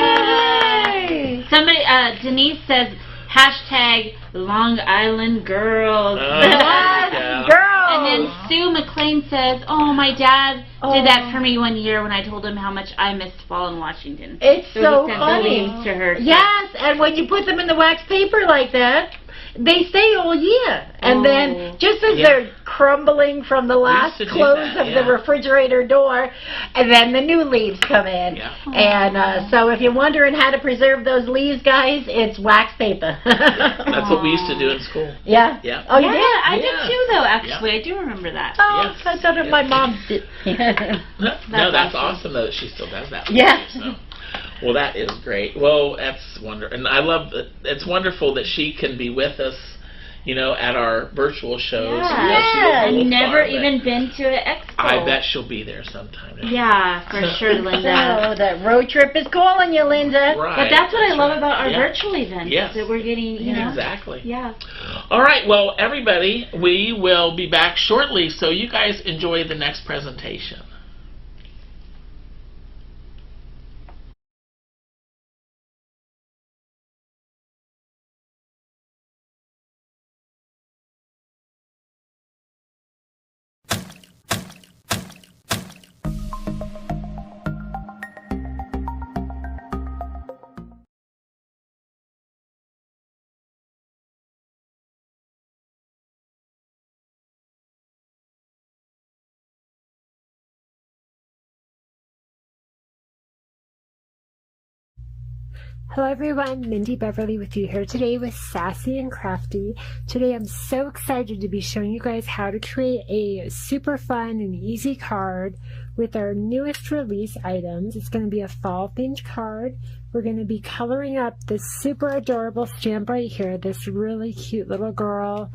Linda. Somebody, Denise says, hashtag Long Island Girls. Oh, there you go. Girl. And then Sue McLean says, oh, my dad did that for me one year when I told him how much I missed fall in Washington. It's So so he sent the funny. leaves to her. Yes, and when you put them in the wax paper like that, they stay all year. And then just as they're crumbling from the last to do close that, of the refrigerator door, and then the new leaves come in. Yeah. And so if you're wondering how to preserve those leaves, guys, it's wax paper. That's what we used to do in school. Yeah? Yeah. Oh, you Yeah, did? I Yeah. did too, though, actually. I do remember that. Oh, Yes. I thought my mom did. No, that's awesome though that she still does that. Yeah. So. Well, that is great. Well, that's wonderful, and I love that. It's wonderful that she can be with us, at our virtual shows. Yeah. She I've lives a little never far, but even been to an expo. I bet she'll be there sometime. Yeah, for sure, Linda. Oh, that road trip is calling you, Linda. Right. But that's what I love right. about our Yeah. virtual events. Yes. That we're getting, Exactly. Yeah. All right. Well, everybody, we will be back shortly, so you guys enjoy the next presentation. Hello everyone, Mindy Beverly with you here today with Sassy and Crafty. Today I'm so excited to be showing you guys how to create a super fun and easy card with our newest release items. It's going to be a fall themed card. We're going to be coloring up this super adorable stamp right here, this really cute little girl.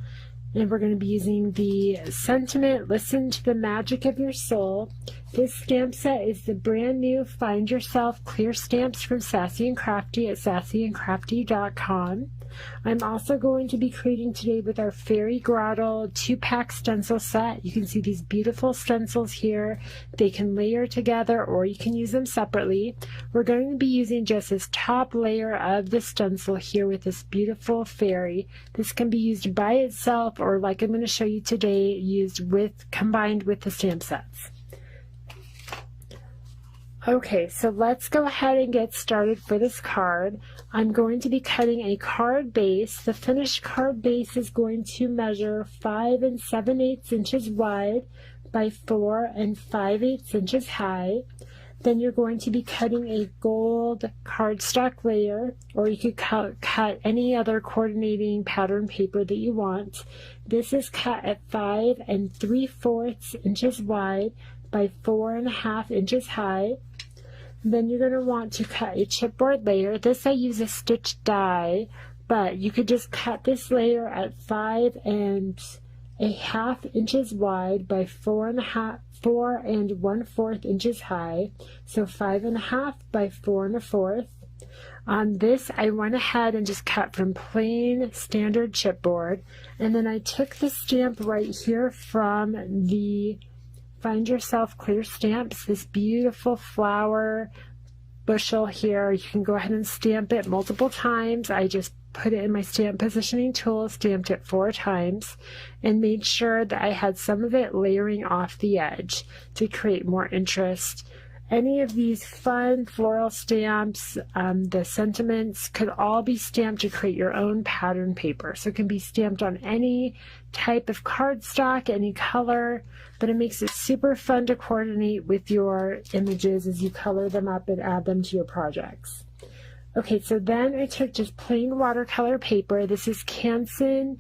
And we're going to be using the sentiment, listen to the magic of your soul. This stamp set is the brand new Find Yourself clear stamps from Sassy and Crafty at sassyandcrafty.com. I'm also going to be creating today with our Fairy Grotto 2-pack stencil set. You can see these beautiful stencils here. They can layer together or you can use them separately. We're going to be using just this top layer of the stencil here with this beautiful fairy. This can be used by itself or, like I'm going to show you today, combined with the stamp sets. Okay, so let's go ahead and get started for this card. I'm going to be cutting a card base. The finished card base is going to measure 5 7/8 inches wide by 4 5/8 inches high. Then you're going to be cutting a gold cardstock layer, or you could cut any other coordinating pattern paper that you want. This is cut at 5 3/4 inches wide by 4 1/2 inches high. Then you're going to want to cut a chipboard layer. This I use a stitch die, but you could just cut this layer at 5 1/2 inches wide by 4 1/4 inches high. So 5 1/2 by 4 1/4. On this, I went ahead and just cut from plain standard chipboard, and then I took the stamp right here from the Find Yourself clear stamps, this beautiful flower bushel here. You can go ahead and stamp it multiple times. I just put it in my stamp positioning tool, stamped it 4 times, and made sure that I had some of it layering off the edge to create more interest. Any of these fun floral stamps, the sentiments, could all be stamped to create your own pattern paper. So it can be stamped on any type of cardstock, any color, but it makes it super fun to coordinate with your images as you color them up and add them to your projects. Okay, so then I took just plain watercolor paper. This is Canson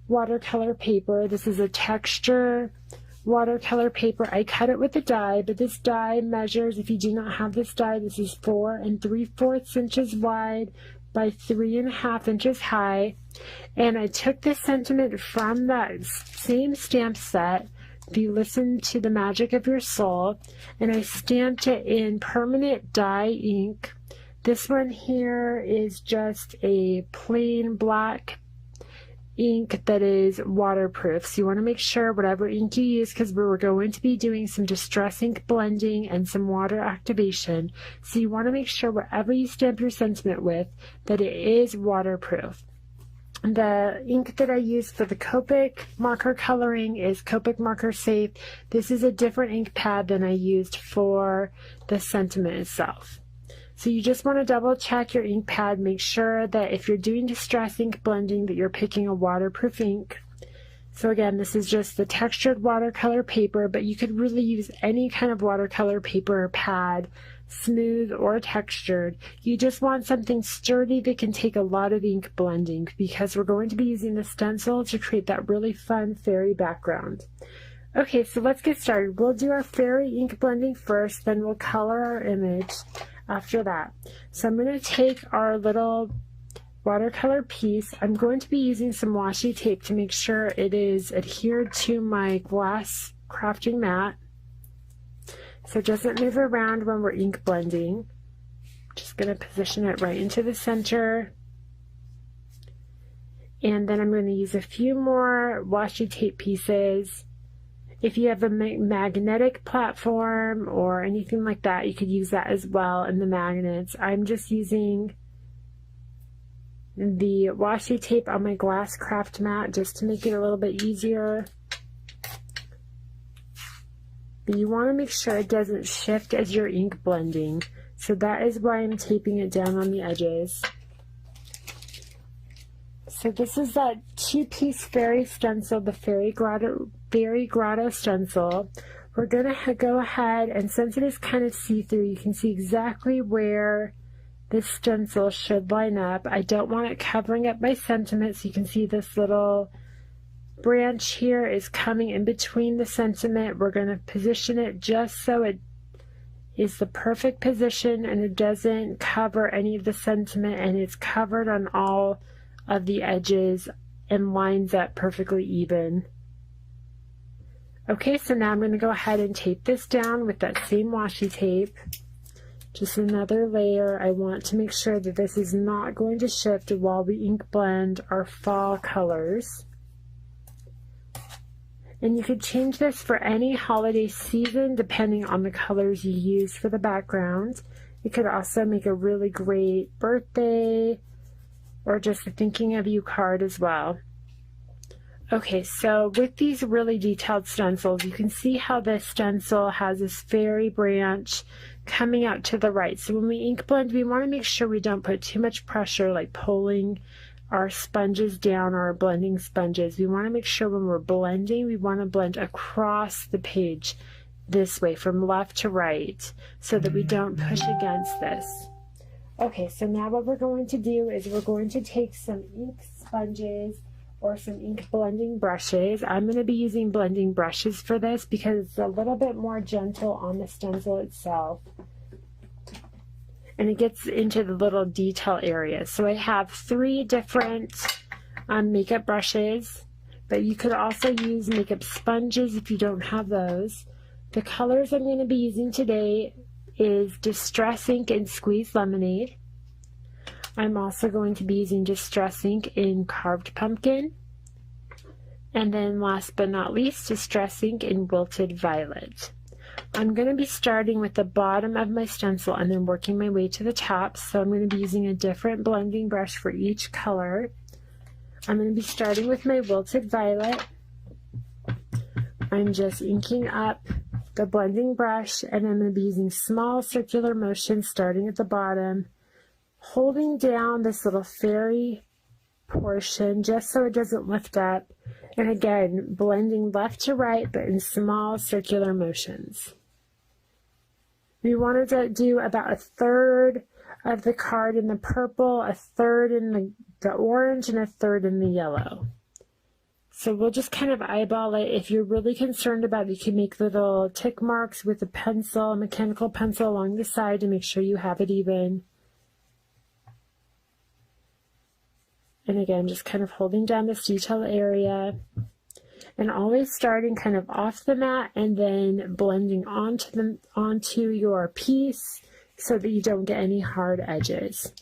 watercolor paper. This is a texture watercolor paper. I cut it with a die, but this die measures, if you do not have this die, this is 4 3/4 inches wide by 3 1/2 inches high. And I took this sentiment from that same stamp set, the Listen to the Magic of Your Soul, and I stamped it in permanent dye ink. This one here is just a plain black ink that is waterproof. So you want to make sure whatever ink you use, because we're going to be doing some distress ink blending and some water activation. So you want to make sure whatever you stamp your sentiment with, that it is waterproof. The ink that I use for the Copic marker coloring is Copic Marker Safe. This is a different ink pad than I used for the sentiment itself. So you just want to double check your ink pad, make sure that if you're doing distress ink blending that you're picking a waterproof ink. So again, this is just the textured watercolor paper, but you could really use any kind of watercolor paper or pad, smooth or textured. You just want something sturdy that can take a lot of ink blending, because we're going to be using the stencil to create that really fun fairy background. Okay, so let's get started. We'll do our fairy ink blending first, then we'll color our image after that. So I'm going to take our little watercolor piece. I'm going to be using some washi tape to make sure it is adhered to my glass crafting mat, so it doesn't move around when we're ink blending. Just going to position it right into the center, and then I'm going to use a few more washi tape pieces. If you have a magnetic platform or anything like that, you could use that as well in the magnets. I'm just using the washi tape on my glass craft mat just to make it a little bit easier. But you want to make sure it doesn't shift as you're ink blending. So that is why I'm taping it down on the edges. So this is that 2-piece fairy stencil, the Fairy Grotto stencil. We're going to go ahead, and since it is kind of see-through, you can see exactly where this stencil should line up. I don't want it covering up my sentiment, so you can see this little branch here is coming in between the sentiment. We're going to position it just so it is the perfect position and it doesn't cover any of the sentiment, and it's covered on all of the edges and lines up perfectly even. Okay, so now I'm going to go ahead and tape this down with that same washi tape. Just another layer. I want to make sure that this is not going to shift while we ink blend our fall colors. And you could change this for any holiday season depending on the colors you use for the background. It could also make a really great birthday or just a thinking of you card as well. Okay, so with these really detailed stencils, you can see how this stencil has this fairy branch coming out to the right. So when we ink blend, we want to make sure we don't put too much pressure, like pulling our sponges down, our blending sponges. We want to make sure when we're blending, we want to blend across the page this way, from left to right, so that we don't push against this. Okay, so now what we're going to do is we're going to take some ink sponges or some ink blending brushes. I'm going to be using blending brushes for this because it's a little bit more gentle on the stencil itself. And it gets into the little detail areas. So I have 3 different makeup brushes, but you could also use makeup sponges if you don't have those. The colors I'm going to be using today is Distress Ink in Squeezed Lemonade. I'm also going to be using Distress Ink in Carved Pumpkin. And then last but not least, Distress Ink in Wilted Violet. I'm going to be starting with the bottom of my stencil and then working my way to the top. So I'm going to be using a different blending brush for each color. I'm going to be starting with my Wilted Violet. I'm just inking up the blending brush, and I'm going to be using small circular motions starting at the bottom, holding down this little fairy portion just so it doesn't lift up, and again blending left to right but in small circular motions. We wanted to do about 1/3 of the card in the purple, 1/3 in the orange, and 1/3 in the yellow. So we'll just kind of eyeball it. If you're really concerned about it, you can make little tick marks with a pencil, a mechanical pencil along the side to make sure you have it even. And again, just kind of holding down this detail area. And always starting kind of off the mat and then blending onto your piece so that you don't get any hard edges.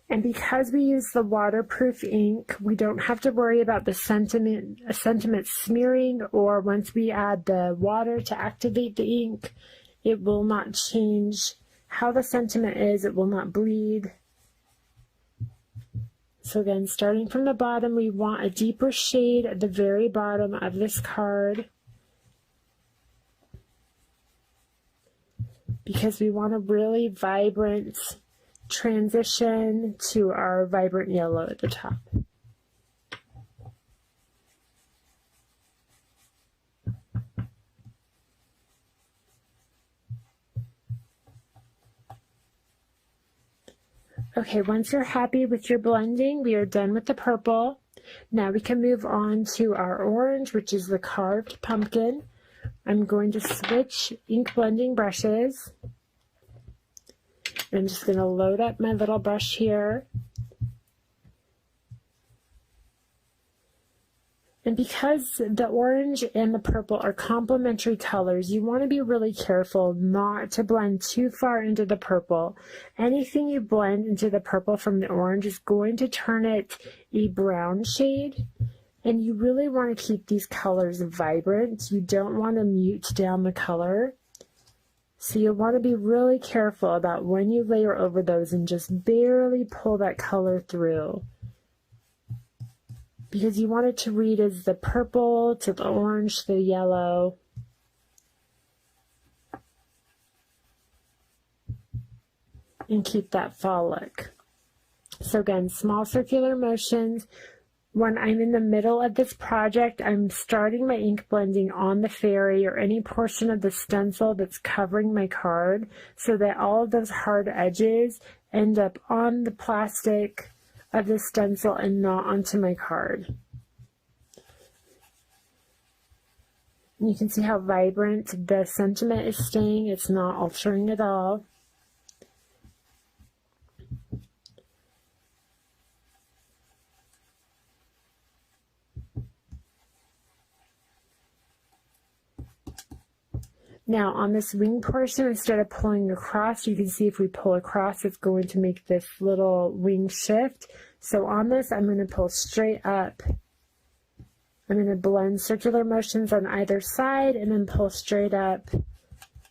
And because we use the waterproof ink, we don't have to worry about the sentiment smearing, or once we add the water to activate the ink, it will not change how the sentiment is. It will not bleed. So again, starting from the bottom, we want a deeper shade at the very bottom of this card because we want a really vibrant transition to our vibrant yellow at the top. Okay, once you're happy with your blending, we are done with the purple. Now we can move on to our orange, which is the Carved Pumpkin. I'm going to switch ink blending brushes. I'm just going to load up my little brush here. And because the orange and the purple are complementary colors, you want to be really careful not to blend too far into the purple. Anything you blend into the purple from the orange is going to turn it a brown shade. And you really want to keep these colors vibrant. You don't want to mute down the color. So you'll want to be really careful about when you layer over those and just barely pull that color through, because you want it to read as the purple to the orange to the yellow. And keep that fall look. So again, small circular motions. When I'm in the middle of this project, I'm starting my ink blending on the fairy or any portion of the stencil that's covering my card so that all of those hard edges end up on the plastic of the stencil and not onto my card. You can see how vibrant the sentiment is staying. It's not altering at all. Now on this wing portion, instead of pulling across, you can see if we pull across, it's going to make this little wing shift. So on this, I'm going to pull straight up. I'm going to blend circular motions on either side and then pull straight up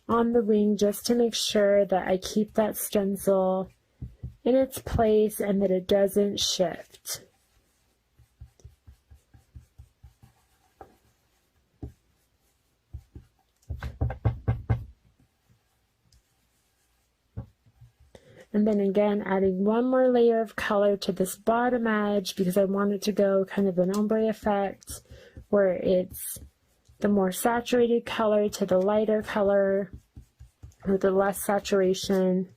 on the wing just to make sure that I keep that stencil in its place and that it doesn't shift. And then again, adding one more layer of color to this bottom edge because I want it to go kind of an ombre effect where it's the more saturated color to the lighter color with the less saturation.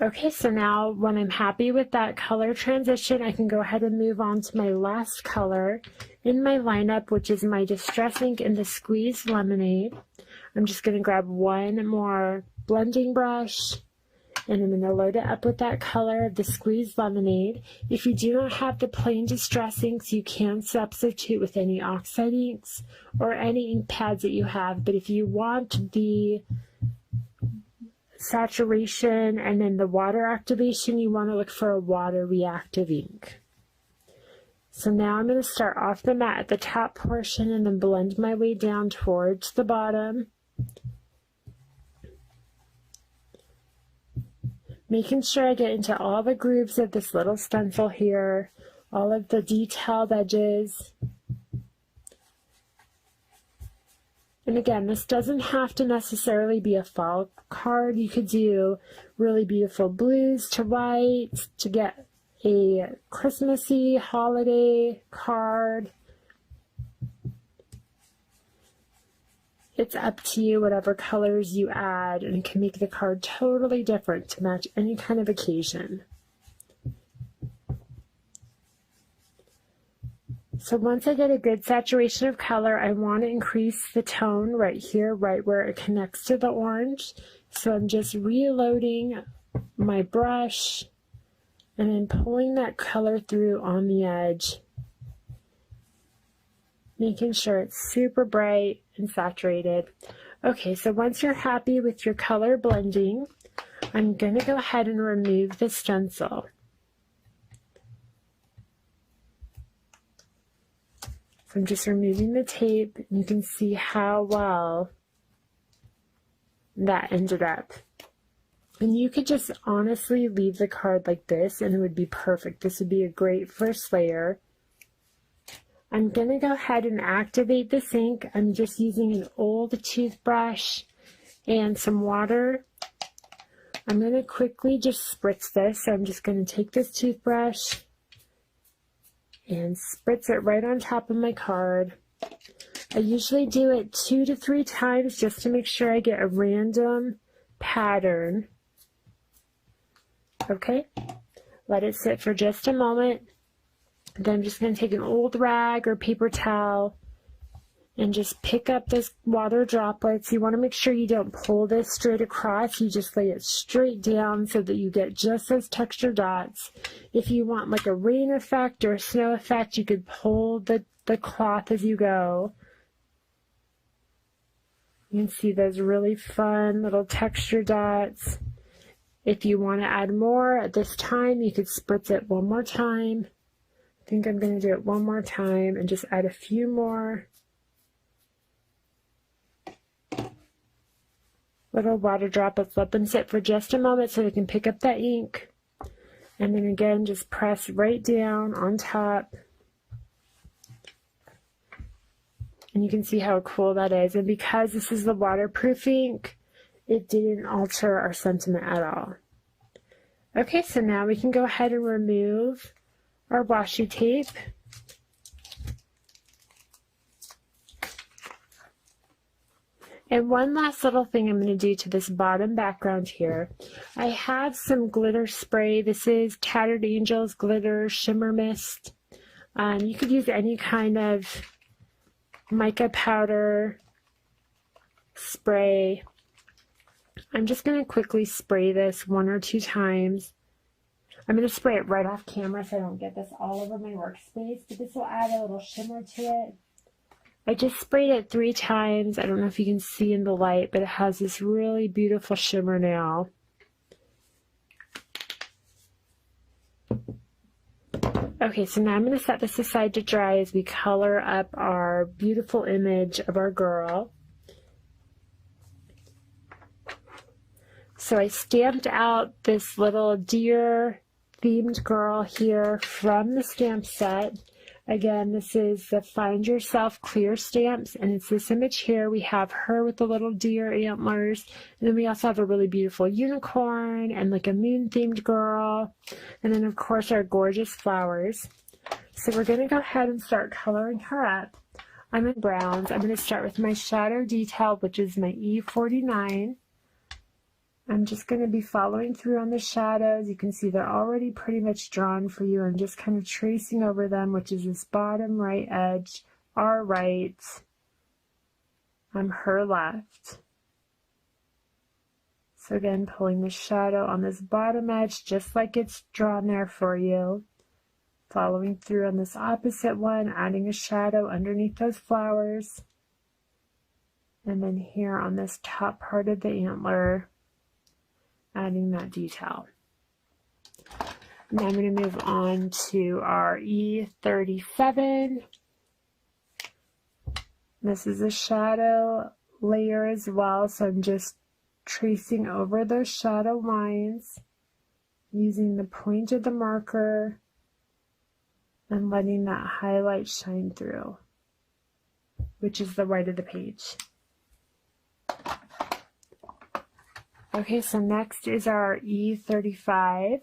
Okay, so now when I'm happy with that color transition, I can go ahead and move on to my last color in my lineup, which is my Distress Ink in the Squeeze Lemonade. I'm just going to grab one more blending brush, and I'm going to load it up with that color of the Squeeze Lemonade. If you do not have the plain Distress Inks, you can substitute with any oxide inks or any ink pads that you have, but if you want the saturation and then the water activation, you want to look for a water reactive ink. So now I'm going to start off the mat at the top portion and then blend my way down towards the bottom, making sure I get into all the grooves of this little stencil here, all of the detailed edges. And again, this doesn't have to necessarily be a fall card. You could do really beautiful blues to whites to get a Christmassy holiday card. It's up to you, whatever colors you add, and it can make the card totally different to match any kind of occasion. So once I get a good saturation of color, I want to increase the tone right here, right where it connects to the orange. So I'm just reloading my brush and then pulling that color through on the edge, making sure it's super bright and saturated. Okay, so once you're happy with your color blending, I'm going to go ahead and remove the stencil. So I'm just removing the tape, and you can see how well that ended up. And you could just honestly leave the card like this and it would be perfect. This would be a great first layer. I'm going to go ahead and activate this ink. I'm just using an old toothbrush and some water. I'm going to quickly just spritz this. So I'm just going to take this toothbrush and spritz it right on top of my card. I usually do it 2 to 3 times just to make sure I get a random pattern. Okay, let it sit for just a moment. Then I'm just going to take an old rag or paper towel and just pick up those water droplets. You want to make sure you don't pull this straight across. You just lay it straight down so that you get just those texture dots. If you want like a rain effect or a snow effect, you could pull the cloth as you go. You can see those really fun little texture dots. If you want to add more at this time, you could spritz it one more time. I think I'm going to do it one more time and just add a few more little water droplets. Let them sit for just a moment so they can pick up that ink. And then again, just press right down on top. And you can see how cool that is. And because this is the waterproof ink, it didn't alter our sentiment at all. Okay, so now we can go ahead and remove our washi tape. And one last little thing I'm going to do to this bottom background here. I have some glitter spray. This is Tattered Angels Glitter Shimmer Mist. You could use any kind of mica powder spray. I'm just going to quickly spray this 1 or 2 times. I'm going to spray it right off camera so I don't get this all over my workspace, but this will add a little shimmer to it. I just sprayed it 3 times. I don't know if you can see in the light, but it has this really beautiful shimmer now. Okay, so now I'm going to set this aside to dry as we color up our beautiful image of our girl. So I stamped out this little deer themed girl here from the stamp set. Again, this is the Find Yourself clear stamps, and it's this image here. We have her with the little deer antlers, and then we also have a really beautiful unicorn and like a moon themed girl, and then of course our gorgeous flowers. So we're going to go ahead and start coloring her up. I'm in browns. I'm going to start with my shadow detail, which is my E49. I'm just going to be following through on the shadows. You can see they're already pretty much drawn for you. I'm just kind of tracing over them, which is this bottom right edge, our right, her left. So again, pulling the shadow on this bottom edge, just like it's drawn there for you. Following through on this opposite one, adding a shadow underneath those flowers. And then here on this top part of the antler, adding that detail. Now I'm going to move on to our E37. This is a shadow layer as well, so I'm just tracing over those shadow lines using the point of the marker and letting that highlight shine through, which is the right of the page. Okay, so next is our E35.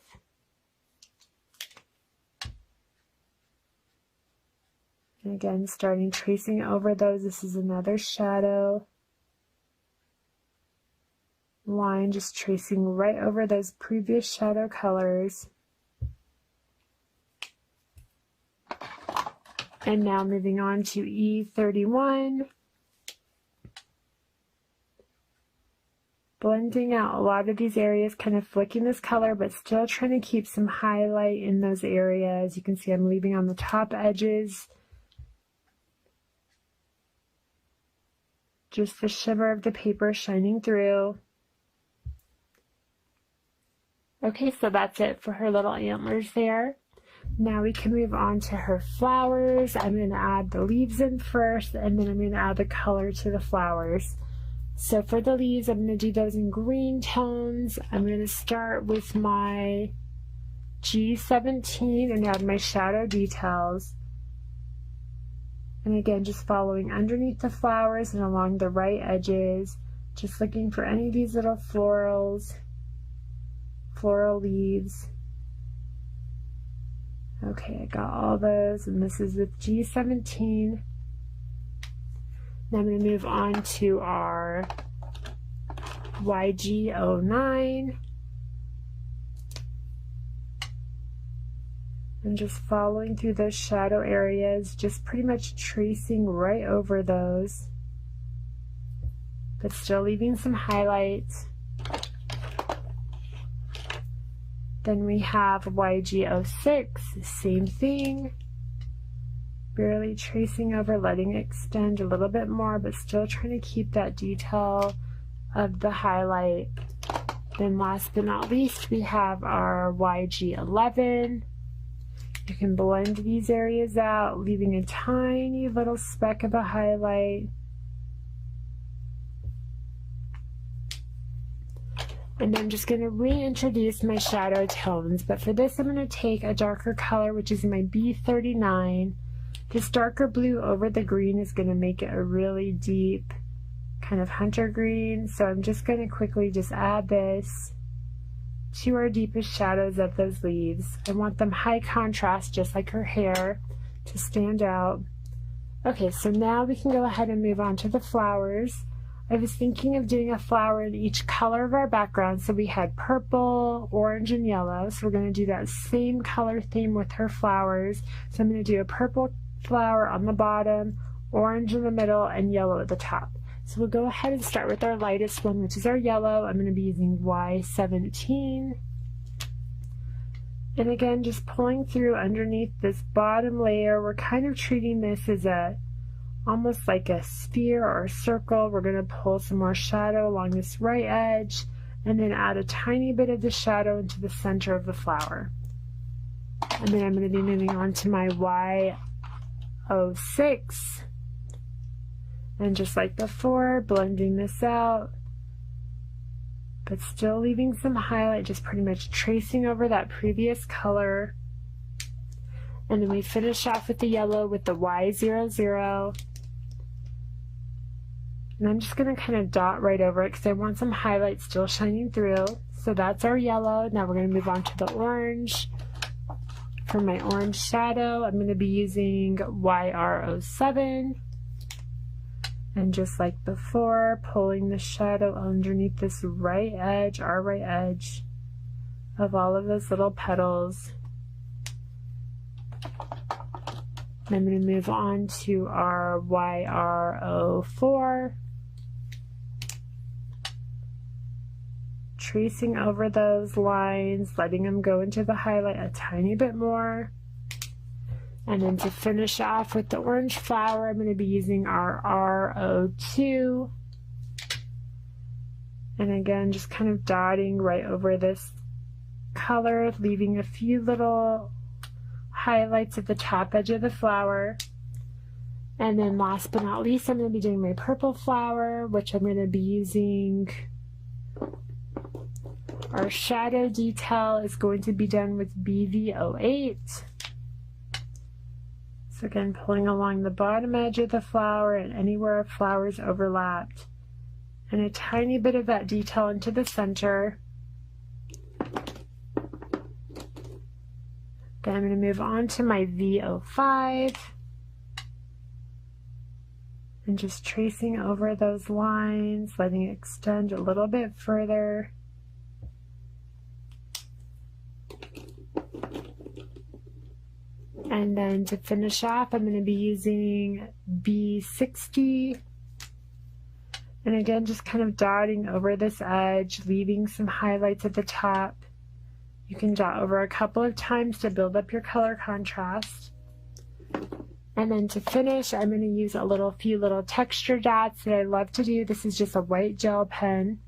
And again, starting tracing over those. This is another shadow line, just tracing right over those previous shadow colors. And now moving on to E31. Blending out a lot of these areas, kind of flicking this color, but still trying to keep some highlight in those areas. You can see I'm leaving on the top edges just the shimmer of the paper shining through. Okay, so that's it for her little antlers there. Now we can move on to her flowers. I'm going to add the leaves in first, and then I'm going to add the color to the flowers. So for the leaves, I'm going to do those in green tones. I'm going to start with my G17 and add my shadow details. And again, just following underneath the flowers and along the right edges, just looking for any of these little floral leaves. Okay, I got all those, and this is with G17. Now I'm going to move on to our 𝐤𝐢𝐭𝐡. And just following through those shadow areas, just pretty much tracing right over those, but still leaving some highlights. Then we have 𝐤𝐤𝐿6, same thing. Barely tracing over, letting it extend a little bit more, but still trying to keep that detail of the highlight. Then last but not least, we have our 𝐤𝐤11. You can blend these areas out, leaving a tiny little speck of a highlight. And I'm just going to reintroduce my shadow tones, but for this I'm going to take a darker color, which is my B39. This darker blue over the green is going to make it a really deep kind of hunter green. So I'm just going to quickly just add this to our deepest shadows of those leaves. I want them high contrast, just like her hair, to stand out. Okay, so now we can go ahead and move on to the flowers. I was thinking of doing a flower in each color of our background. So we had purple, orange, and yellow. So we're going to do that same color theme with her flowers. So I'm going to do a purple flower on the bottom, orange in the middle, and yellow at the top. So we'll go ahead and start with our lightest one, which is our yellow. I'm going to be using Y17. And again, just pulling through underneath this bottom layer. We're kind of treating this as almost like a sphere or a circle. We're going to pull some more shadow along this right edge and then add a tiny bit of the shadow into the center of the flower. And then I'm going to be moving on to my Y06. And just like before, blending this out, but still leaving some highlight, just pretty much tracing over that previous color. And then we finish off with the yellow with the Y00. And I'm just going to kind of dot right over it because I want some highlight still shining through. So that's our yellow. Now we're going to move on to the orange. For my orange shadow, I'm going to be using YR07. And just like before, pulling the shadow underneath this right edge, our right edge of all of those little petals. And I'm going to move on to our YR04. Tracing over those lines, letting them go into the highlight a tiny bit more. And then to finish off with the orange flower, I'm going to be using our R02. And again, just kind of dotting right over this color, leaving a few little highlights at the top edge of the flower. And then last but not least, I'm going to be doing my purple flower, which I'm going to be using. Our shadow detail is going to be done with BV08. So again, pulling along the bottom edge of the flower and anywhere flowers overlapped. And a tiny bit of that detail into the center. Then I'm going to move on to my V05. And just tracing over those lines, letting it extend a little bit further. And then to finish off, I'm going to be using B60. And again, just kind of dotting over this edge, leaving some highlights at the top. You can dot over a couple of times to build up your color contrast. And then to finish, I'm going to use a few little texture dots that I love to do. This is just a white gel pen.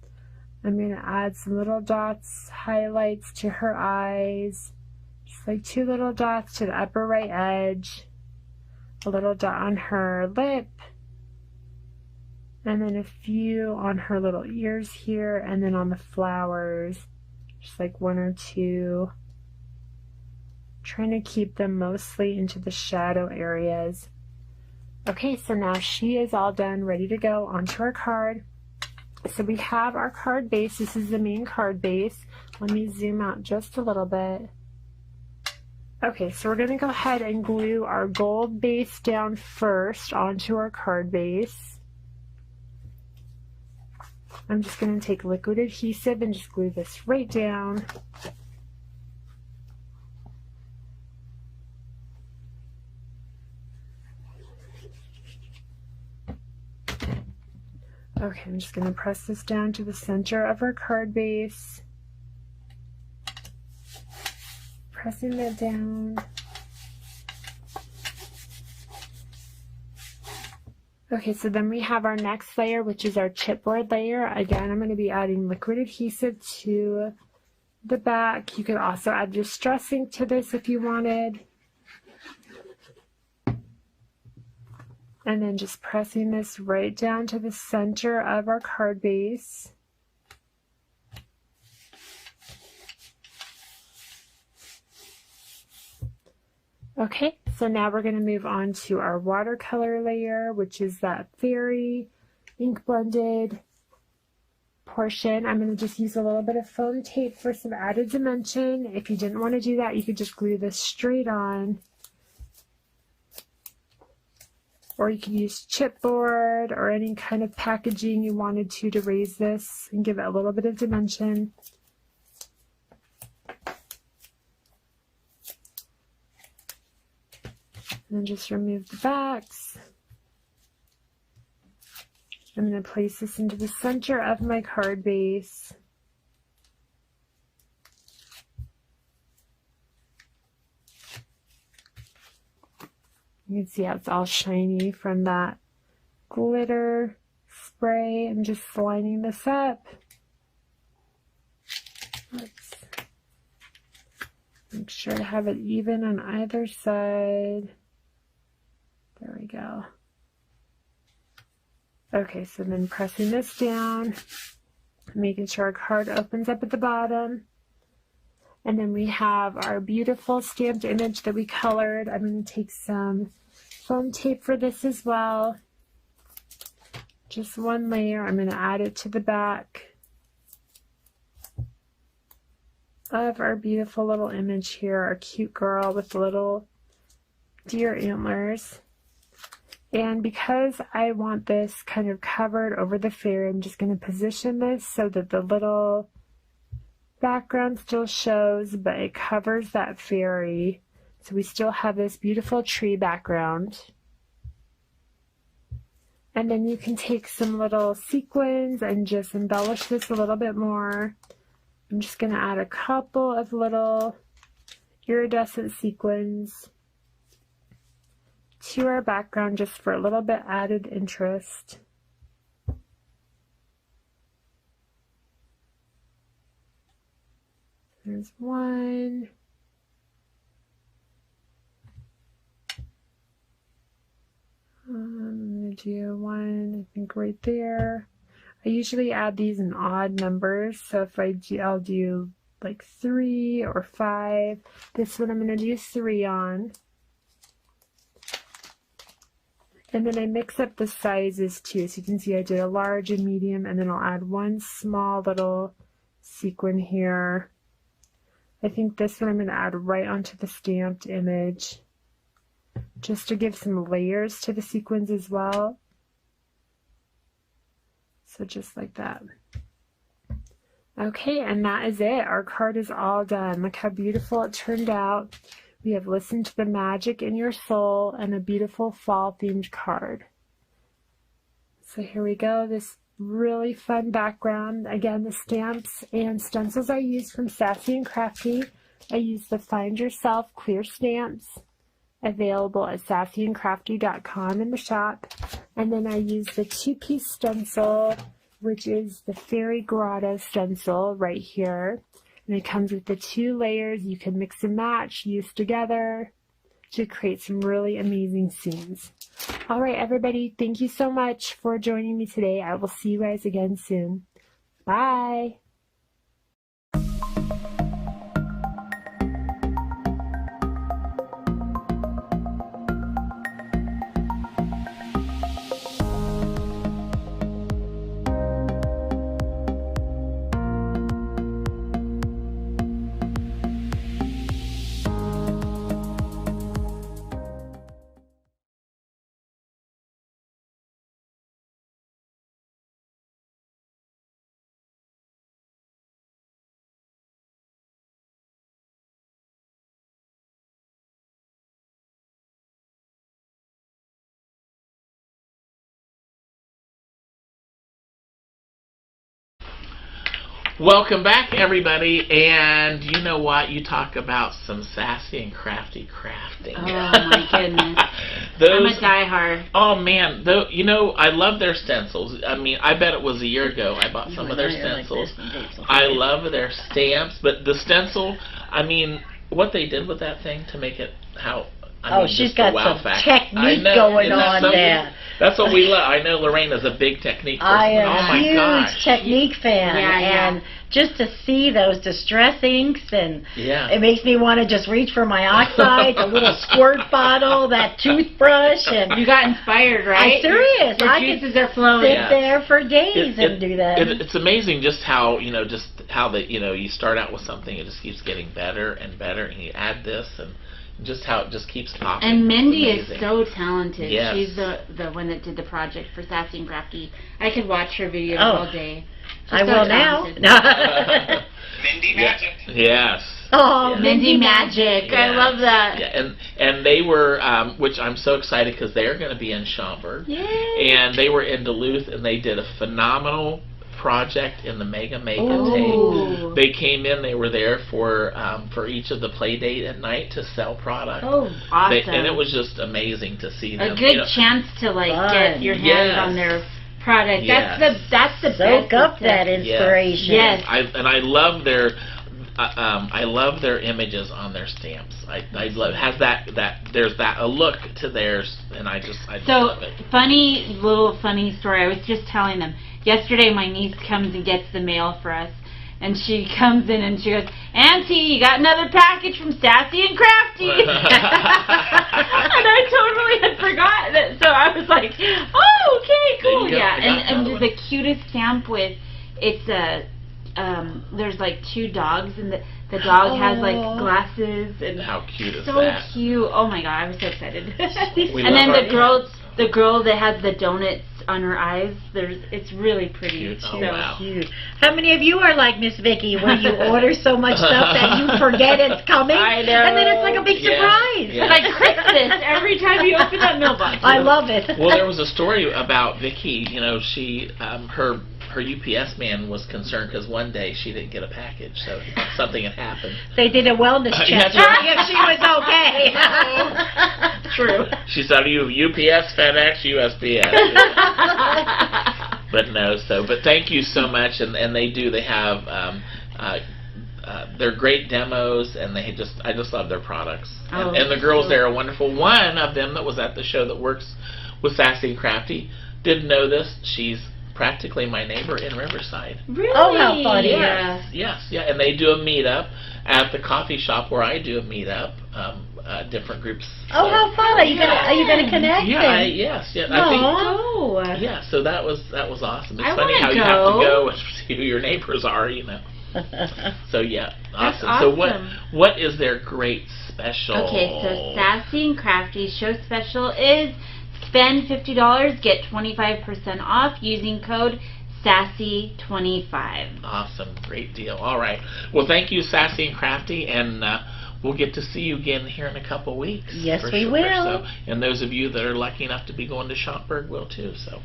I'm going to add some little dots, highlights to her eyes. Just like 2 little dots to the upper right edge, a little dot on her lip, and then a few on her little ears here, and then on the flowers, just like 1 or 2. Trying to keep them mostly into the shadow areas. Okay, so now she is all done, ready to go onto our card. So we have our card base. This is the main card base. Let me zoom out just a little bit. Okay, so we're going to go ahead and glue our gold base down first onto our card base. I'm just going to take liquid adhesive and just glue this right down. Okay, I'm just going to press this down to the center of our card base. Pressing that down. Okay, so then we have our next layer, which is our chipboard layer. Again, I'm going to be adding liquid adhesive to the back. You could also add distress ink to this if you wanted. And then just pressing this right down to the center of our card base. Okay, so now we're going to move on to our watercolor layer, which is that fairy ink blended portion. I'm going to just use a little bit of foam tape for some added dimension. If you didn't want to do that, you could just glue this straight on. or you can use chipboard or any kind of packaging you wanted to raise this and give it a little bit of dimension. And then just remove the backs. I'm going to place this into the center of my card base. You can see how it's all shiny from that glitter spray. I'm just lining this up. Let's make sure to have it even on either side. There we go. Okay, so then pressing this down, making sure our card opens up at the bottom. And then we have our beautiful stamped image that we colored. I'm going to take some foam tape for this as well. Just one layer. I'm going to add it to the back of our beautiful little image here, our cute girl with little deer antlers. And because I want this kind of covered over the fairy, I'm just going to position this so that the little background still shows, but it covers that fairy. So we still have this beautiful tree background. And then you can take some little sequins and just embellish this a little bit more. I'm just going to add a couple of little iridescent sequins to our background just for a little bit added interest. There's one. I'm going to do one, I think, right there. I usually add these in odd numbers, so if I'll do like 3 or 5. This one I'm going to do 3 on. And then I mix up the sizes too, so you can see I did a large and medium, and then I'll add one small little sequin here. I think this one I'm going to add right onto the stamped image, just to give some layers to the sequins as well. So just like that. Okay, and that is it. Our card is all done. Look how beautiful it turned out. We have listened to the magic in your soul and a beautiful fall themed card. So here we go. This really fun background. Again, the stamps and stencils I used from Sassy and Crafty. I used the Find Yourself clear stamps, available at sassyandcrafty.com in the shop. And then I used the 2-piece stencil, which is the Fairy Grotto stencil right here. And it comes with the 2 layers. You can mix and match, use together to create some really amazing scenes. All right, everybody, thank you so much for joining me today. I will see you guys again soon. Bye. Welcome back, everybody, and you know what? You talk about some sassy and crafty crafting. Oh my goodness. I'm a diehard. Oh man, you know, I love their stencils. I mean, I bet it was a year ago I bought some of their stencils. I love their stamps, but the stencil, I mean, what they did with that thing to make it she's got some technique going on there. That's what we love. I know Lorraine is a big technique person. I am a huge technique fan, and just to see those distress inks, and it makes me want to just reach for my oxide, a little squirt bottle, that toothbrush, and you got inspired, right? I'm serious. Your juices are flowing. Sit there for days and do that. It's amazing just how you start out with something, it just keeps getting better and better, and you add this and just how it just keeps popping. And Mindy is so talented. Yes. She's the one that did the project for Sassy and Crafty. I could watch her videos all day. She's I will talented. now. Mindy Magic. Yes. Oh, Mindy Magic. I love that. Yeah, and they were, which I'm so excited because they're going to be in Schaumburg. Yay. And they were in Duluth, and they did a phenomenal project in the Mega Make Ooh. and Take. They came in, they were there for each of the play date at night to sell product. Oh, awesome. And it was just amazing to see them. A good chance to get your hands on their product. That's the Soak best. up that inspiration. Yes. I love their I love their images on their stamps. I love has that there's a look to theirs, and I just love it. Funny story. I was just telling them yesterday. My niece comes and gets the mail for us, and she comes in and she goes, "Auntie, you got another package from Sassy and Crafty." And I totally had forgotten it, so I was like, "Oh, okay, cool, yeah." And the cutest stamp with it's a. There's like 2 dogs, and the dog has like glasses, and how cute is so that? So cute! Oh my god, I was so excited. And then the girl that has the donuts on her eyes. It's really pretty. Cute. Oh, so wow. Cute. How many of you are like Miss Vicky, where you order so much stuff that you forget it's coming? I know. And then it's like a big surprise. Yeah. It's like Christmas every time you open that mailbox. I love it. Well, there was a story about Vicky. You know, she her UPS man was concerned because one day she didn't get a package, so something had happened. They did a wellness check That's right. if she was okay. True. She said, "Are you UPS, FedEx, USPS?" But no. But thank you so much, and they do. They have they're great demos, and I just love their products. And the girls there are wonderful. One of them that was at the show that works with Sassy and Crafty didn't know this. She's practically my neighbor in Riverside. Really? Oh, how funny. Yes, and they do a meetup at the coffee shop where I do a meetup, different groups. Oh, how fun. Are you gonna connect? Yeah, yes. I think, yeah, so that was awesome. It's funny how you have to go and see who your neighbors are, you know. So yeah, awesome. So what is their great special? Okay, so Sassy and Crafty show special is spend $50, get 25% off using code SASSY25. Awesome. Great deal. All right. Well, thank you, Sassy and Crafty, and we'll get to see you again here in a couple weeks. Yes, we will. So, and those of you that are lucky enough to be going to Schaumburg will too, so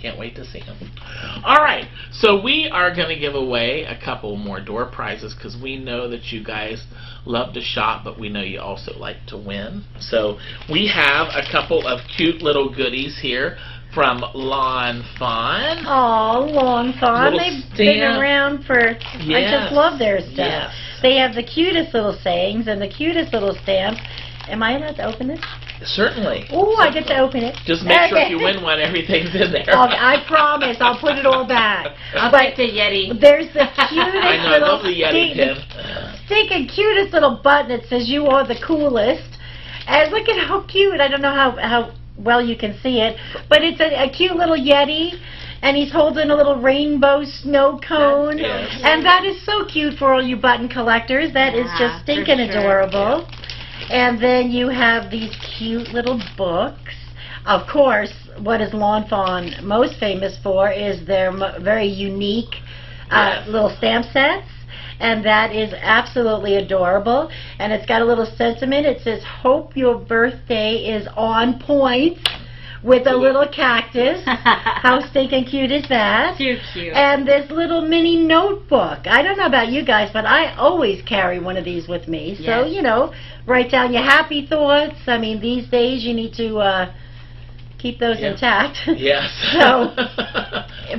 can't wait to see them. All right. So we are going to give away a couple more door prizes because we know that you guys love to shop, but we know you also like to win. So we have a couple of cute little goodies here from Lawn Fawn. Oh, Lawn Fawn. They've been around for, I just love their stuff. Yes. They have the cutest little sayings and the cutest little stamps. Am I allowed to open this? Certainly. Oh, I get to open it. Just make sure if you win one, everything's in there. I promise. I'll put it all back. I'll take the Yeti. There's the cutest I know, little I love the Yeti pin. stinking cutest little button that says you are the coolest. And look at how cute. I don't know how well you can see it, but it's a cute little Yeti. And he's holding a little rainbow snow cone. Yes. And that is so cute for all you button collectors. That is just stinking adorable. And then you have these cute little books. Of course, what is Lawn Fawn most famous for is their very unique little stamp sets. And that is absolutely adorable. And it's got a little sentiment. It says, "Hope your birthday is on point," with a little cactus. How stinking cute is that? Too cute. And this little mini notebook. I don't know about you guys, but I always carry one of these with me. So, you know, write down your happy thoughts. I mean, these days you need to keep those intact. Yes. So,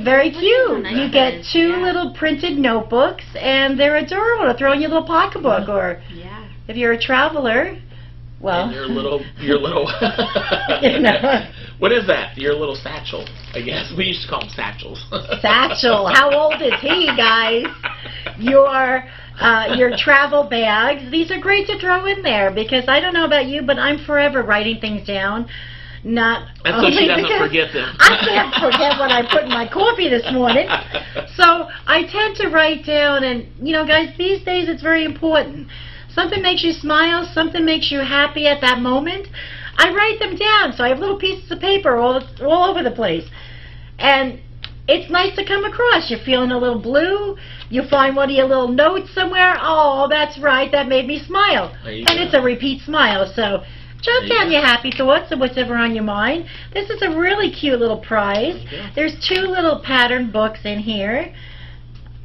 very cute. Nice You get 2 little printed notebooks, and they're adorable to throw in your little pocketbook, or if you're a traveler, well, and your little you know. What is that? Your little satchel, I guess. We used to call them satchels. Satchel. How old is he, guys? Your travel bags. These are great to throw in there because I don't know about you, but I'm forever writing things down. Not and so she doesn't forget them. I can't forget what I put in my coffee this morning. So I tend to write down, and you know, guys, these days it's very important. something makes you smile, something makes you happy at that moment, I write them down. So I have little pieces of paper all over the place. And it's nice to come across. You're feeling a little blue. You find one of your little notes somewhere. Oh, that's right. That made me smile. And it's a repeat smile. So jot down your happy thoughts and whatever on your mind. This is a really cute little prize. There's 2 little pattern books in here.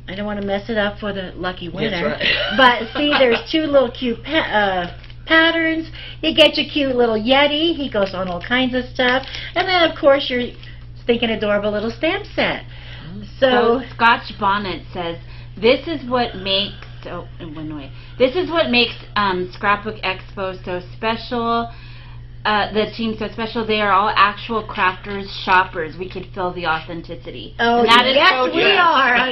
I don't want to mess it up for the lucky winner. That's right. But see, there's 2 little cute patterns. You get your cute little Yeti. He goes on all kinds of stuff. And then, of course, your stinking adorable little stamp set. So Scotch Bonnet says, this is what makes this is what makes Scrapbook Expo so special. The team so special. They are all actual crafters, shoppers. We could feel the authenticity. Oh, and that is yes, so we are.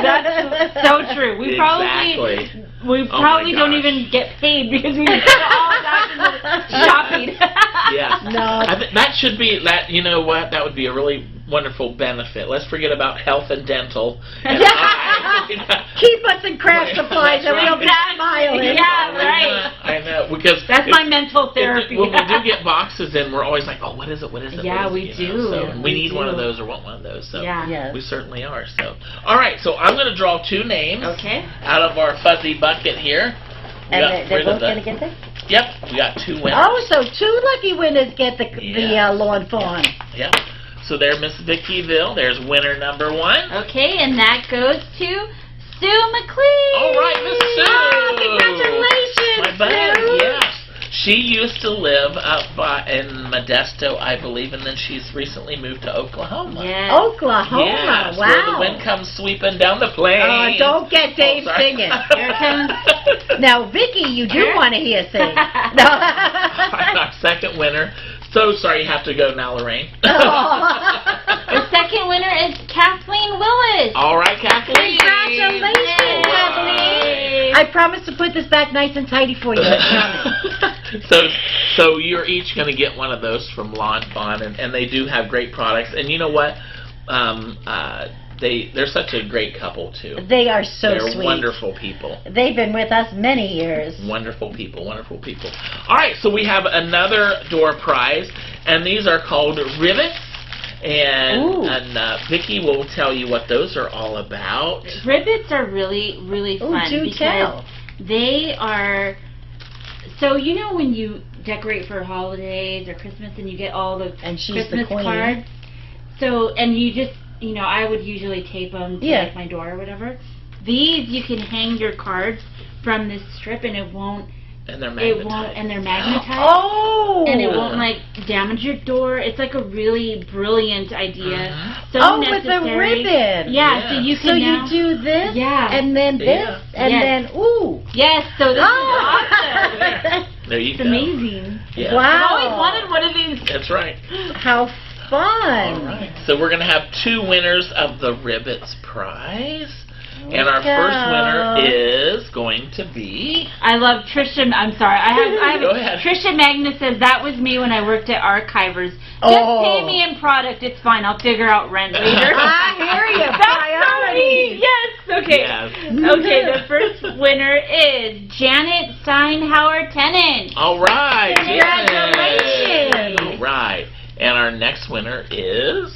That's so true. We probably don't even get paid because we put it all back into shopping. Yeah. No. That should be that. You know what? That would be a really wonderful benefit. Let's forget about health and dental. And keep us in craft supplies and we'll be smiling. Yeah, right. I know, because that's my mental therapy. When we do get boxes in, we're always like, oh, what is it? What is it? Yeah, we do. So we need one of those or want one of those. So yeah. We certainly are. So all right. So I'm going to draw 2 names. Okay. Out of our fuzzy bucket here. And they're both going to get this? Yep. We got 2 winners. Oh, so 2 lucky winners get the lawn fawn. Yep. So there's Miss Vickyville. There's winner number 1. Okay, and that goes to Sue McLean. All right, Miss Sue. Oh, congratulations, my bud. Sue. Yes. She used to live up in Modesto, I believe, and then she's recently moved to Oklahoma. Yes. Oklahoma, yes, wow. Where the wind comes sweeping down the plain. Oh, don't get Dave singing. Here it comes. Now, Vicky, you do want to hear sing. No. Our second winner. So sorry you have to go now, Lorraine. The second winner is Kathleen Willis. All right, Kathleen. Congratulations, Kathleen. I promise to put this back nice and tidy for you. So you're each going to get one of those from Lawn Fawn, and they do have great products. And you know what? They're such a great couple too. They are so They're sweet. Wonderful people. They've been with us many years. Wonderful people, wonderful people. All right, so we have another door prize, and these are called rivets. And Vicki will tell you what those are all about. Rivets are really, really fun. Do because tell. They are. So you know when you decorate for holidays or Christmas and you get all the Christmas cards. So and you just. You know, I would usually tape them to like my door or whatever. These you can hang your cards from this strip, and it won't. And they're magnetized. It won't, and they're magnetized. Oh. And it won't like damage your door. It's like a really brilliant idea. So with the ribbon. Yeah, so you can you do this. Yeah. And then this. And then Yes. So this is awesome. There you it's go. amazing. Yeah. Wow. I've always wanted one of these. That's right. How fun. All right. So we're going to have 2 winners of the Rivets prize. And our first winner is going to be... I love Trisha. I'm sorry. I have Go ahead. Trisha Magnus says, that was me when I worked at Archivers. Just pay me in product. It's fine. I'll figure out rent later. I hear you. Priorities. Yes. Okay. Yes. Okay. The first winner is Janet Steinhauer-Tennant. All right. Congratulations. All right. And our next winner is...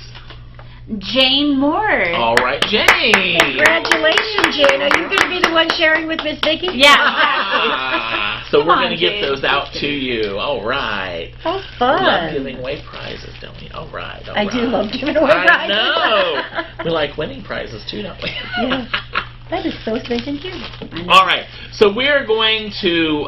Jane Moore. All right, Jane. Congratulations, Jane. Are you going to be the one sharing with Miss Vicki? Yeah. So we're going to get those out to you. All right. How fun. We love giving away prizes, don't we? All right. I do love giving away prizes. I know. We like winning prizes too, don't we? Yeah. That is so stinking cute. All right. So we're going to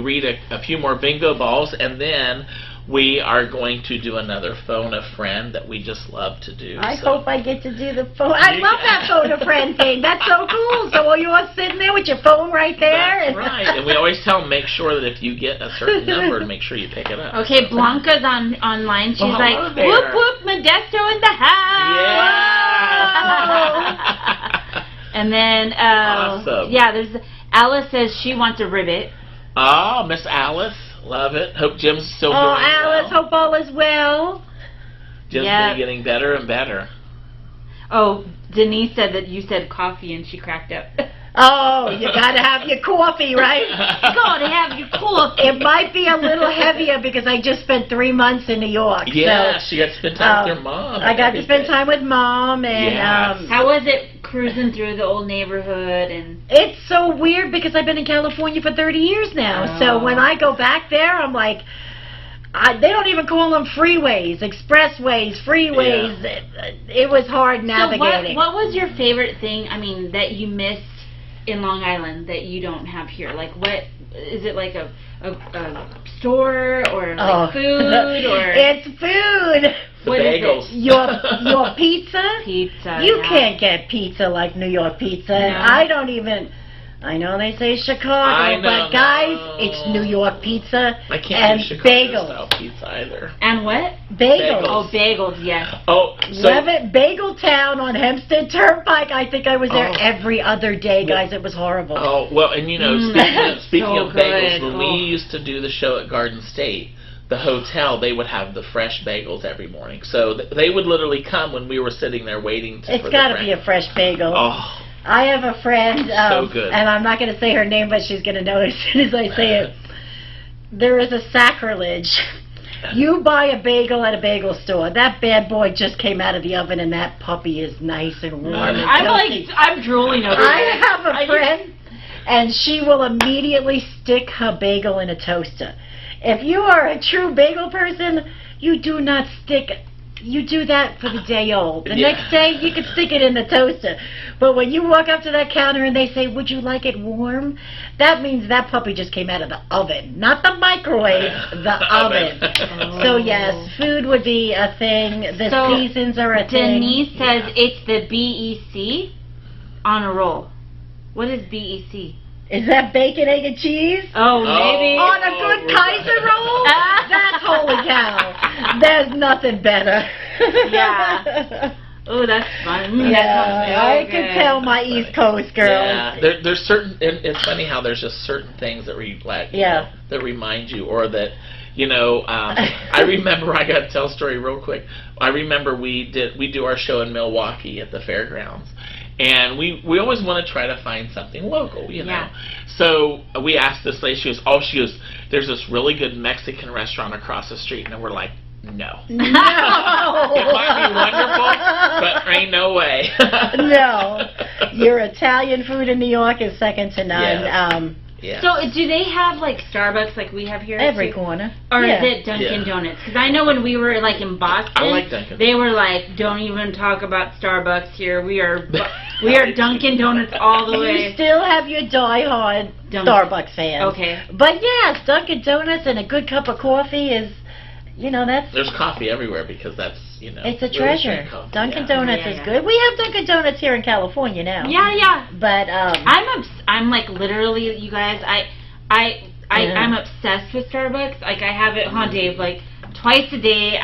read a few more bingo balls, and then we are going to do another phone a friend that we just love to do. I hope I get to do the phone. I love that phone a friend thing. That's so cool. So are you all sitting there with your phone right there? That's right. And we always tell them, make sure that if you get a certain number, to make sure you pick it up. Okay, Blanca's online. She's like, there. whoop whoop, Modesto in the house. Yeah. And then, awesome. Yeah, there's Alice says she wants a rivet. Oh, Miss Alice. Love it. Hope Jim's still doing well. Oh, Alice, hope all is well. Jim's been getting better and better. Oh, Denise said that you said coffee and she cracked up. Oh, you gotta have your coffee, right? You gotta have your coffee. It might be a little heavier because I just spent 3 months in New York. Yeah, so, she got to spend time with your mom. I got to spend time with Mom, and how was it cruising through the old neighborhood? And it's so weird because I've been in California for 30 years now. So when I go back there, I'm like, they don't even call them freeways, expressways, freeways. Yeah. It was hard navigating. So what was your favorite thing, that you missed in Long Island that you don't have here? Like, what is it, like a store or like food or? It's food. The bagels. Your pizza? Pizza. You can't get pizza like New York pizza. No. I know they say Chicago, but guys, it's New York pizza I can't do Chicago bagels. style pizza either. And what? Bagels. Oh, bagels, yes. Oh, so Levitt, Bagel Town on Hempstead Turnpike. I think I was there every other day, guys. It was horrible. Oh, well, and speaking of bagels, good. when we used to do the show at Garden State, the hotel, they would have the fresh bagels every morning. So they would literally come when we were sitting there waiting for It's got to be a fresh bagel. Oh. I have a friend, So good. and I'm not going to say her name, but she's going to know as soon as I say it. There is a sacrilege. You buy a bagel at a bagel store. That bad boy just came out of the oven, and that puppy is nice and warm. And I'm drooling over I have a friend, and she will immediately stick her bagel in a toaster. If you are a true bagel person, you do not stick. You do that for the day old. The next day, you can stick it in the toaster. But when you walk up to that counter and they say, "Would you like it warm?" that means that puppy just came out of the oven. Not the microwave, the oven. So yes, food would be a thing. The seasons are a thing. Denise says it's the BEC on a roll. What is BEC? Is that bacon, egg, and cheese? Oh, maybe. On a good Kaiser roll? That's holy cow. There's nothing better. Yeah. Oh, that's fun. Yeah, I can tell my East Coast girls. Yeah, there's certain. It's funny how there's just certain things that that remind you, or that I remember. I got to tell a story real quick. I remember we do our show in Milwaukee at the fairgrounds. And we always want to try to find something local, Yeah. So we asked this lady, she goes, there's this really good Mexican restaurant across the street. And we're like, no. It might be wonderful, but ain't no way. No. Your Italian food in New York is second to none. Yeah. So do they have like Starbucks like we have here? Every corner. Or is it Dunkin' Donuts? Because I know when we were like in Boston, I like Dunkin'. They were like, don't even talk about Starbucks here. We are Dunkin' Donuts all the way. You still have your die-hard Starbucks fans. Okay. But yes, Dunkin' Donuts and a good cup of coffee is, that's... There's coffee everywhere because that's, It's a treasure. Dunkin' Donuts is good. We have Dunkin' Donuts here in California now. Yeah. But I'm like literally, you guys, I'm obsessed with Starbucks. Like I have it, Dave, like twice a day.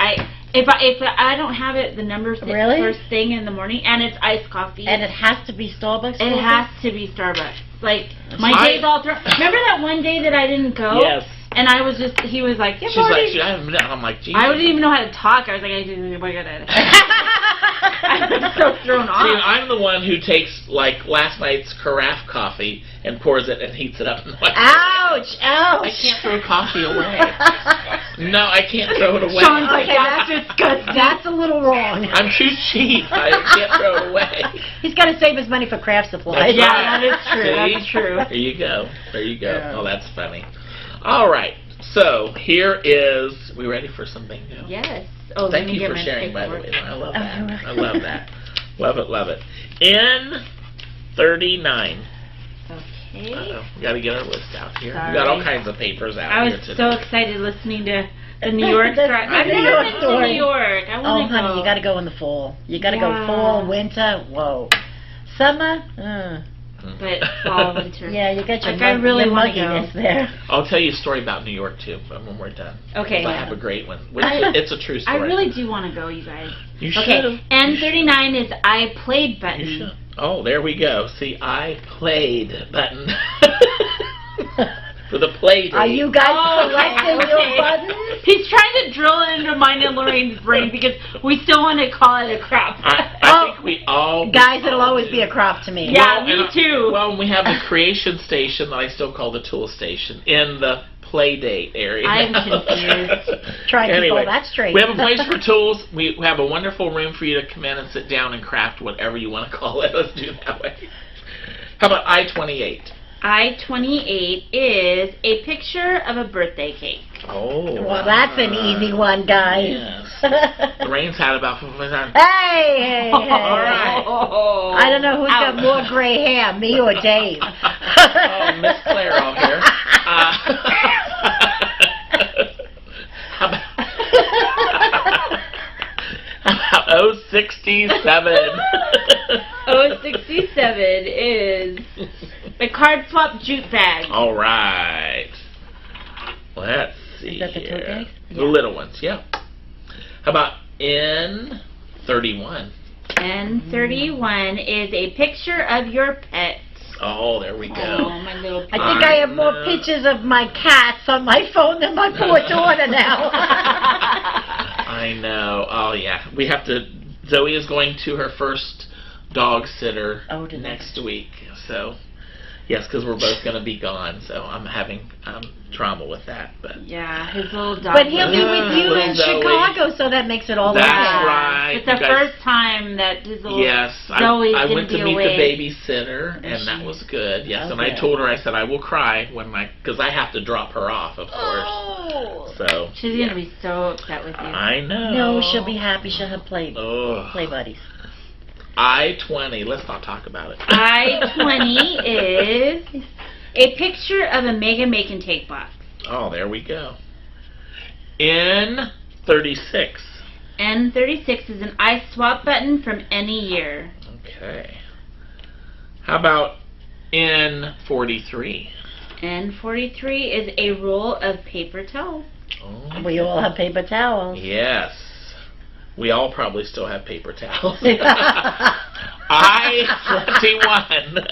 If I don't have it, the number first thing in the morning, and it's iced coffee. And it has to be Starbucks. It has to be Starbucks. Like my days all through. Remember that one day that I didn't go? Yes. And I was just, he was like, she's like, I haven't been out. I'm like, geez. I didn't even know how to talk. I was like, I was so thrown off. See, I'm the one who takes, like, last night's carafe coffee and pours it and heats it up. Ouch! I can't throw coffee away. No, I can't throw it away. Sean's like, that's a little wrong. I'm too cheap. I can't throw it away. He's got to save his money for craft supplies. That's right. That is true. That's true. There you go. Yeah. Oh, that's funny. All right. So here is. We ready for some bingo? Yes. Oh, thank you for sharing, by the way. I love that. I love that. Love it. In 39. Okay. We got to get our list out here. Sorry. We got all kinds of papers out here today. I was so excited listening to the New York story. I've never been to New York. I want to go. Honey, you got to go in the fall. You got to go fall, winter. Whoa. Summer. But fall, winter. Yeah, you got your mugginess there. I'll tell you a story about New York too when we're done. Okay. I have a great one. It's a true story. I really do want to go, you guys. You should. Okay. N39 is I played button. You should. Oh, there we go. See, I played button. For the play date. Are you guys selecting your buttons? He's trying to drill it into mine and Lorraine's brain because we still want to call it a crap. I we all... Guys, it'll always be a crop to me. Yeah, me too. Well, we have the creation station that I still call the tool station in the play date area. I'm confused. Try to keep all that straight. We have a place for tools. We have a wonderful room for you to come in and sit down and craft whatever you want to call it. Let's do it that way. How about I-28? I-28 is a picture of a birthday cake. Oh. Well, that's an easy one, guys. Yes. Lorraine's had about 4 times. Hey! All right. I don't know who's got more gray hair, me or Dave. Oh, Miss Claire out here. How about 067? 067 is the card swap jute bag. All right. Let's see. Is that the tote bags? The little ones, yeah. How about N31? N31 is a picture of your pet. Oh, there we go. Oh, my little pet. I think I have more pictures of my cats on my phone than my poor daughter now. I know. Oh, yeah. We have to... Zoe is going to her first dog sitter next week. So, yes, because we're both going to be gone. So I'm having trauma with that. But yeah, his little dog. But he'll be with you in Chicago, so that makes it all That's right. right. It's the first time that his little Zoe's I went to meet away. the babysitter, and that was good. Yes, and I told her, I said, I will cry when because I have to drop her off, of course. Oh. So she's going to be so upset with you. I know. No, she'll be happy. She'll have play buddies. I-20. Let's not talk about it. I-20 is a picture of a Mega Make and Take box. Oh, there we go. N36. N36 is an ice swap button from any year. Okay. How about N43? N43 is a roll of paper towels. Oh. We all have paper towels. Yes. We all probably still have paper towels. I-21.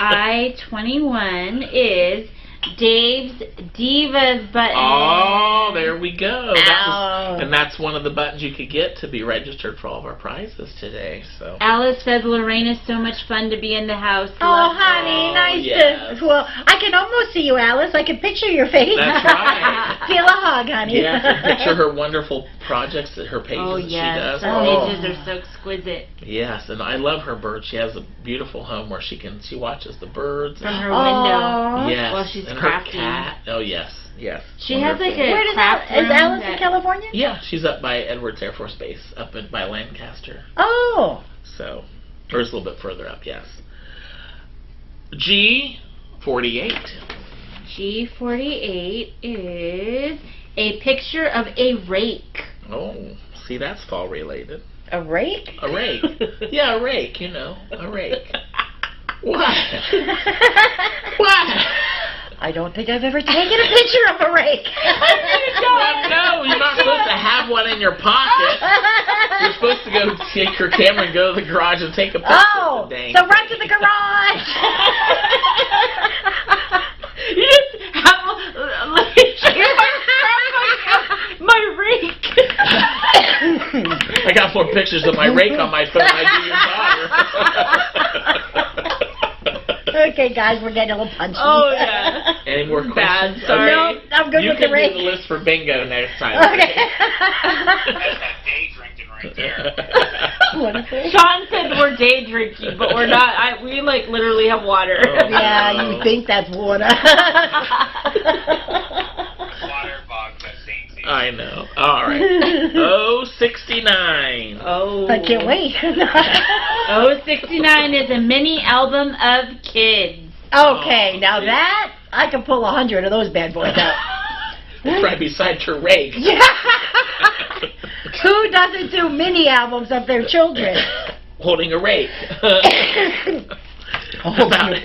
I-21 is Dave's Divas button. Oh, there we go. And that's one of the buttons you could get to be registered for all of our prizes today. So Alice says Lorraine is so much fun to be in the house. Oh, honey, nice to... Well, I can almost see you, Alice. I can picture your face. That's right. Feel a hug, honey. Yeah, I can picture her wonderful projects, her pages that she does. Her pages are so exquisite. Yes, and I love her birds. She has a beautiful home where she watches the birds. From her window. Yes. While she's and crafting. Her cat. Oh, yes. Yes. She has like a Where is Alice in California? Yeah, she's up by Edwards Air Force Base, by Lancaster. Oh. So, or it's a little bit further up, yes. G48. G48 is a picture of a rake. Oh, see, that's fall related. A rake? A rake. Yeah, a rake, a rake. What? What? I don't think I've ever taken a picture of a rake. No, you're not supposed to have one in your pocket. You're supposed to go take your camera and go to the garage and take a picture of the dang so run to the garage. You just have my rake. I got 4 pictures of my rake on my phone. I do your daughter. Okay, guys, we're getting a little punchy. Oh, yeah. Any more questions? Sorry. No, I'm good with the rake. You can do the list for bingo next time. Okay. That's that day drinking right there. Sean said we're day drinking, but we're not. We literally have water. Oh, yeah, you think that's water. Water bogs at St. Steve. I know. All right. 069. Oh. I can't wait. 069 is a mini album of kids. Okay, now that, I can pull 100 of those bad boys out. Right beside your rake. Yeah. Who doesn't do mini albums of their children? Holding a rake. About it.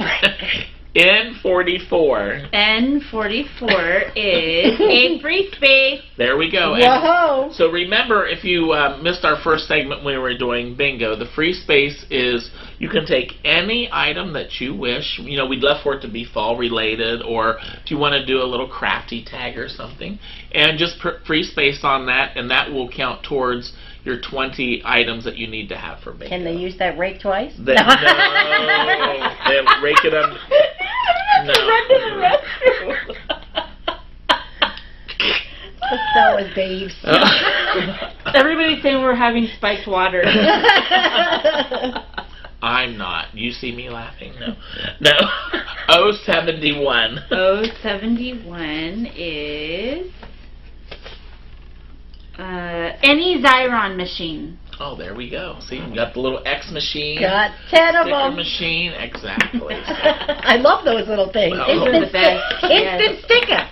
N44. N44 is a free space. There we go. Whoa. So remember, if you missed our first segment when we were doing bingo, the free space is you can take any item that you wish. We'd love for it to be fall related, or if you want to do a little crafty tag or something, and just free space on that, and that will count towards your 20 items that you need to have for bingo. Can they use that rake twice? No, they rake it up. No. Run to the restroom. That was Dave's. Everybody's saying we're having spiked water. I'm not. You see me laughing? No. No. 071. 071 is any Xyron machine. Oh, there we go. See, you got the little X machine. Got 10 of them. Machine, exactly. I love those little things. Well, Instant sticker.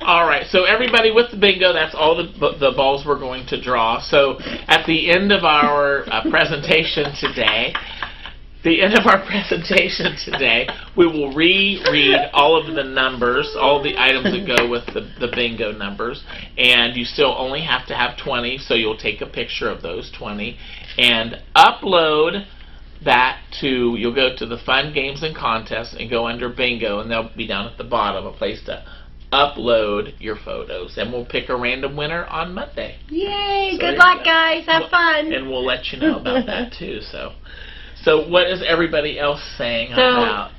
All right, so everybody with the bingo, that's all the balls we're going to draw. So at the end of our presentation today, we will reread all of the numbers, all the items that go with the bingo numbers, and you still only have to have 20, so you'll take a picture of those 20 and upload that to, you'll go to the Fun Games and Contests and go under bingo, and they'll be down at the bottom, a place to upload your photos, and we'll pick a random winner on Monday. Yay, good luck, guys. Have fun. And we'll let you know about that, too, So what is everybody else saying about...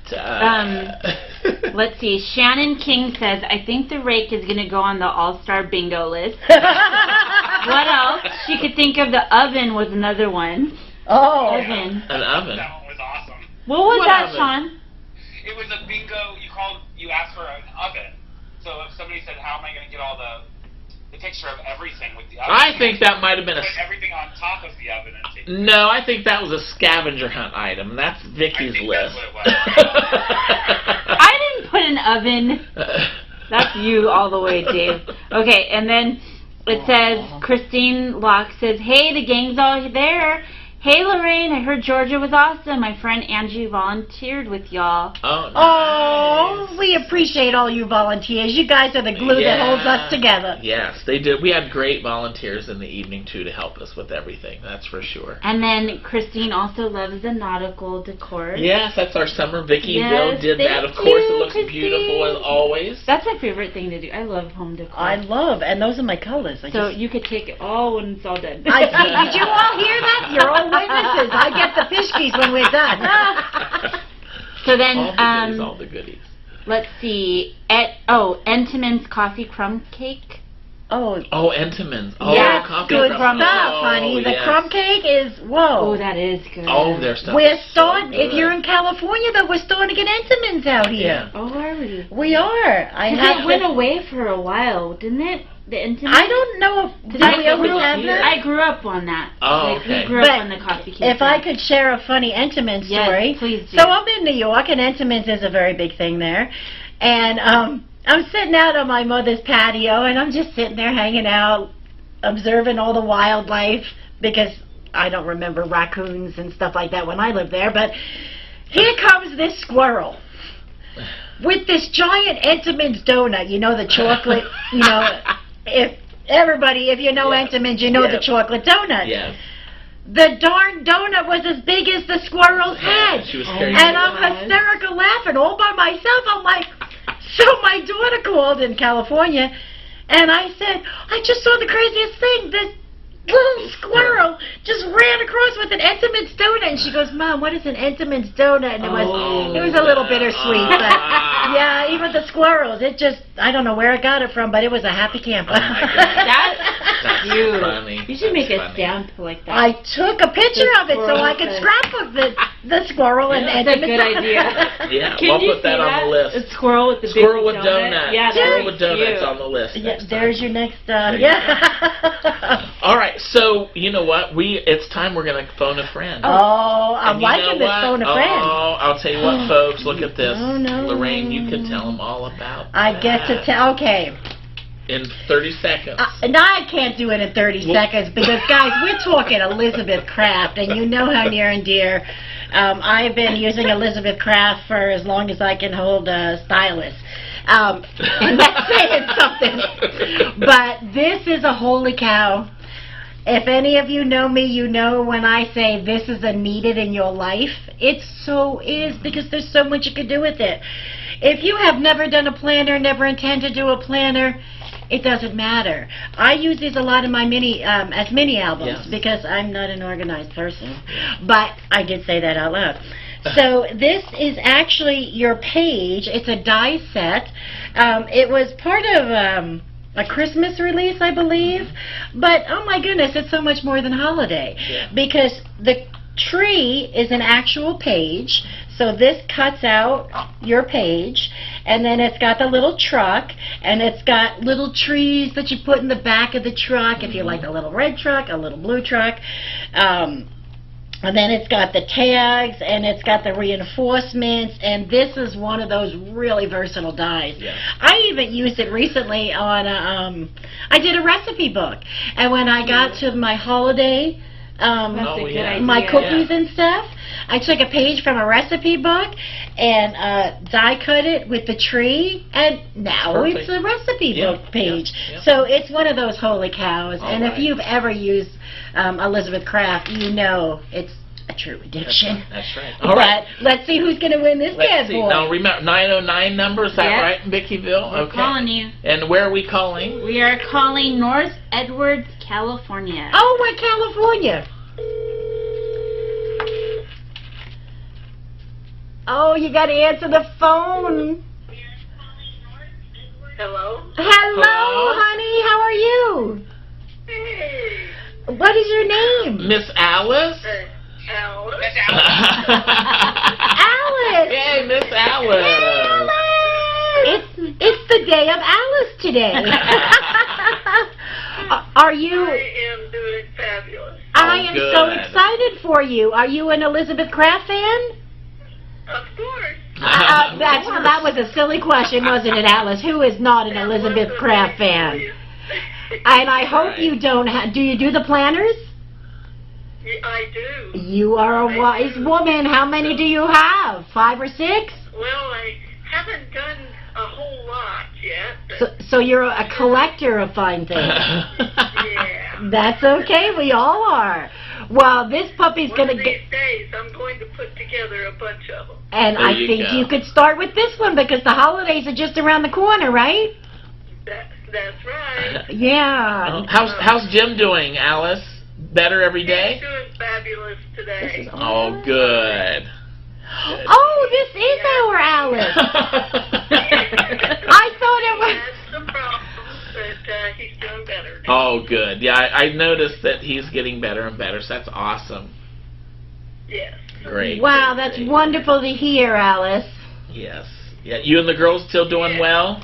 let's see. Shannon King says, I think the rake is going to go on the all-star bingo list. What else? She could think of the oven was another one. Oh. Oven. An oven. That one was awesome. What was that, oven? Sean? It was a bingo. You asked for an oven. So if somebody said, how am I going to get all the picture of everything with the oven? I think that might have been put everything on top of the oven and take No, I think that was a scavenger hunt item. That's Vicky's list. That's what it was. I didn't put an oven. That's you all the way, Dave. Okay, and then it says, Christine Locke says, hey, the gang's all there. Hey, Lorraine, I heard Georgia was awesome. My friend Angie volunteered with y'all. Oh, nice. Oh, we appreciate all you volunteers. You guys are the glue that holds us together. Yes, they did. We had great volunteers in the evening, too, to help us with everything. That's for sure. And then Christine also loves the nautical decor. Yes, that's our summer. Vicki Yes, Bill did that. Of course, it looks beautiful as always. That's my favorite thing to do. I love home decor. And those are my colors. So you could take it all when it's all done. Did you all hear that? You're all witnesses. I get the fishkies when we're done. So then, all the goodies. Let's see. Entenmann's coffee crumb cake. Oh, Entenmann's. Oh, yeah, coffee good crumb. stuff, honey. The crumb cake is, whoa. Oh, that is good. Oh, their stuff. We're starting, if you're in California, though, we're starting to get Entenmann's out here. Yeah. Oh, are we? We are. It went away for a while, didn't it? The Entenmann's? I don't know if we always have that. I grew up on that. Oh, okay. We grew up on the coffee cake. If I could share a funny Entenmann's story. Yes, please do. So I'm in New York, and Entenmann's is a very big thing there. And I'm sitting out on my mother's patio, and I'm just sitting there hanging out, observing all the wildlife, because I don't remember raccoons and stuff like that when I lived there. But here comes this squirrel with this giant Entenmann's donut, you know, the chocolate, you know, if you know Entenmann's, you know the chocolate donut. Yes. The darn donut was as big as the squirrel's head. She was carrying and I'm hysterical laughing all by myself. I'm like, so my daughter called in California, and I said, I just saw the craziest thing. This little squirrel just ran across with an Entenmann's donut. And she goes, Mom, what is an Entenmann's donut? And it was a little bittersweet. But yeah, even the squirrels, it just, I don't know where I got it from, but it was a happy camper. Oh my goodness. That's cute. Funny. You should make a Funny. stamp like that. I took a picture of it so I could scrapbook the squirrel and That's a good idea. Yeah, Can we'll you put that see on the list. A squirrel with the Squirrel big with donut. Yeah, Squirrel with that's donuts cute. on the list. Yeah, next there's time. your next, There you All right, so you know what? It's time we're going to phone a friend. Oh, I'm And liking this phone a friend. Oh, I'll tell you what, folks. Look at this. Oh, no. Lorraine, you can tell them all about I that. get to tell, okay. In 30 seconds. No, I can't do it in 30 seconds because, guys, we're talking Elizabeth Craft, and you know how near and dear I've been using Elizabeth Craft for as long as I can hold a stylus. And that's saying something. But this is a holy cow. If any of you know me, you know when I say this is a needed in your life, it so is, because there's so much you can do with it. If you have never done a planner, never intend to do a planner, it doesn't matter. I use these a lot in my mini albums Yes. because I'm not an organized person. But I did say that out loud. So this is actually your page. It's a die set. It was part of a Christmas release, I believe. But oh my goodness, it's so much more than holiday. Yeah. Because the tree is an actual page. So this cuts out your page, and then it's got the little truck, and it's got little trees that you put in the back of the truck, if you like a little red truck, a little blue truck. And then it's got the tags, and it's got the reinforcements, and this is one of those really versatile dies. Yeah. I even used it recently on I did a recipe book, and when I got to my holiday That's a good idea. my cookies and stuff, I took a page from a recipe book and die cut it with the tree, and now Perfect. it's a recipe book page. Yeah. So it's one of those holy cows. All and right. if you've ever used Elizabeth Craft, you know it's a true addiction. That's right. All right. But let's see who's going to win this bad boy. Now remember, 909 number, is that Yep. right in Vickyville? We're Okay. calling you. And where are we calling? We are calling North Edwards, California. Oh, we're California. Oh, you got to answer the phone. Hello? Hello, honey. How are you? Hey. What is your name? Miss Alice? Alice. Alice. Yay, Miss Alice. It's the day of Alice today. Are you? I am doing fabulous. I am so good. excited for you. Are you an Elizabeth Craft fan? Of course. That was a silly question, wasn't it, Alice? Who is not an Elizabeth Craft fan? And I hope you don't. Do you do the planners? I do. You are a wise woman. How many do you have? 5 or 6? Well, I haven't done a whole lot yet. So you're a collector of fine things. Yeah. That's okay. We all are. Well, this puppy's One going of to these get... days, I'm going to put together a bunch of them. And There I you think go. you could start with this one because the holidays are just around the corner, right? That's right. Yeah. How's Jim doing, Alice? Better every He's day? doing fabulous today. Oh, good. Oh, this is our Alice. I thought it was... That's the problem, but he's doing better now. Oh, good. Yeah, I noticed that he's getting better and better, so that's awesome. Yes. Great. Wow, great, that's great. wonderful to hear, Alice. Yes. Yeah, you and the girls still doing well?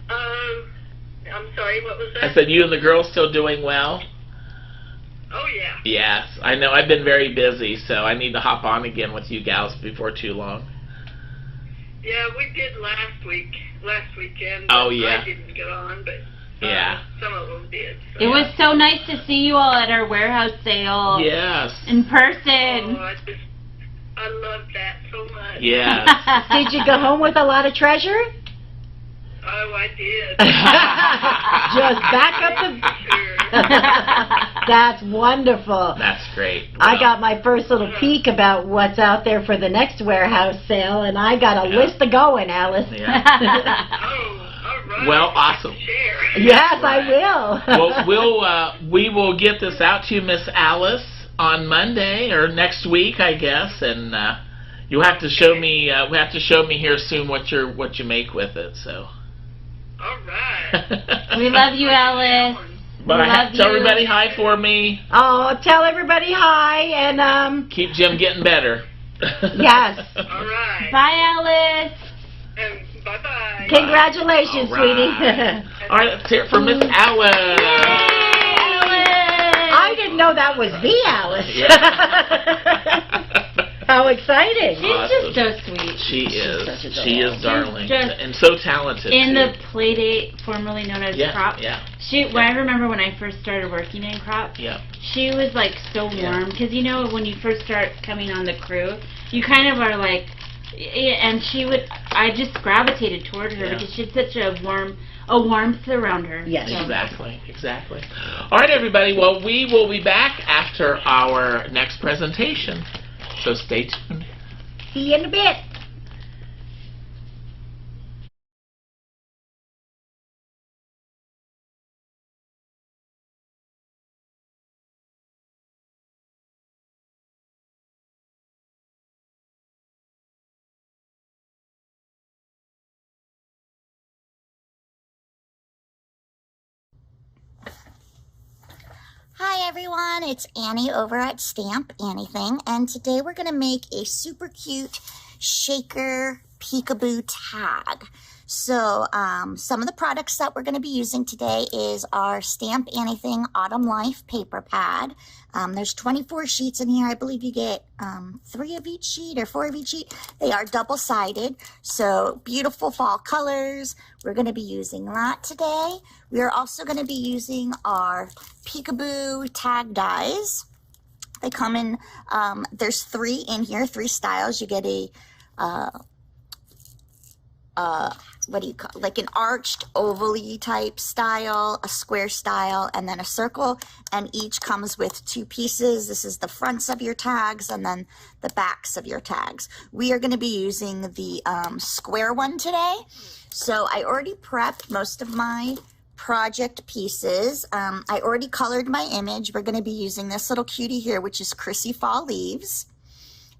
I'm sorry, what was that? I said you and the girls still doing well? Oh, yeah. Yes. I know I've been very busy, so I need to hop on again with you gals before too long. Yeah, we did last weekend. Oh, yeah. I didn't get on, but Yeah. some of them did. So. It was so nice to see you all at our warehouse sale Yes. in Oh, person. I love that so much. Yes. Did you go home with a lot of treasure? Oh, I did. Just back up the... Sure. That's wonderful. That's great. I Wow. got my first little peek about what's out there for the next warehouse sale, and I got a Yeah. list of going, Alice. Yeah. Oh, all right. Well, awesome. Share. Yes, Right. I will. Well, we will get this out to you, Miss Alice, on Monday or next week, I guess, and you'll have to show me. We have to show me here soon what you make with it. So. All right. We love you, Alice. Bye. Love Tell you. everybody hi for me. Oh, tell everybody hi, and Keep Jim getting better. yes. All right. Bye, Alice. And bye-bye. Congratulations, All right. sweetie. All right, let's hear it for Miss Alice. I didn't know that was the Alice. How exciting. She's just so sweet. She is. such a She is darling. just- And so talented. In too. the Playdate, formerly known as Yeah, Crop, yeah. I remember when I first started working in Crop, Yeah. she was like so warm, because you know when you first start coming on the crew, you kind of are like, and I just gravitated toward her Yeah. because she had such a warmth around her. Yes. So- Exactly. All right, everybody. Well, we will be back after our next presentation. So stay tuned. See you in a bit. Hi everyone, it's Annie over at Stamp Anything, and today we're going to make a super cute shaker peekaboo tag. So some of the products that we're going to be using today is our Stamp Anything Autumn Life paper pad. There's 24 sheets in here. I believe you get 3 of each sheet or 4 of each sheet. They are double-sided, so beautiful fall colors. We're going to be using that today. We are also going to be using our peekaboo tag dies. They come in, there's 3 in here, 3 styles. You get a what do you call, like an arched oval-y type style, a square style, and then a circle, and each comes with 2 pieces. This is the fronts of your tags and then the backs of your tags. We are going to be using the square one today. So I already prepped most of my project pieces. I already colored my image. We're going to be using this little cutie here, which is Chrissy Fall Leaves.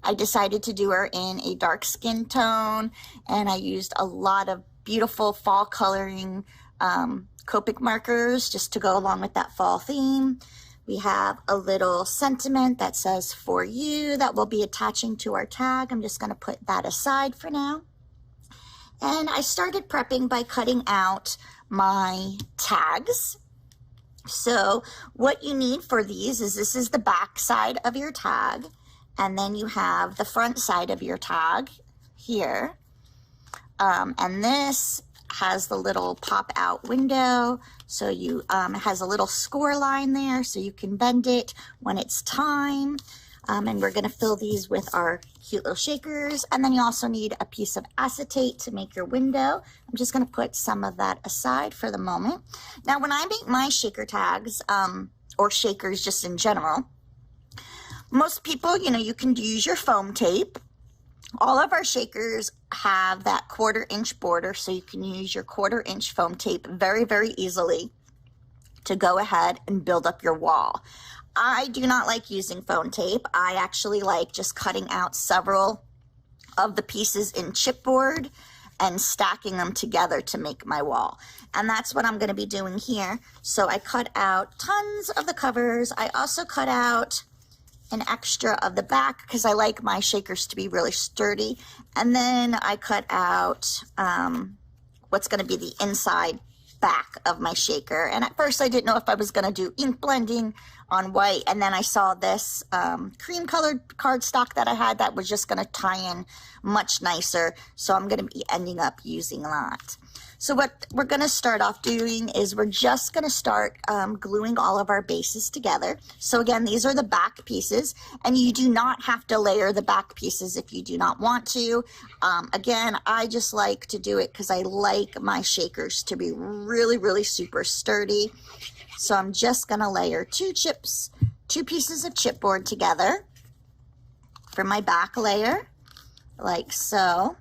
I decided to do her in a dark skin tone, and I used a lot of beautiful fall coloring Copic markers just to go along with that fall theme. We have a little sentiment that says "for you" that we'll be attaching to our tag. I'm just going to put that aside for now. And I started prepping by cutting out my tags. So what you need for these is, this is the back side of your tag, and then you have the front side of your tag here. And this has the little pop out window, so you it has a little score line there so you can bend it when it's time. And we're going to fill these with our cute little shakers. And then you also need a piece of acetate to make your window. I'm just going to put some of that aside for the moment. Now when I make my shaker tags, or shakers just in general, most people, you know, you can use your foam tape. All of our shakers have that 1/4 inch border, so you can use your 1/4 inch foam tape very, very easily to go ahead and build up your wall. I do not like using foam tape. I actually like just cutting out several of the pieces in chipboard and stacking them together to make my wall. And that's what I'm going to be doing here. So I cut out tons of the covers. I also cut out an extra of the back because I like my shakers to be really sturdy. And then I cut out what's going to be the inside back of my shaker. And at first I didn't know if I was going to do ink blending on white, and then I saw this cream colored cardstock that I had that was just going to tie in much nicer, so I'm going to be ending up using that. So what we're going to start off doing is we're just going to start gluing all of our bases together. So again, these are the back pieces, and you do not have to layer the back pieces if you do not want to. Again, I just like to do it because I like my shakers to be really, really super sturdy. So I'm just going to layer 2 pieces of chipboard together for my back layer, like so.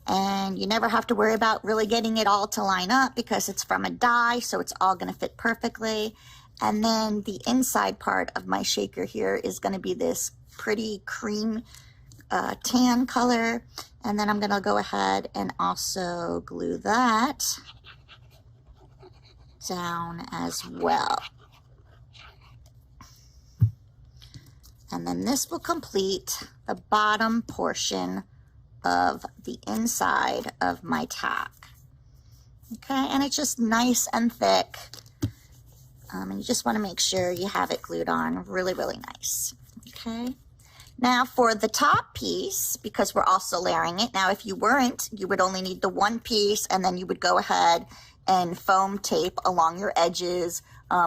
And you never have to worry about really getting it all to line up because it's from a die, so it's all going to fit perfectly. And then the inside part of my shaker here is going to be this pretty cream tan color. And then I'm going to go ahead and also glue that down as well. And then this will complete the bottom portion of the inside of my tag. Okay, and it's just nice and thick. And you just want to make sure you have it glued on really, really nice. Okay, now for the top piece, because we're also layering it, now if you weren't, you would only need the 1 piece, and then you would go ahead and foam tape along your edges,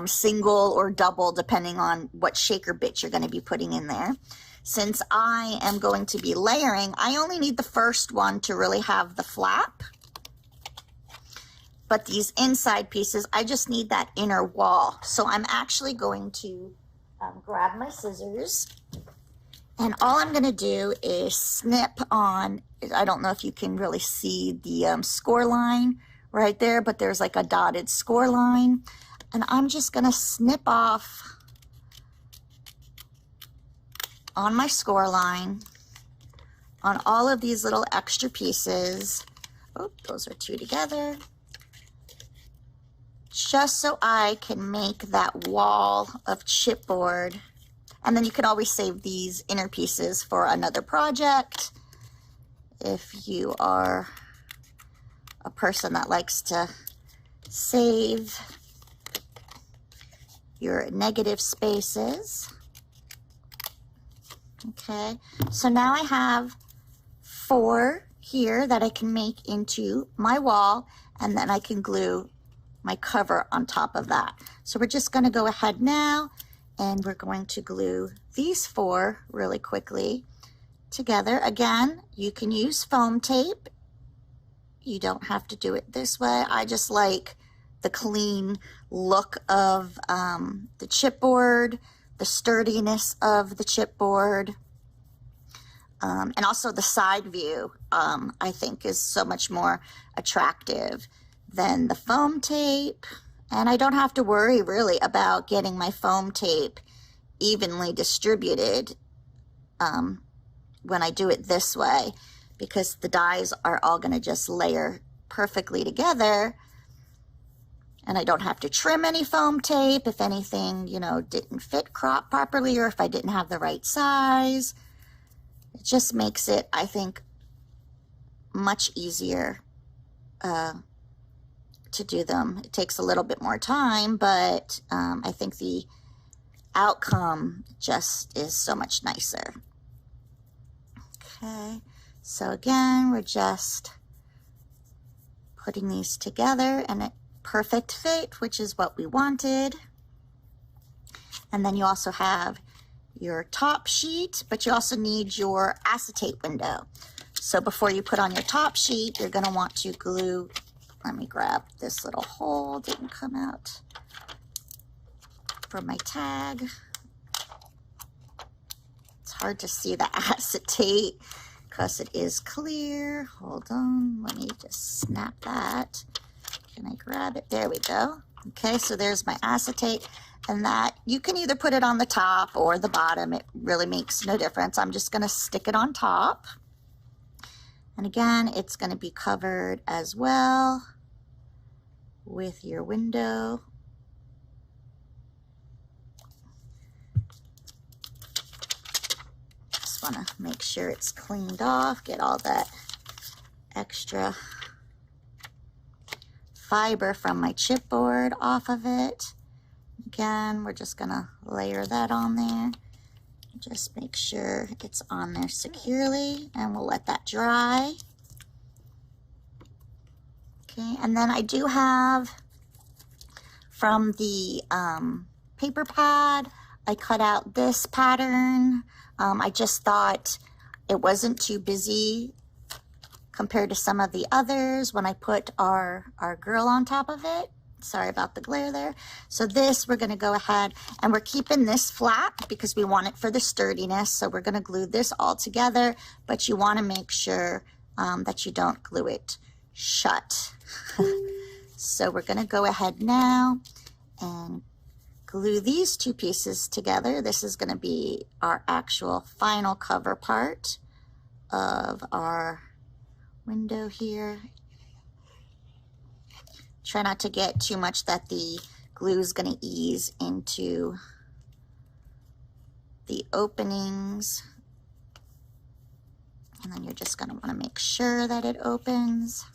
single or double, depending on what shaker bit you're going to be putting in there. Since I am going to be layering, I only need the first one to really have the flap. But these inside pieces, I just need that inner wall. So I'm actually going to grab my scissors, and all I'm going to do is snip on, I don't know if you can really see the score line right there, but there's like a dotted score line. And I'm just going to snip off on my score line on all of these little extra pieces. Oh, those are 2 together. just so I can make that wall of chipboard. And then you can always save these inner pieces for another project if you are a person that likes to save your negative spaces. Okay, so now I have 4 here that I can make into my wall, and then I can glue my cover on top of that. So we're just going to go ahead now and we're going to glue these 4 really quickly together. Again, you can use foam tape. You don't have to do it this way. I just like the clean look of the chipboard, the sturdiness of the chipboard, and also the side view, I think is so much more attractive than the foam tape. And I don't have to worry really about getting my foam tape evenly distributed when I do it this way, because the dies are all going to just layer perfectly together, and I don't have to trim any foam tape if anything, you know, didn't fit crop properly, or if I didn't have the right size. It just makes it, I think, much easier to do them. It takes a little bit more time, but I think the outcome just is so much nicer. Okay, so again, we're just putting these together in a perfect fit, which is what we wanted. And then you also have your top sheet, but you also need your acetate window. So before you put on your top sheet, you're going to want to glue. Let me grab this little hole, didn't come out from my tag. It's hard to see the acetate because it is clear. Hold on, let me just snap that. Can I grab it? There we go. Okay, so there's my acetate, and that you can either put it on the top or the bottom. It really makes no difference. I'm just going to stick it on top. And again, it's going to be covered as well with your window. Just want to make sure it's cleaned off, get all that extra fiber from my chipboard off of it. Again, we're just going to layer that on there. Just make sure it's on there securely, and we'll let that dry. Okay, and then I do have from the paper pad, I cut out this pattern. I just thought it wasn't too busy compared to some of the others when I put our girl on top of it. Sorry about the glare there. So this, we're going to go ahead and we're keeping this flat because we want it for the sturdiness. So we're going to glue this all together, but you want to make sure that you don't glue it shut. So we're going to go ahead now and glue these 2 pieces together. This is going to be our actual final cover part of our window here. Try not to get too much that the glue is going to ease into the openings. And then you're just going to want to make sure that it opens.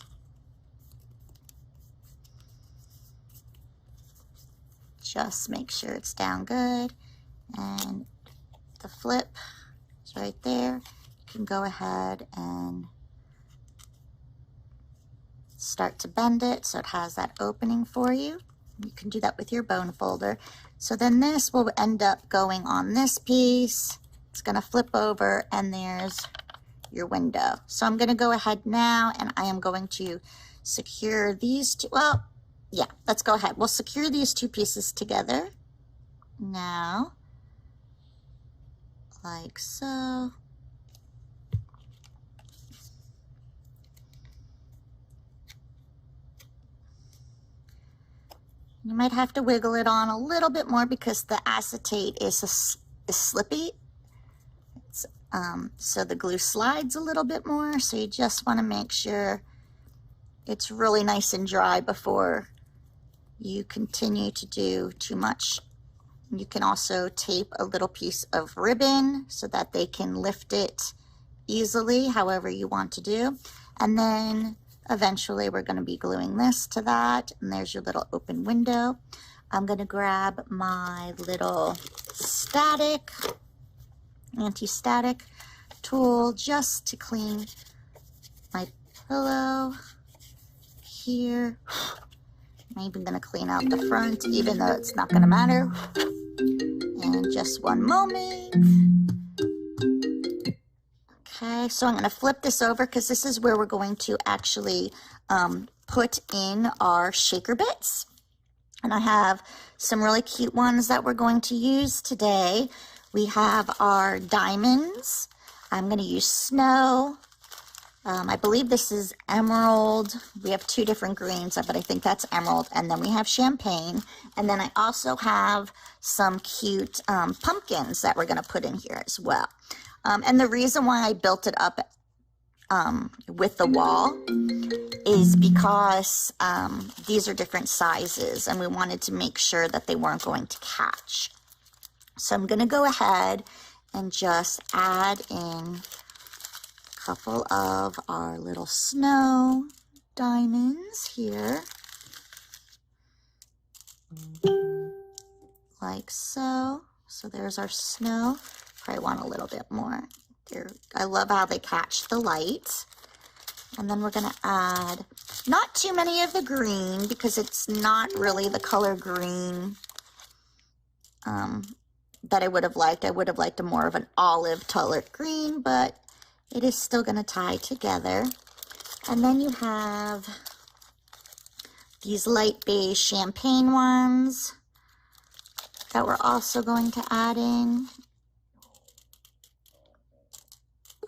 Just make sure it's down good. And the flip is right there. You can go ahead and start to bend it so it has that opening for you. You can do that with your bone folder. So then this will end up going on this piece. It's going to flip over, and there's your window. So I'm going to go ahead now, and I am going to secure these 2. Well, yeah, let's go ahead. We'll secure these 2 pieces together now, like so. You might have to wiggle it on a little bit more because the acetate is slippy. It's, so the glue slides a little bit more. So you just want to make sure it's really nice and dry before you continue to do too much, you can also tape a little piece of ribbon so that they can lift it easily, however you want to do. And then eventually we're going to be gluing this to that, and there's your little open window. I'm going to grab my little anti-static tool just to clean my pillow here. I'm even going to clean out the front, even though it's not going to matter. And just one moment. Okay, so I'm going to flip this over because this is where we're going to actually put in our shaker bits. And I have some really cute ones that we're going to use today. We have our diamonds. I'm going to use snow. I believe this is emerald. We have two different greens, but I think that's emerald. And then we have champagne. And then I also have some cute pumpkins that we're going to put in here as well. And the reason why I built it up with the wall is because these are different sizes, and we wanted to make sure that they weren't going to catch. So I'm going to go ahead and just add in couple of our little snow diamonds here, like so. So there's our snow. Probably want a little bit more. I love how they catch the light. And then we're going to add not too many of the green because it's not really the color green that I would have liked. I would have liked a more of an olive colored green, but it is still going to tie together. And then you have these light beige champagne ones that we're also going to add in.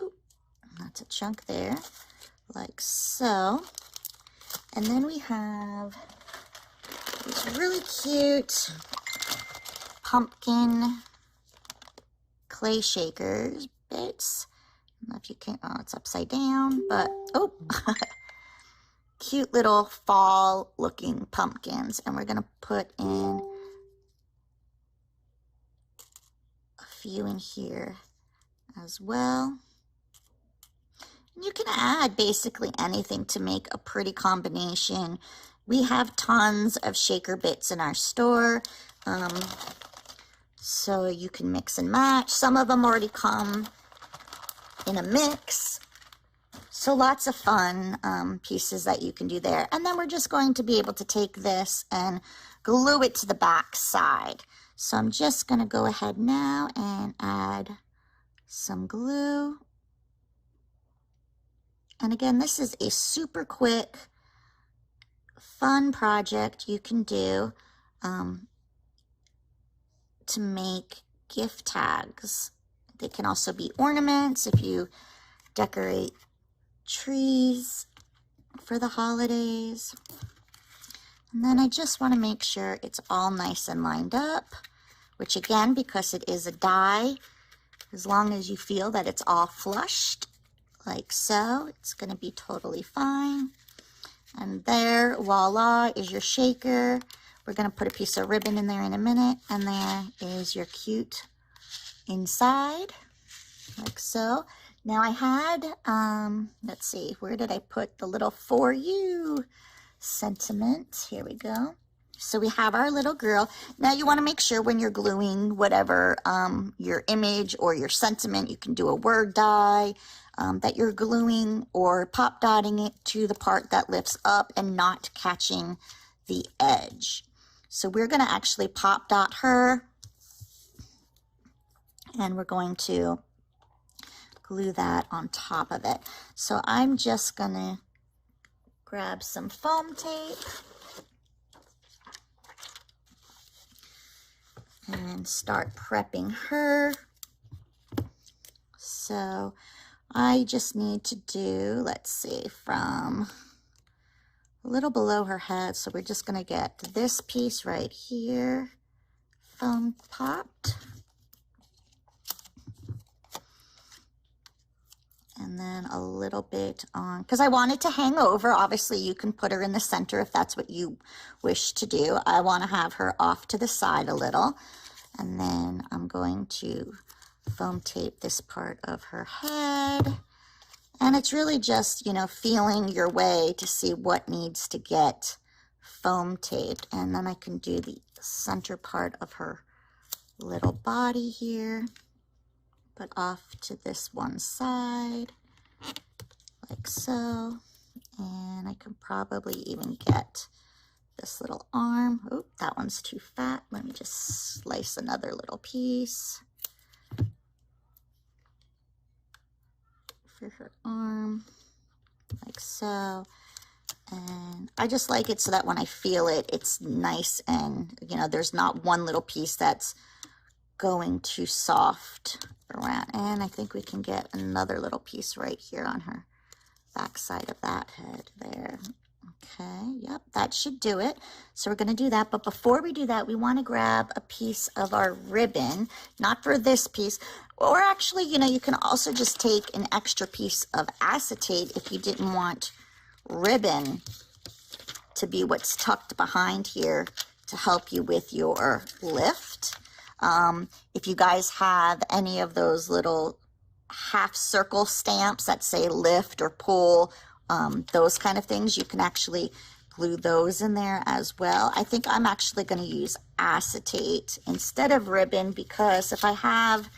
Ooh, that's a chunk there, like so. And then we have these really cute pumpkin clay shakers bits. I don't know if you can, oh, it's upside down, but, oh, cute little fall looking pumpkins. And we're going to put in a few in here as well. And you can add basically anything to make a pretty combination. We have tons of shaker bits in our store, so you can mix and match. Some of them already come in a mix, so lots of fun pieces that you can do there. And then we're just going to be able to take this and glue it to the back side. So I'm just going to go ahead now and add some glue. And again, this is a super quick, fun project you can do to make gift tags. They can also be ornaments if you decorate trees for the holidays. And then I just want to make sure it's all nice and lined up, which again, because it is a die, as long as you feel that it's all flushed, like so, it's going to be totally fine. And there, voila, is your shaker. We're going to put a piece of ribbon in there in a minute, and there is your cute inside, like so. Now I had, let's see, where did I put the little for you sentiment? Here we go. So we have our little girl. Now you want to make sure when you're gluing whatever your image or your sentiment, you can do a word die, that you're gluing or pop dotting it to the part that lifts up and not catching the edge. So we're going to actually pop dot her, and we're going to glue that on top of it. So I'm just going to grab some foam tape and start prepping her. So I just need to do, let's see, from a little below her head. So we're just going to get this piece right here foam popped. And And then a little bit on, because I want it to hang over. Obviously, you can put her in the center if that's what you wish to do. I want to have her off to the side a little. And then I'm going to foam tape this part of her head. And it's really just, you know, feeling your way to see what needs to get foam taped. And then I can do the center part of her little body here, but off to this one side, like so. And I can probably even get this little arm. Oh, that one's too fat. Let me just slice another little piece for her arm, like so. And I just like it so that when I feel it, it's nice and, you know, there's not one little piece that's going too soft around. And I think we can get another little piece right here on her back side of that head there. Okay, yep, that should do it. So we're going to do that. But before we do that, we want to grab a piece of our ribbon, not for this piece, or actually, you know, you can also just take an extra piece of acetate if you didn't want ribbon to be what's tucked behind here to help you with your lift. If you guys have any of those little half circle stamps that say lift or pull, those kind of things, you can actually glue those in there as well. I think I'm actually going to use acetate instead of ribbon, because if I have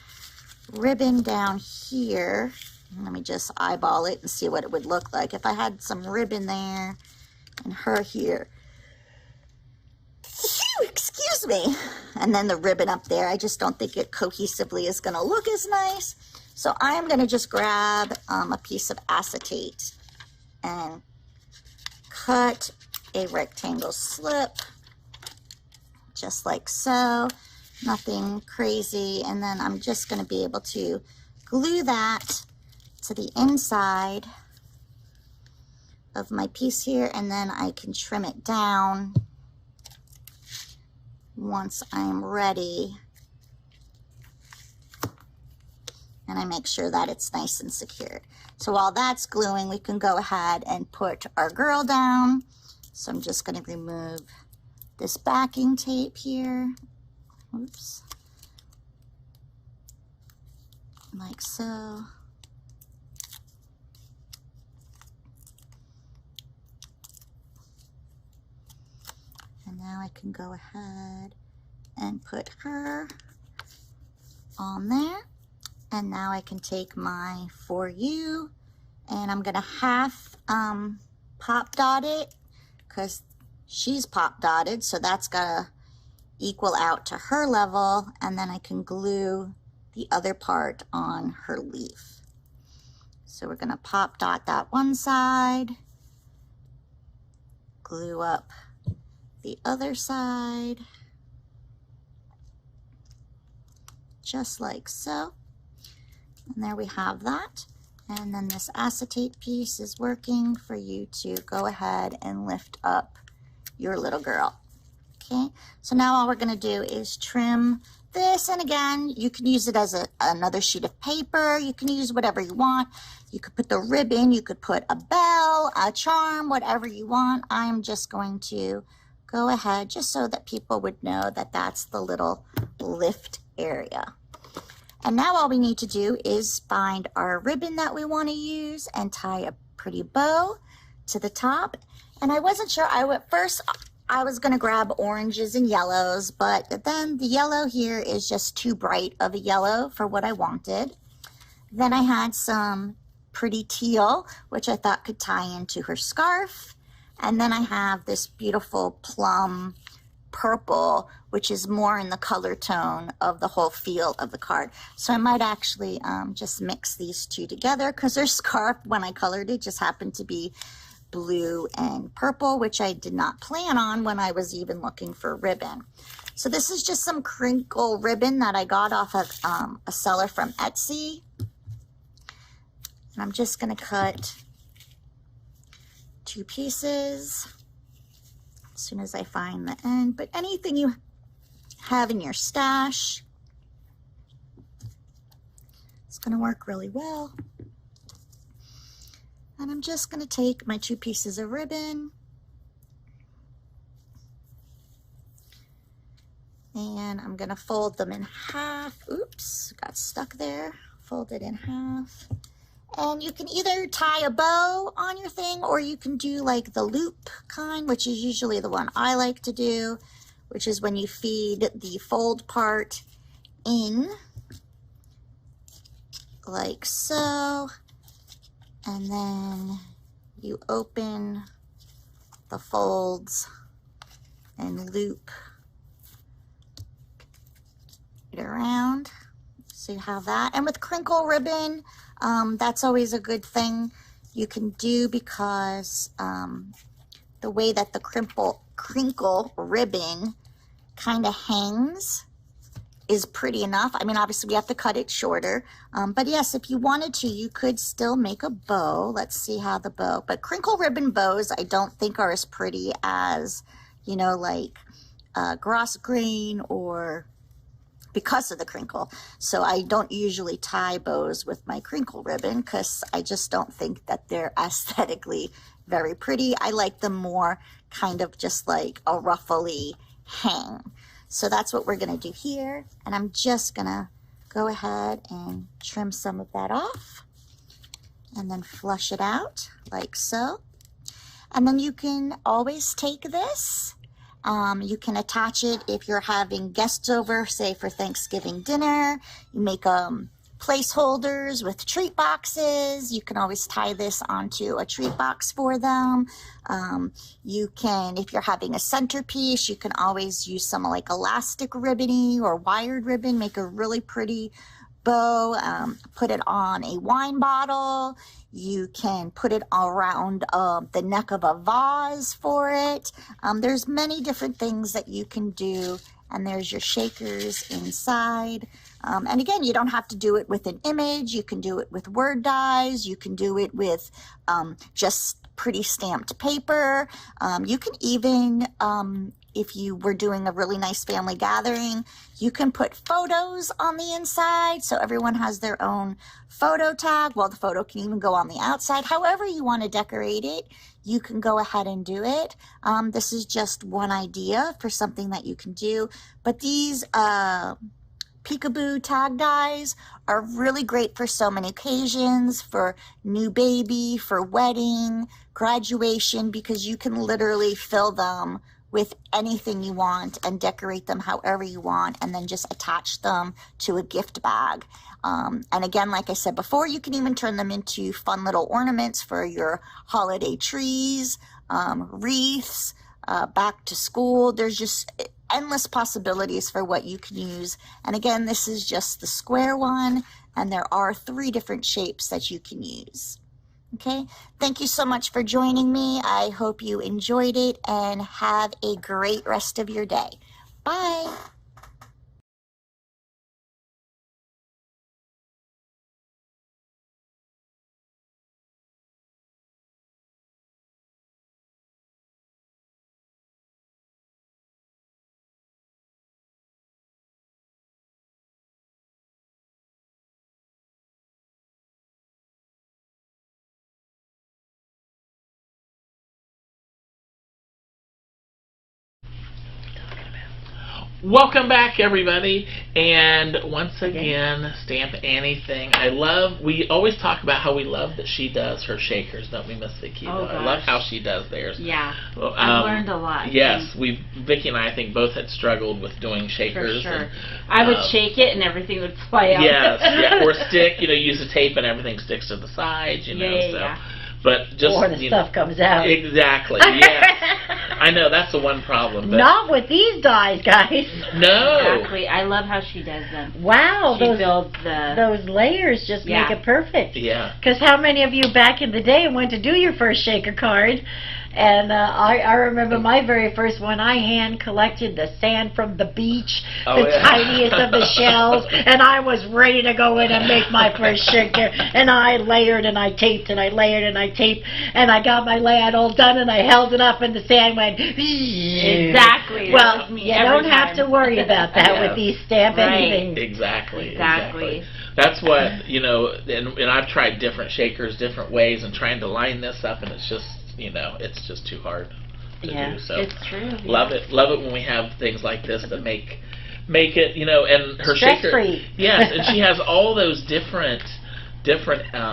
ribbon down here, let me just eyeball it and see what it would look like. If I had some ribbon there and her here, excuse me, and then the ribbon up there, I just don't think it cohesively is going to look as nice. So I am going to just grab a piece of acetate and cut a rectangle slip, just like so. Nothing crazy. And then I'm just going to be able to glue that to the inside of my piece here, and then I can trim it down once I'm ready, and I make sure that it's nice and secured. So while that's gluing, we can go ahead and put our girl down. So I'm just going to remove this backing tape here. Oops. Like so. And now I can go ahead and put her on there. And now I can take my For You, and I'm going to half pop dot it, because she's pop dotted, so that's got to equal out to her level, and then I can glue the other part on her leaf. So we're going to pop dot that one side, glue up the other side, just like so. And there we have that. And then this acetate piece is working for you to go ahead and lift up your little girl. Okay, so now all we're going to do is trim this, and again, you can use it as another sheet of paper. You can use whatever you want. You could put the ribbon, you could put a bell, a charm, whatever you want. I'm just going to go ahead just so that people would know that that's the little lift area. And now all we need to do is find our ribbon that we want to use and tie a pretty bow to the top. And I wasn't sure, first I was going to grab oranges and yellows, but then the yellow here is just too bright of a yellow for what I wanted. Then I had some pretty teal, which I thought could tie into her scarf. And then I have this beautiful plum purple, which is more in the color tone of the whole feel of the card. So I might actually just mix these two together, because their scarf, when I colored it, just happened to be blue and purple, which I did not plan on when I was even looking for ribbon. So this is just some crinkle ribbon that I got off of a seller from Etsy. And I'm just going to cut 2 pieces as soon as I find the end. But anything you have in your stash, it's going to work really well. And I'm just going to take my 2 pieces of ribbon and I'm going to fold them in half. Oops, got stuck there. Fold it in half. And you can either tie a bow on your thing or you can do like the loop kind, which is usually the one I like to do, which is when you feed the fold part in like so. And then you open the folds and loop it around. So you have that. And with crinkle ribbon, that's always a good thing you can do because the way that the crinkle ribbon kind of hangs is pretty enough. I mean, obviously we have to cut it shorter, but yes, if you wanted to, you could still make a bow. Let's see how the bow, but crinkle ribbon bows I don't think are as pretty as, you know, like grosgrain, or because of the crinkle. So I don't usually tie bows with my crinkle ribbon because I just don't think that they're aesthetically very pretty. I like them more kind of just like a ruffly hang. So that's what we're going to do here. And I'm just going to go ahead and trim some of that off and then flush it out like so. And then you can always take this. You can attach it if you're having guests over, say for Thanksgiving dinner. You make placeholders with treat boxes. You can always tie this onto a treat box for them. You can, if you're having a centerpiece, you can always use some like elastic ribboning or wired ribbon, make a really pretty bow, put it on a wine bottle. You can put it around the neck of a vase for it. There's many different things that you can do, and there's your shakers inside. And again, you don't have to do it with an image. You can do it with word dies. You can do it with just pretty stamped paper. You can even, if you were doing a really nice family gathering, you can put photos on the inside. So everyone has their own photo tag. Well, the photo can even go on the outside. However you want to decorate it, you can go ahead and do it. This is just one idea for something that you can do. But these peekaboo tag dies are really great for so many occasions, for new baby, for wedding, graduation, because you can literally fill them with anything you want and decorate them however you want, and then just attach them to a gift bag. And again, like I said before, you can even turn them into fun little ornaments for your holiday trees, wreaths, back to school. There's just endless possibilities for what you can use. And again, this is just the square one, and there are 3 different shapes that you can use. Okay, thank you so much for joining me. I hope you enjoyed it, and have a great rest of your day. Bye. Welcome back, everybody, and once again, Stamp Anything. We always talk about how we love that she does her shakers, don't we, Miss Vicki? Oh, I love how she does theirs. Yeah, I've learned a lot. Yes, Vicki and I think both had struggled with doing shakers. For sure. And, I would shake it and everything would fly out. Yes, yeah, or stick, use a tape and everything sticks to the sides, Yeah. But just, or the stuff comes out. Exactly, yes. I know, that's the one problem. But not with these dies, guys. No. Exactly. I love how she does them. Wow. She builds those layers just make it perfect. Yeah. Because how many of you back in the day went to do your first shaker card And I remember my very first one, I hand collected the sand from the beach, the tiniest of the shells, and I was ready to go in and make my first shaker. And I layered and I taped and I layered and I taped, and I got my layout all done, and I held it up and the sand went. Exactly. Well, you don't have to worry about that with these stamp anything. Exactly. That's what, you know, and I've tried different shakers, different ways, and trying to line this up, and it's just, you know, it's just too hard to do. So it's true. Love it when we have things like this that make it, you know, and her shaker. Stress-free. Yes, and she has all those different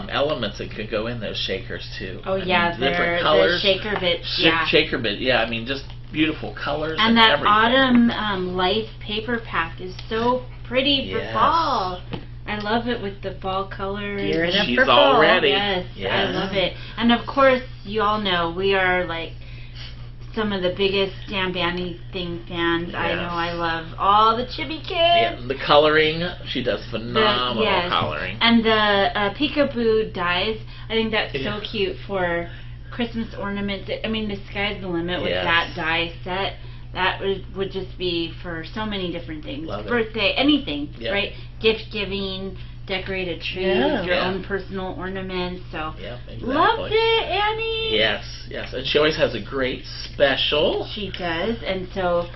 elements that could go in those shakers too. Oh yeah, different colors. The shaker bits. Shaker bit. Yeah, I mean just beautiful colors. And that everything. autumn life paper pack is so pretty for fall. I love it with the fall colors. She's all ready. Yes, I love it. And of course, you all know we are like some of the biggest Stamp Anything fans. Yes. I know I love all the chibi kids. Yeah, the coloring, she does phenomenal coloring. And the peekaboo dies. I think that's so cute for Christmas ornaments. I mean, the sky's the limit with that die set. That would just be for so many different things. Birthday, anything, right? Gift giving, decorated trees, your own personal ornaments. So, loved it, Annie. Yes. And she always has a great special. She does. And so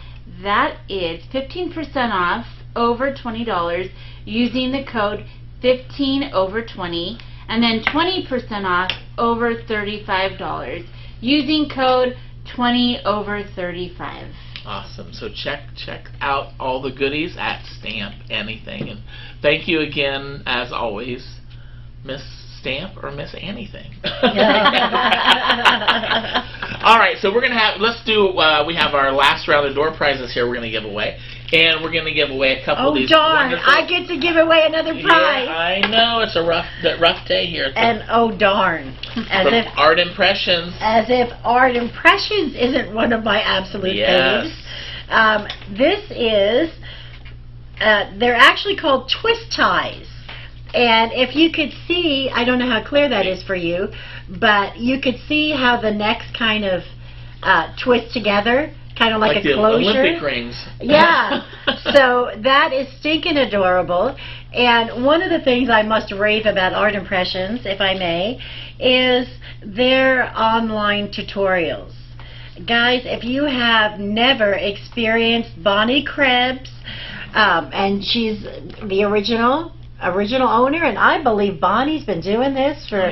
that is 15% off over $20 using the code 15over20, and then 20% off over $35 using code 20over35. Awesome. So check out all the goodies at Stamp Anything. And thank you again, as always, Miss Stamp or Miss Anything. All right, so we're going to have, we have our last round of door prizes here we're going to give away. And we're going to give away a couple of these. Oh, darn. I get to give away another prize. Yeah, I know. It's a rough day here. And oh, darn. From Art Impressions. As if Art Impressions isn't one of my absolute faves. This is, they're actually called twist ties. And if you could see, I don't know how clear that is for you, but you could see how the necks kind of twist together. Kind of like a closure. Olympic rings. Yeah. So that is stinking adorable. And one of the things I must rave about Art Impressions, if I may, is their online tutorials. Guys, if you have never experienced Bonnie Krebs, and she's the original owner, and I believe Bonnie's been doing this for,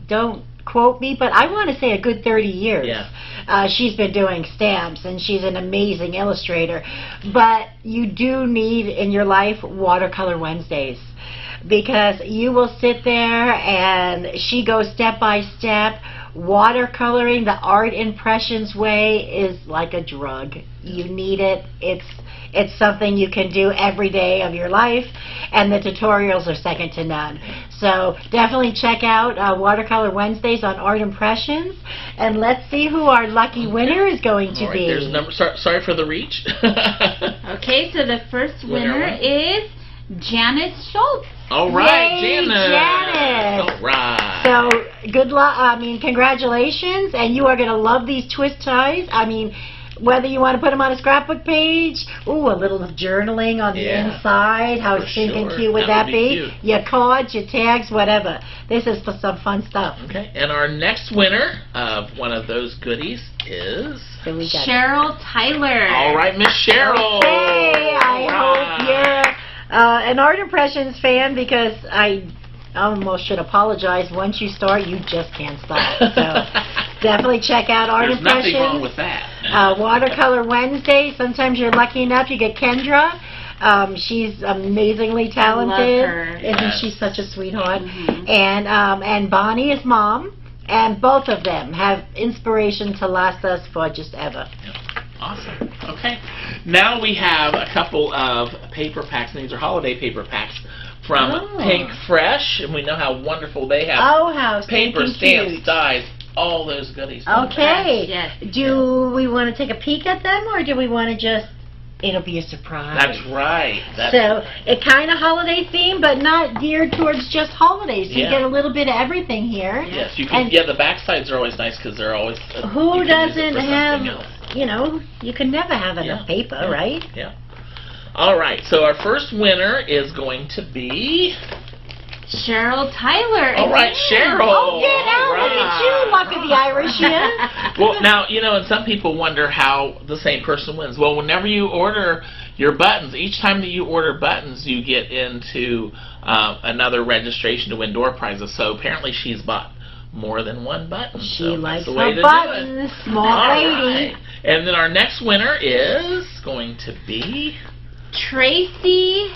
don't quote me, but I want to say a good 30 years. Yeah. She's been doing stamps, and she's an amazing illustrator. But you do need in your life Watercolor Wednesdays, because you will sit there and she goes step by step. Watercoloring the Art Impressions way is like a drug. You need it. It's something you can do every day of your life, and the tutorials are second to none. So definitely check out Watercolor Wednesdays on Art Impressions, and let's see who our lucky winner is going to be. There's a number. Sorry for the reach. Okay, so the first winner is Janice Schultz. All right, Yay, Janice. All right. So good luck. I mean, congratulations, and you are going to love these twist ties. I mean, whether you want to put them on a scrapbook page, a little journaling on the inside, how stinking cute would that be? Your cards, your tags, whatever. This is for some fun stuff. Okay, and our next winner of one of those goodies is Cheryl Tyler. All right, Miss Cheryl. Okay, I hope you're an Art Impressions fan, because I almost should apologize. Once you start, you just can't stop. So definitely check out Art Impressions. There's nothing wrong with that. Watercolor Wednesday. Sometimes you're lucky enough you get Kendra. She's amazingly talented. I love her. Isn't she such a sweetheart? And Bonnie is mom. And both of them have inspiration to last us for just ever. Awesome. Okay. Now we have a couple of paper packs. These are holiday paper packs from Pink Fresh, and we know how wonderful they have. How paper, stamps, cute. Dyes, all those goodies. Okay. Yes. Do we want to take a peek at them, or do we want to just it'll be a surprise. That's right. It kind of holiday themed, but not geared towards just holidays. You get a little bit of everything here. Yes, you can. The backsides are always nice because they're always. Who doesn't have? You know, you can never have enough paper, right? Yeah. All right. So our first winner is going to be Cheryl Tyler. All right, Cheryl. Oh, get out! Look at you, luck of the Irish, Well, now, you know, and some people wonder how the same person wins. Well, whenever you order your buttons, each time that you order buttons, you get into another registration to win door prizes. So apparently she's bought more than one button. She so likes that's the way her to buttons, do it. small lady. Right. And then our next winner is going to be Tracy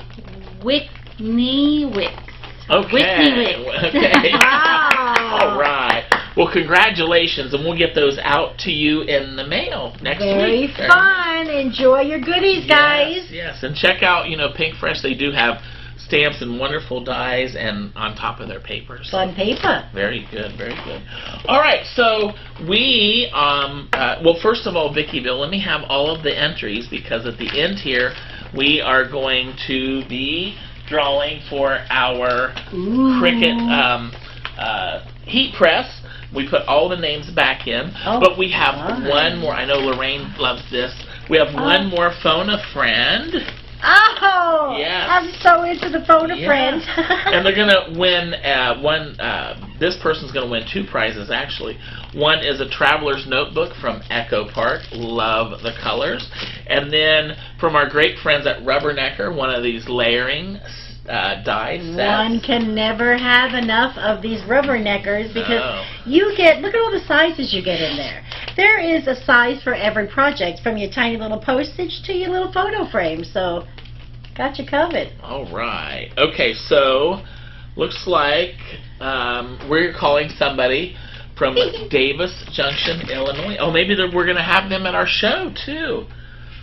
Whitney Wicks. Okay. Wow. All right. Well, congratulations, and we'll get those out to you in the mail next week. Very fun. Enjoy your goodies, guys. Yes, and check out, you know, Pink Fresh. They do have stamps and wonderful dies and on top of their papers. Fun paper. Very good, very good. All right, so we, well, first of all, Vickyville, let me have all of the entries because at the end here, we are going to be drawing for our Cricut heat press. We put all the names back in, but we have one more. I know Lorraine loves this. We have one more phone a friend. Oh, yes. I'm so into the phone a friend. And they're going to win this person's going to win two prizes, actually. One is a traveler's notebook from Echo Park. Love the colors. And then from our great friends at Rubbernecker, one of these layering die sets. One can never have enough of these Rubberneckers because you get, look at all the sizes you get in there. There is a size for every project, from your tiny little postage to your little photo frame. So, got you covered. All right. Okay, so looks like we're calling somebody from Davis Junction, Illinois. Oh, maybe we're going to have them at our show, too.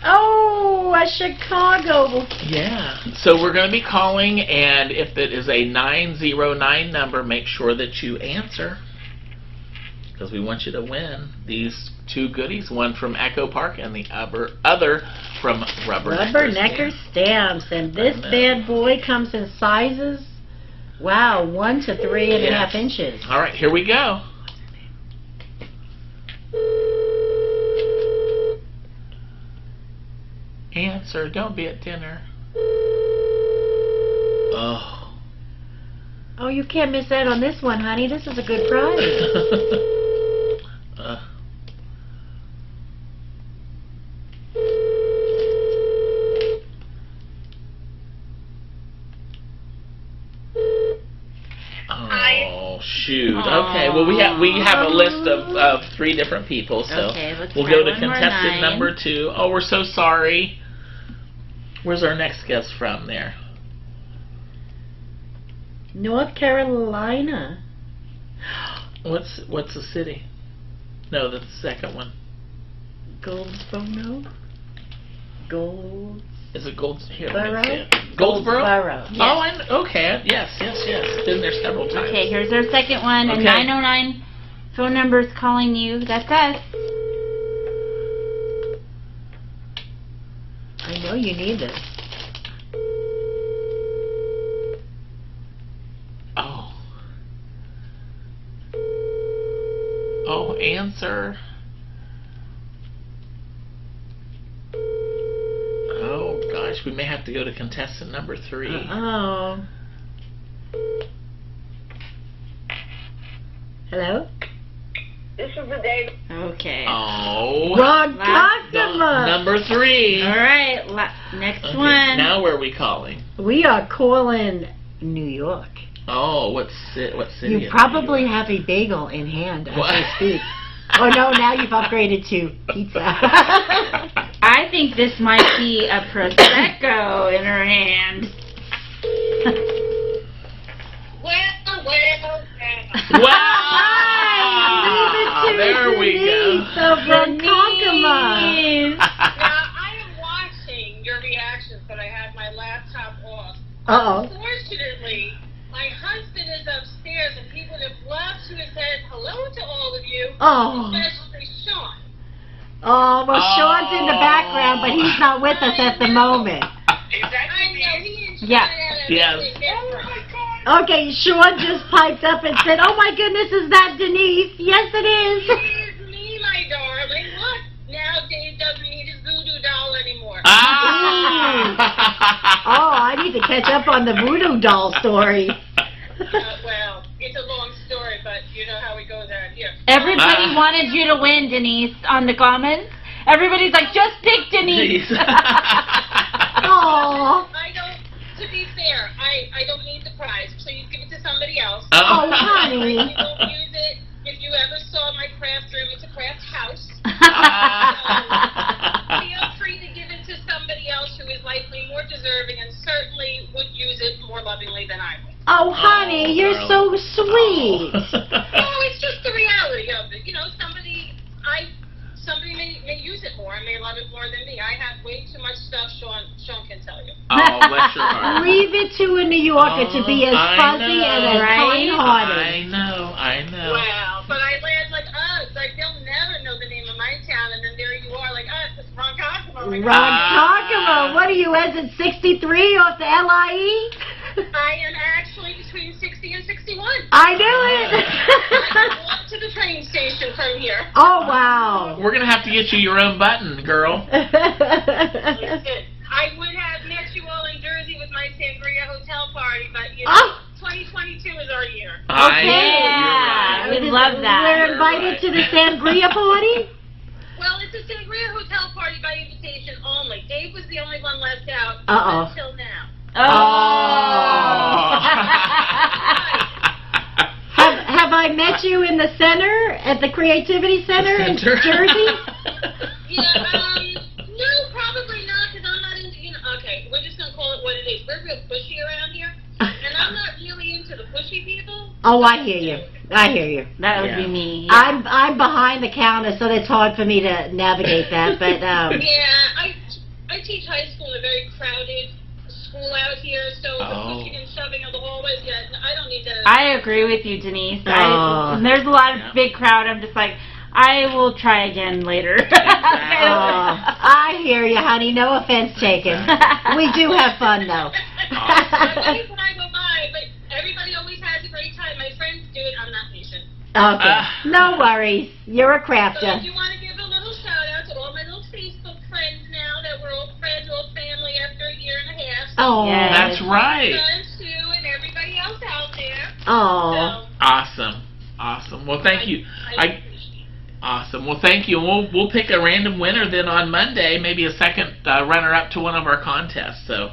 Oh, Chicago. Yeah. So we're going to be calling, and if it is a 909 number, make sure that you answer, because we want you to win these two goodies, one from Echo Park and the other from Rubbernecker stamps. And this bad boy comes in sizes, wow, 1 to 3.5 inches. All right, here we go. Answer, don't be at dinner. Oh. Oh, you can't miss out on this one, honey. This is a good prize. Oh, shoot. Okay, well, we have a list of 3 different people, so we'll go to contestant number 2. Oh, we're so sorry. Where's our next guest from there? North Carolina. What's the city? No, that's the second one. Goldsboro? Is it Goldsboro? Goldsboro. Yes. Oh, okay. Yes. Been there several times. Okay, here's our second one. Okay. A 909 phone number is calling you. That's us. I know you need this. Oh, answer. Oh, gosh, we may have to go to contestant number 3. Oh. Hello? This is the day. Okay. Oh. Wrong customer. Number 3. All right, next one. Now where are we calling? We are calling New York. Oh, what city? You probably have a bagel in hand as I speak. Oh no, now you've upgraded to pizza. I think this might be a Prosecco in her hand. Wow! There we go. Now, I am watching your reactions, but I had my laptop off. Unfortunately, my husband is upstairs, and he would have loved to have said hello to all of you, especially Sean. Oh, well, Sean's in the background, but he's not with us at the moment. Yeah. Yes. Okay, Sean just piped up and said, "Oh my goodness, is that Denise?" Yes, it is. It is me, my darling. Look, now Dave doesn't need his voodoo doll anymore. Oh, I need to catch up on the voodoo doll story. Well, it's a long story, but you know how it goes out here. Everybody wanted you to win, Denise, on the comments. Everybody's like, just pick Denise. Aww. I don't, to be fair, I don't need the prize. Please give it to somebody else. Oh, honey. You won't use it. If you ever saw my craft room, it's a craft house. Feel free to give it to somebody else who is likely more deserving and certainly would use it more lovingly than I would. Oh, honey, you're so sweet. No, it's just the reality of it. You know, somebody may use it more and may love it more than me. I have way too much stuff, Sean can tell you. Oh, bless your heart. Leave it to a New Yorker to be as fuzzy and as kind-hearted. I know. Well, but I land like us. Like, they'll never know the name of my town, and then there you are, like us. It's Ronkonkoma. Ronkonkoma. What are you, exit 63 off the LIE? I am actually between 60 and 61. I knew it. I can walk to the train station from here. Oh, wow. We're going to have to get you your own button, girl. Listen, I would have met you all in Jersey with my Sangria Hotel party, but, you know, 2022 is our year. Yeah, we love that. We're invited to the Sangria party? Well, it's a Sangria Hotel party by invitation only. Dave was the only one left out until now. Have I met you in the center, at the Creativity Center in Jersey? Yeah, no, probably not, because I'm not into, you know, okay, we're just going to call it what it is. We're real pushy around here, and I'm not really into the pushy people. Oh, I hear you. I hear you. That would be me. Yeah. I'm behind the counter, so it's hard for me to navigate that, but, Yeah, I teach high school in a very crowded school out here, so the pushing and shoving of the hallways, I don't need to. I agree with you, Denise. There's a lot of big crowd. I'm just like, I will try again later. I hear you, honey. No offense taken. We do have fun, though. When I go by, but everybody always has a great time. My friends do it. I'm not patient. Okay. No worries. You're a crafter. So if you want to give a little shout out to all my little Facebook friends now that we're old friends, old family after a year and a half. Oh, yes. That's right. Sue and everybody else out there. Oh. So, Awesome. Well, thank you. Awesome. Well, thank you. We'll pick a random winner then on Monday, maybe a second runner-up to one of our contests. So,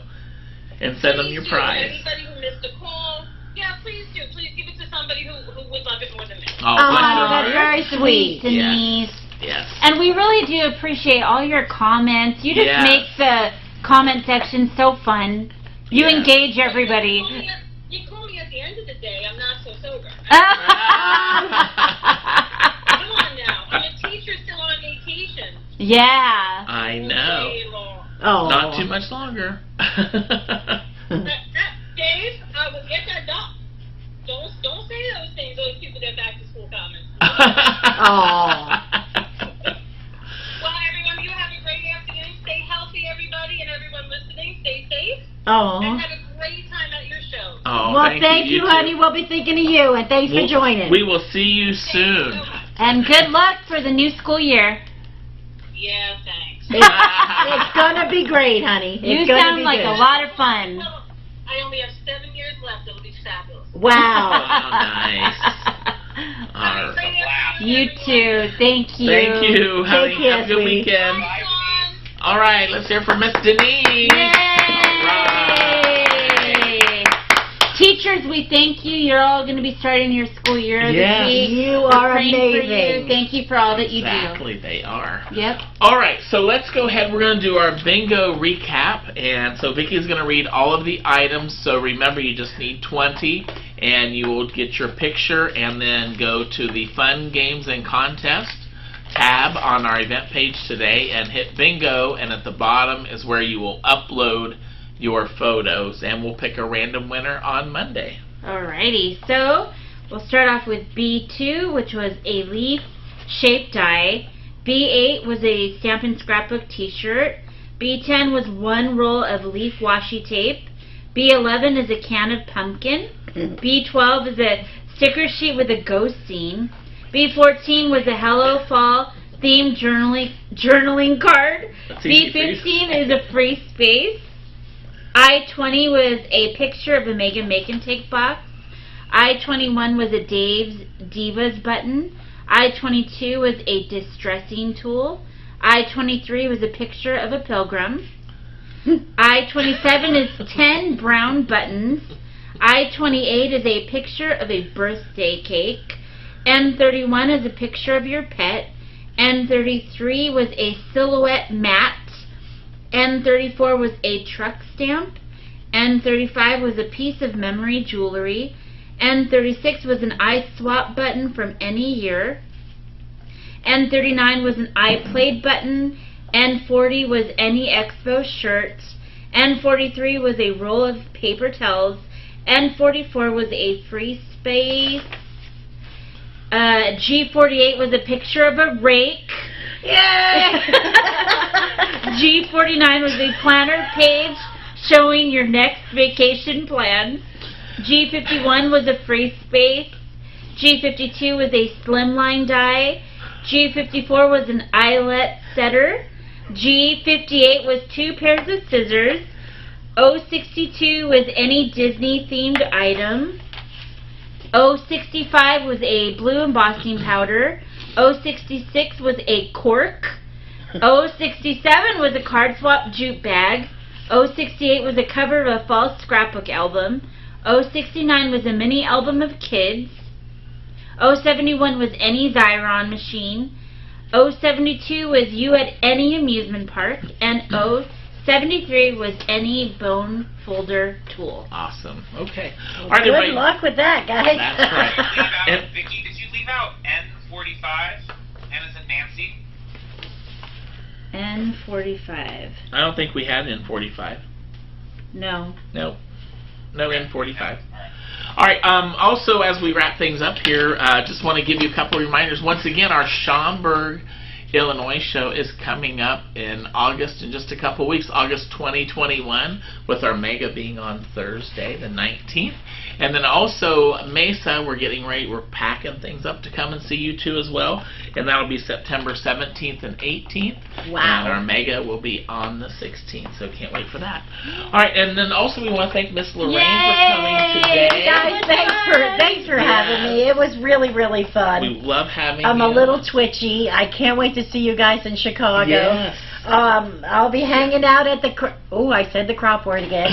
and send them your prize. Anybody who missed a call, please do. Please give it to somebody who would love it more than me. Oh, that's very sweet, Denise. Yes. And we really do appreciate all your comments. You just make the comment section so fun. You engage everybody. You call me at the end of the day. I'm not so sober. Come on now. I'm a teacher still on vacation. Yeah. I know. Oh. Not too much longer. Dave, I will get that done. Don't say those things. Those people get back to school comments. Well, everyone, you have a great afternoon. Stay healthy, everybody, and everyone listening. Stay safe. And have a great time at your show. Well, thank you, honey. We'll be thinking of you, and thanks for joining. We will see you soon. Thank you so much. And good luck for the new school year. Yeah, thanks. It's gonna be great, honey. You sound like a lot of fun. Well, I only have 7 years left. It'll be fabulous. Wow. Nice. You too. Thank you. Thank you, honey. Take care, have a good sweetie. weekend. All right, let's hear from Miss Denise. Yay! Teachers, we thank you. You're all going to be starting your school year this week. You We're are praying for amazing. you. Thank you for all that you do. Exactly, they are. Yep. All right, so let's go ahead. We're going to do our bingo recap. And so Vicky's going to read all of the items. So remember, you just need 20. And you will get your picture and then go to the Fun Games and Contest tab on our event page today and hit bingo. And at the bottom is where you will upload your photos. And we'll pick a random winner on Monday. Alrighty, so we'll start off with B2, which was a leaf-shaped die. B8 was a Stamp and Scrapbook t-shirt. B10 was 1 roll of leaf washi tape. B11 is a can of pumpkin. B12 is a sticker sheet with a ghost scene. B14 was a Hello Fall themed journaling card. B15 is a free space. I-20 was a picture of a Megan Make and Take box. I-21 was a Dave's Divas button. I-22 was a distressing tool. I-23 was a picture of a pilgrim. I-27 is 10 brown buttons. I-28 is a picture of a birthday cake. N-31 is a picture of your pet. N-33 was a silhouette mat. N-34 was a truck stamp. N-35 was a piece of memory jewelry. N-36 was an I swap button from any year. N-39 was an I played button. N-40 was any Expo shirt. N-43 was a roll of paper towels. N-44 was a free space. G-48 was a picture of a rake. Yay! G-49 was a planner page showing your next vacation plans. G-51 was a free space. G-52 was a slimline die. G-54 was an eyelet setter. G-58 was 2 pairs of scissors. O-62 was any Disney themed item. O-65 was a blue embossing powder. O-66 was a cork. O-67 was a card swap jute bag. O-68 was a cover of a fall scrapbook album. O-69 was a mini album of kids. O-71 was any Xyron machine. O-72 was you at any amusement park. And O-73 was any bone folder tool. Awesome. Okay. All right, good luck with that, guys. That's right. Vicki, did you leave out N-45? N as in Nancy? N-45. I don't think we had N-45. No. No N-45. All right. Also, as we wrap things up here, just want to give you a couple of reminders. Once again, our Schaumburg, Illinois show is coming up in August, in just a couple weeks, August 2021, with our Mega being on Thursday, the 19th. And then also Mesa, we're packing things up to come and see you too as well. And that'll be September 17th and 18th. Wow. And our Mega will be on the 16th, so can't wait for that. All right, and then also we want to thank Miss Lorraine for coming today. Guys, thanks for having me. It was really, really fun. We love having you. I'm a little twitchy. I can't wait to see you guys in Chicago. Yes. I'll be hanging out at the I said the crop word again.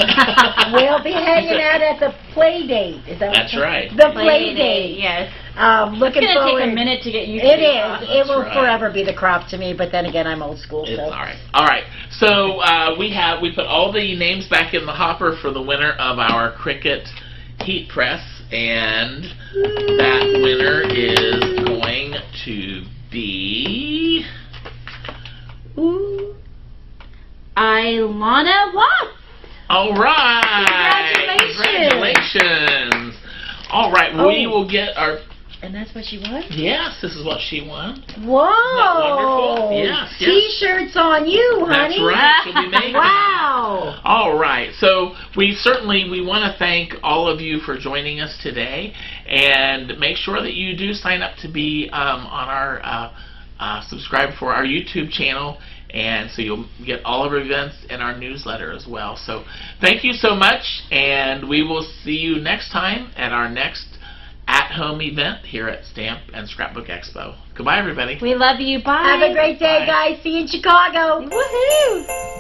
We'll be hanging out at the play date. Is that That's right. The play date. Yes. Looking it's forward. Take a minute to get used to it. It will right. forever be the crop to me, but then again, I'm old school. It's so. all right. All right. So we put all the names back in the hopper for the winner of our Cricut heat press, and that winner is going to be Ilana Watts. All right. Congratulations. All right. We will get our. And that's what she won? Yes, this is what she won. Whoa! Isn't that wonderful? Yes, yes. T-shirts on you, honey. That's right. She'll be making. Wow. All right. So we want to thank all of you for joining us today, and make sure that you do sign up to be on our subscribe for our YouTube channel, and so you'll get all of our events in our newsletter as well. So thank you so much, and we will see you next time at our next at-home event here at Stamp and Scrapbook Expo. Goodbye, everybody. We love you. Bye. Have a great day, Bye. guys. See you in Chicago. Woohoo!